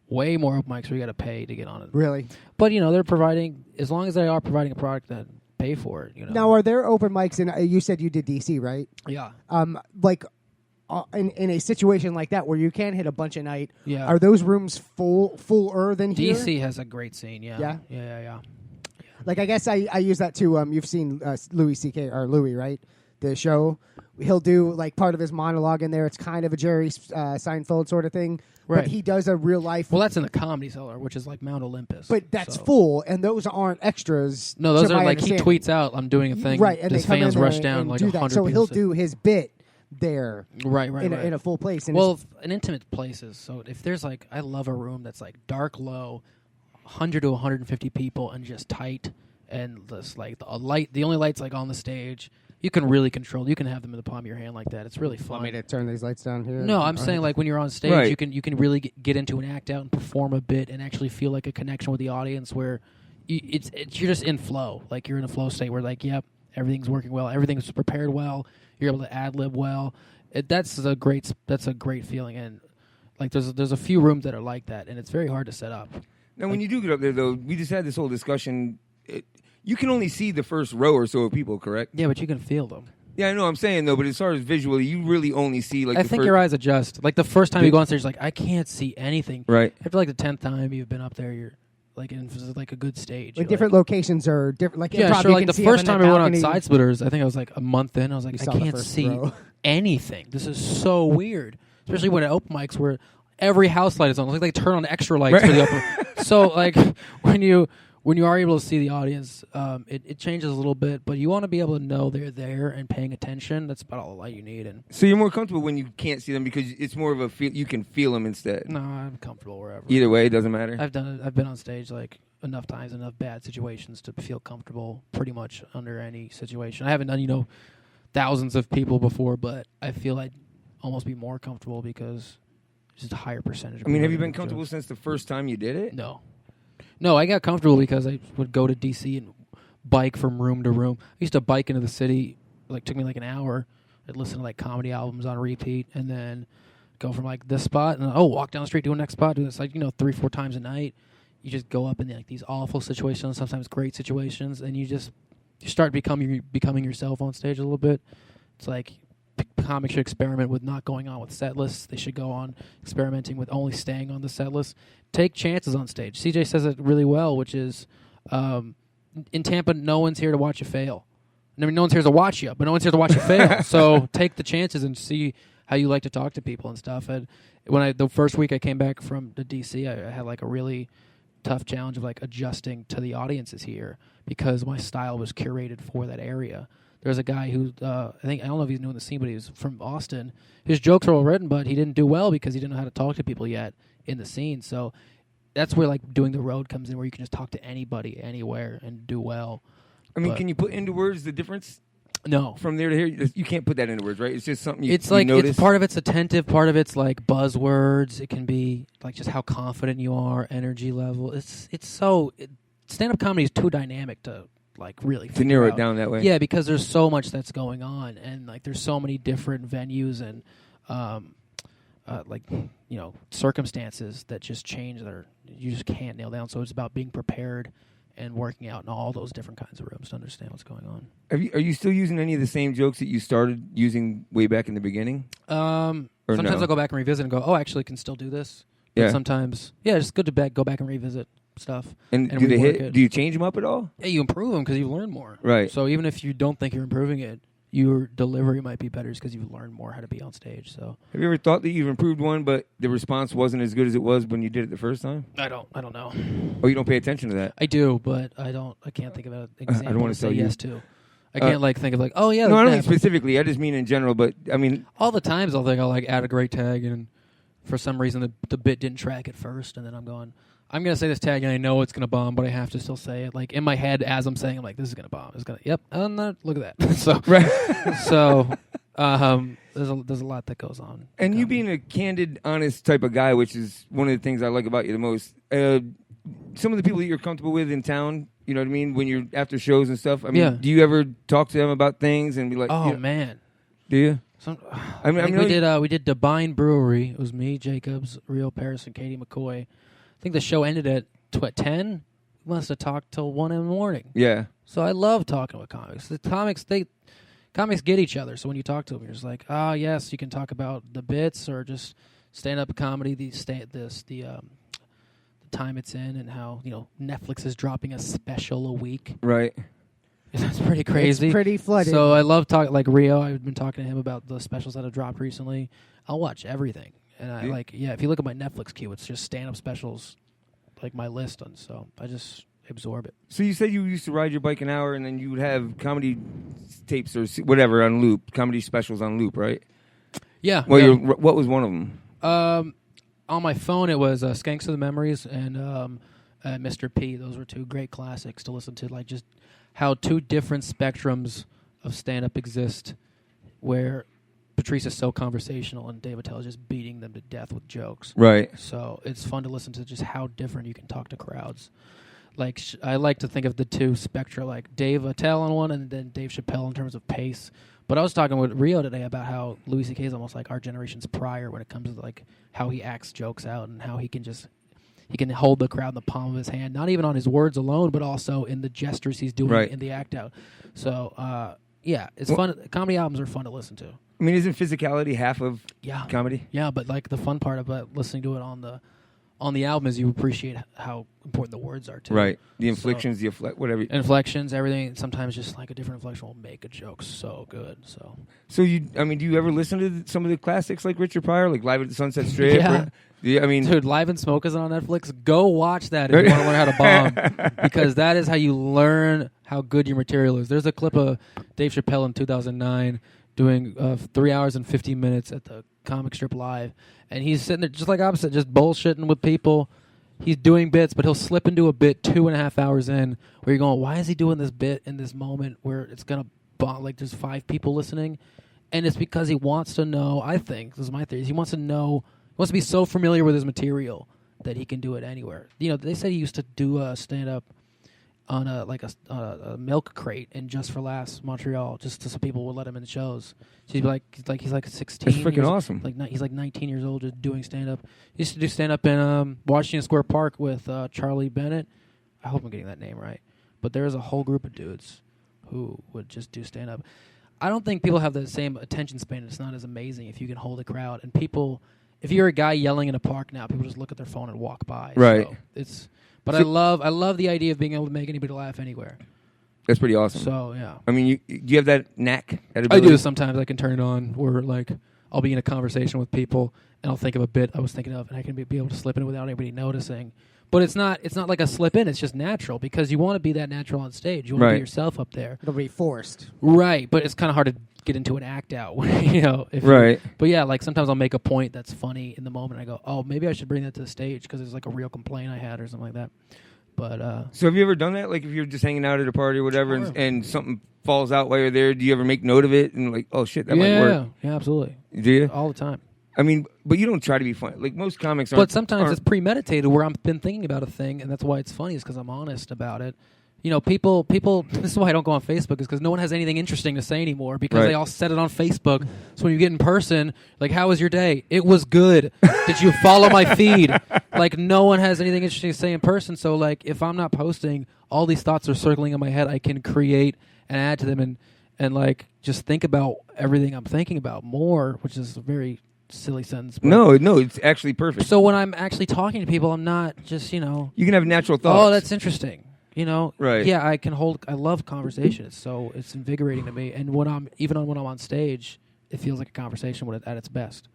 way more open mics where you got to pay to get on it. Really? But they're providing, as long as they are providing a product that pay for it. Now, are there open mics? And you said you did DC, right? Yeah. In a situation like that where you can hit a bunch a night, yeah. Are those rooms fuller than here? DC has a great scene. Yeah. Yeah. Like, I guess I use that too. You've seen Louis C.K. or Louis, right? The show. He'll do like part of his monologue in there. It's kind of a Jerry Seinfeld sort of thing. Right. But he does a real life. Well, that's in the Comedy Cellar, which is like Mount Olympus. But that's full, and those aren't extras. No, those are like he tweets out, "I'm doing a thing." Right, and his they come fans in there rush down and like do 100 that. So people. he'll do his bit there. Right. In a full place. And in intimate places. So if there's like, I love a room that's like dark, low, 100 to 150 people, and just tight, and this like a light. The only lights like on the stage. You can really control. You can have them in the palm of your hand like that. It's really fun. Want me to turn these lights down here? No, I'm saying like when you're on stage, Right. you can really get into an act out and perform a bit and actually feel like a connection with the audience where you're just in flow. Like you're in a flow state where like, yep, everything's working well, everything's prepared well. You're able to ad lib well. That's a great feeling. And like there's a few rooms that are like that, and it's very hard to set up. Now, when you do get up there, though, we just had this whole discussion. You can only see the first row or so of people, correct? Yeah, but you can feel them. Yeah, I know. I'm saying though, but as far as visually, you really only see like. I think your eyes adjust. Like the first time you go on stage, like I can't see anything. Right. After like the 10th time you've been up there, you're like in like a good stage. Like different locations are different. Like yeah, improv, sure. you Like can the see first them time in I the went on balcony. Side Splitters, I think I was like a month in. I was like, You saw I the can't first see row. anything. This is so weird. Especially when at open mics where every house light is on. It's like they turn on extra lights for the open. So like when you are able to see the audience, it changes a little bit. But you want to be able to know they're there and paying attention. That's about all the light you need. And so you're more comfortable when you can't see them because it's more of a feel. You can feel them instead. no, I'm comfortable wherever. Either way, it doesn't matter. I've done it. I've been on stage like enough times, enough bad situations to feel comfortable pretty much under any situation. I haven't done thousands of people before, but I feel I'd almost be more comfortable because it's just a higher percentage. Of I mean, people have you that been do comfortable jokes. since the first time you did it? No, I got comfortable because I would go to DC and bike from room to room. I used to bike into the city. Like took me like an hour. I'd listen to like comedy albums on repeat, and then go from like this spot and walk down the street to a next spot. Do this like 3-4 times a night. You just go up in like these awful situations, sometimes great situations, and you start becoming yourself on stage a little bit. It's like comics should experiment with not going on with set lists. They should go on experimenting with only staying on the set list. Take chances on stage. CJ says it really well, which is in Tampa, no one's here to watch you fail. I mean, no one's here to watch you, but no one's here to watch you fail. So take the chances and see how you like to talk to people and stuff. And the first week I came back from the DC, I had like a really tough challenge of like adjusting to the audiences here because my style was curated for that area. There's a guy who I don't know if he's new in the scene, but he was from Austin. His jokes were all written, but he didn't do well because he didn't know how to talk to people yet in the scene. So that's where like doing the road comes in, where you can just talk to anybody, anywhere, and do well. I mean, can you put into words the difference? No. From there to here, you can't put that into words, right? It's just something It's you like notice. it's part of it's attentive, part of it's like buzzwords. It can be like just how confident you are, energy level. Stand-up comedy is too dynamic to like really to narrow out. it down that way. Yeah, because there's so much that's going on, and like there's so many different venues and circumstances that just change that you just can't nail down. So it's about being prepared and working out in all those different kinds of rooms to understand what's going on. Are you still using any of the same jokes that you started using way back in the beginning? Sometimes no? I'll go back and revisit and go, oh, actually, I can still do this. But Yeah. sometimes, it's good to go back and revisit stuff. And do they rework hit? it. Do you change them up at all? Yeah, you improve them because you learn more. Right. So even if you don't think you're improving it, your delivery might be better because you've learned more how to be on stage. So Have you ever thought that you've improved one, but the response wasn't as good as it was when you did it the first time? I don't know. Oh, you don't pay attention to that? I do, but I can't think of an example I don't want to to say tell you. yes to. I can't think of like, oh yeah. No, I don't mean that- specifically. I just mean in general. But I mean, all the times I'll like add a great tag, and for some reason the bit didn't track at first, and then I'm going to say this tag, and I know it's going to bomb, but I have to still say it. Like in my head as I'm saying, I'm like, this is going to bomb. It's going to, yep. And look at that. So, right. So There's a lot that goes on. And you being a candid, honest type of guy, which is one of the things I like about you the most. Some of the people that you're comfortable with in town, you know what I mean, when you're after shows and stuff. I mean, do you ever talk to them about things and be like, "Oh man, do you?" We did Divine Brewery. It was me, Jacobs, Rio Paris, and Katie McCoy. I think the show ended at 10. We must have talked till 1 in the morning. Yeah. So I love talking with comics. The comics get each other. So when you talk to them, you're just like, oh yes, you can talk about the bits or just stand up comedy. The time it's in and how Netflix is dropping a special a week. Right. That's pretty crazy. It's pretty flooded. So I love talking like Rio. I've been talking to him about the specials that have dropped recently. I'll watch everything, and if you look at my Netflix queue, it's just stand up specials, like my list, and so I just absorb it. So you said you used to ride your bike an hour, and then you would have comedy tapes or whatever on loop, comedy specials on loop, right? Yeah. Well, what was one of them? On my phone, it was Skanks of the Memories and Mr. P. Those were two great classics to listen to, like just how two different spectrums of stand-up exist, where Patrice is so conversational and Dave Attell is just beating them to death with jokes. Right. So it's fun to listen to just how different you can talk to crowds. Like I like to think of the two spectra, like Dave Attell on one and then Dave Chappelle in terms of pace. But I was talking with Rio today about how Louis C.K. is almost like our generation's prior when it comes to like how he acts jokes out and how he can hold the crowd in the palm of his hand, not even on his words alone, but also in the gestures he's doing in the act out. So it's fun. Comedy albums are fun to listen to. I mean, isn't physicality half of comedy? Yeah, but like the fun part about listening to it on the album is you appreciate how important the words are too. Right. The inflections, whatever. Inflections, everything. Sometimes just like a different inflection will make a joke so good. So do you ever listen to some of the classics like Richard Pryor, like Live at the Sunset Strip? Yeah. Dude, Live and Smoke is on Netflix. Go watch that if you want to learn how to bomb, because that is how you learn how good your material is. There's a clip of Dave Chappelle in 2009 doing 3 hours and 50 minutes at the Comic Strip Live, and he's sitting there just like opposite, just bullshitting with people. He's doing bits, but he'll slip into a bit 2.5 hours in where you're going, why is he doing this bit in this moment where it's going to bomb, like there's 5 people listening? And it's because he wants to know, I think, this is my theory, he wants to be so familiar with his material that he can do it anywhere. They said he used to do stand-up on a milk crate in Just for Laughs, Montreal, just so people would let him in shows. So he's like 16. That's freaking awesome. He's like 19 years old, just doing stand-up. He used to do stand-up in Washington Square Park with Charlie Bennett. I hope I'm getting that name right. But there is a whole group of dudes who would just do stand-up. I don't think people have the same attention span. It's not as amazing if you can hold a crowd. And people, if you're a guy yelling in a park now, people just look at their phone and walk by. Right. So But I love the idea of being able to make anybody laugh anywhere. That's pretty awesome. So, yeah. I mean, do you have that knack? I do sometimes. I can turn it on where, like, I'll be in a conversation with people, and I'll think of a bit I was thinking of, and I can be able to slip in without anybody noticing. But it's not like a slip in. It's just natural, because you want to be that natural on stage. You want to be yourself up there. It'll be forced. Right, but it's kind of hard to get into an act out. But yeah, like sometimes I'll make a point that's funny in the moment. I go, oh, maybe I should bring that to the stage because it's like a real complaint I had or something like that. But so have you ever done that? Like if you're just hanging out at a party or whatever, and something falls out while you're there, do you ever make note of it and like, oh shit, that might work? Yeah, absolutely. Do you? All the time. I mean, but you don't try to be funny. Like most comics But sometimes it's premeditated where I've been thinking about a thing, and that's why it's funny, is because I'm honest about it. People, this is why I don't go on Facebook, is because no one has anything interesting to say anymore, because they all set it on Facebook. So when you get in person, like, how was your day? It was good. Did you follow my feed? Like, no one has anything interesting to say in person. So, like, if I'm not posting, all these thoughts are circling in my head. I can create and add to them and like, just think about everything I'm thinking about more, which is a very silly sentence. No, it's actually perfect. So when I'm actually talking to people, I'm not just, You can have natural thoughts. Oh, that's interesting. Right? Yeah, I love conversation. It's invigorating to me. And when I'm on stage, it feels like a conversation at its best.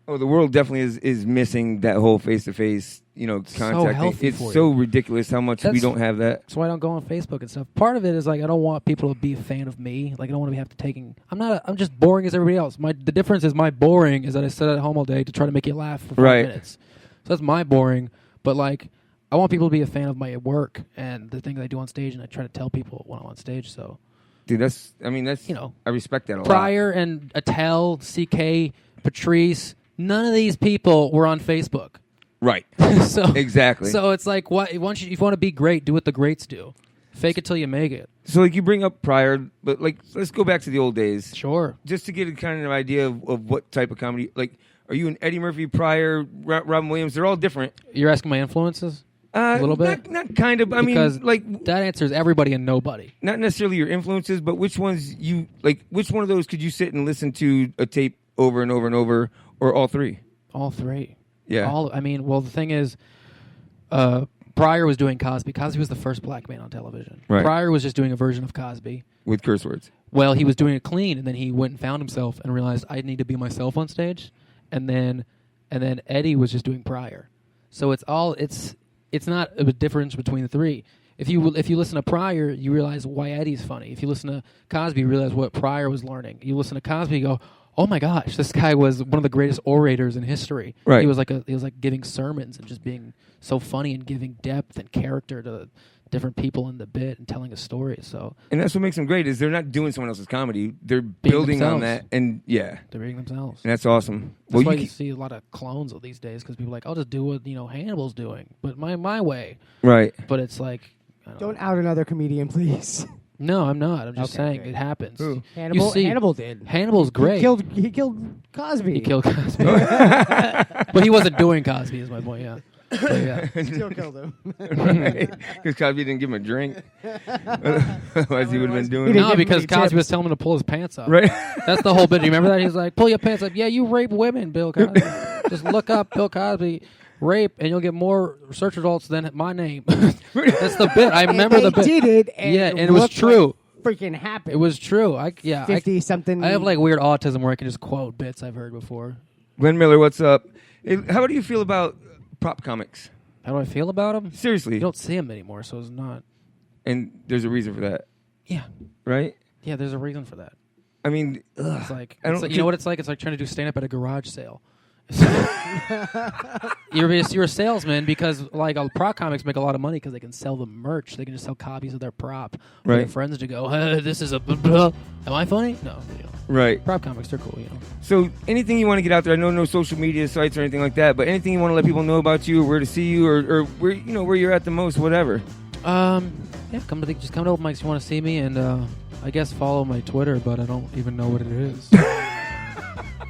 Oh, the world definitely is missing that whole face-to-face, contact thing. It's so ridiculous how much we don't have that. That's why I don't go on Facebook and stuff. Part of it is like I don't want people to be a fan of me. Like I don't want to be I'm just boring as everybody else. The difference is my boring is that I sit at home all day to try to make you laugh for 5 minutes. So that's my boring. But like, I want people to be a fan of my work and the things I do on stage, and I try to tell people when I'm on stage. So Dude, that's I respect that a lot. Pryor and Attell, CK, Patrice, none of these people were on Facebook. Right. So exactly. So it's like, if you want to be great, do what the greats do. Fake it till you make it. So like you bring up Pryor, but like let's go back to the old days. Sure. Just to get a kind of idea of what type of comedy. Like, are you an Eddie Murphy, Pryor, Robin Williams? They're all different. You're asking my influences? A little bit? Not kind of. I because mean, like that answers everybody and nobody. Not necessarily your influences, but which ones you like. Which one of those could you sit and listen to a tape over and over and over, or all three? All three. Yeah. The thing is, Pryor was doing Cosby. Cosby was the first black man on television. Right. Pryor was just doing a version of Cosby with curse words. Well, he was doing it clean, and then he went and found himself and realized I need to be myself on stage, and then Eddie was just doing Pryor. So it's not a difference between the three. If you listen to Pryor, you realize why Eddie's funny. If you listen to Cosby, you realize what Pryor was learning. You listen to Cosby, you go, oh my gosh, this guy was one of the greatest orators in history. Right. He was like giving sermons and just being so funny and giving depth and character to different people in the bit and telling a story. So, and that's what makes them great is they're not doing someone else's comedy. They're building themselves. on that, and yeah, they're being themselves. And that's awesome. That's why you see a lot of clones of these days because people are like, I'll just do what Hannibal's doing, but my way. Right. But it's like, don't out another comedian, please. No, I'm not. I'm just saying okay. it happens. Who? Hannibal did. Hannibal's great. He killed Cosby. He killed Cosby. But he wasn't doing Cosby, is my point, yeah. But, yeah. Still killed him. Because Cosby didn't give him a drink. Otherwise he would have been doing it. No, because Cosby was telling him to pull his pants up. Right. That's the whole bit. Do you remember that? He's like, pull your pants up. Yeah, you rape women, Bill Cosby. Just look up Bill Cosby. Rape, and you'll get more search results than my name. That's the bit. I remember the bit. They did it, and it was true. Freaking happened. It was true. 50-something. I have like weird autism where I can just quote bits I've heard before. Glenn Miller, what's up? How do you feel about prop comics? How do I feel about them? Seriously. You don't see them anymore, so it's not. And there's a reason for that. Yeah. Right? Yeah, there's a reason for that. I mean, it's like you know what it's like? It's like trying to do stand-up at a garage sale. You're a salesman because like prop comics make a lot of money because they can sell the merch. They can just sell copies of their prop for their friends to go, hey, this is a am I funny? No. Right. Prop comics, they're cool, So anything you want to get out there, I know no social media sites or anything like that, but anything you want to let people know about you, or where to see you, or where where you're at the most, whatever. Yeah, just come to open mics if you want to see me, and I guess follow my Twitter, but I don't even know what it is.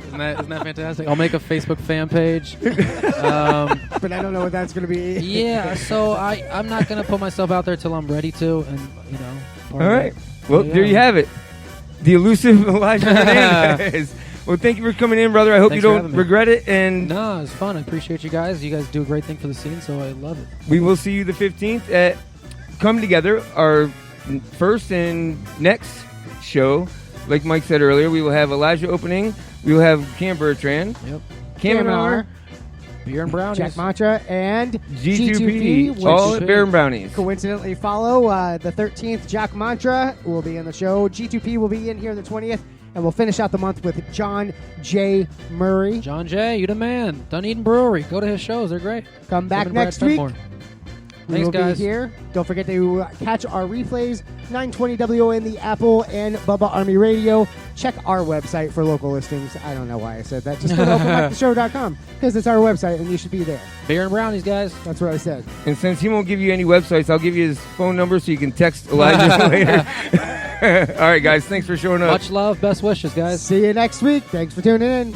Isn't that fantastic? I'll make a Facebook fan page. But I don't know what that's going to be. Yeah, so I'm not going to put myself out there till I'm ready to, and All right. Well, there you have it. The elusive Elijah Hernandez. Well, thank you for coming in, brother. I hope Thanks you don't regret it. And no, it's fun. I appreciate you guys. You guys do a great thing for the scene, so I love it. We will see you the 15th at Come Together, our first and next show. Like Mike said earlier, we will have Elijah opening. We will have Cam Bertrand. Yep. Cam R. Beer and Brownies. Jack Mantra and G2P. which All at Beer and Brownies. Coincidentally follow the 13th. Jack Mantra will be in the show. G2P will be in here the 20th. And we'll finish out the month with John J. Murray. John J., you the man. Dunedin Brewery. Go to his shows. They're great. Come back next week. We Thanks, will guys. be here. Don't forget to catch our replays, 920 WON, the Apple and Bubba Army Radio. Check our website for local listings. I don't know why I said that. Just go to openmictheshow.com because it's our website and you should be there. Beer and Brownies, guys. That's what I said. And since he won't give you any websites, I'll give you his phone number so you can text Elijah later. All right, guys. Thanks for showing up. Much love. Best wishes, guys. See you next week. Thanks for tuning in.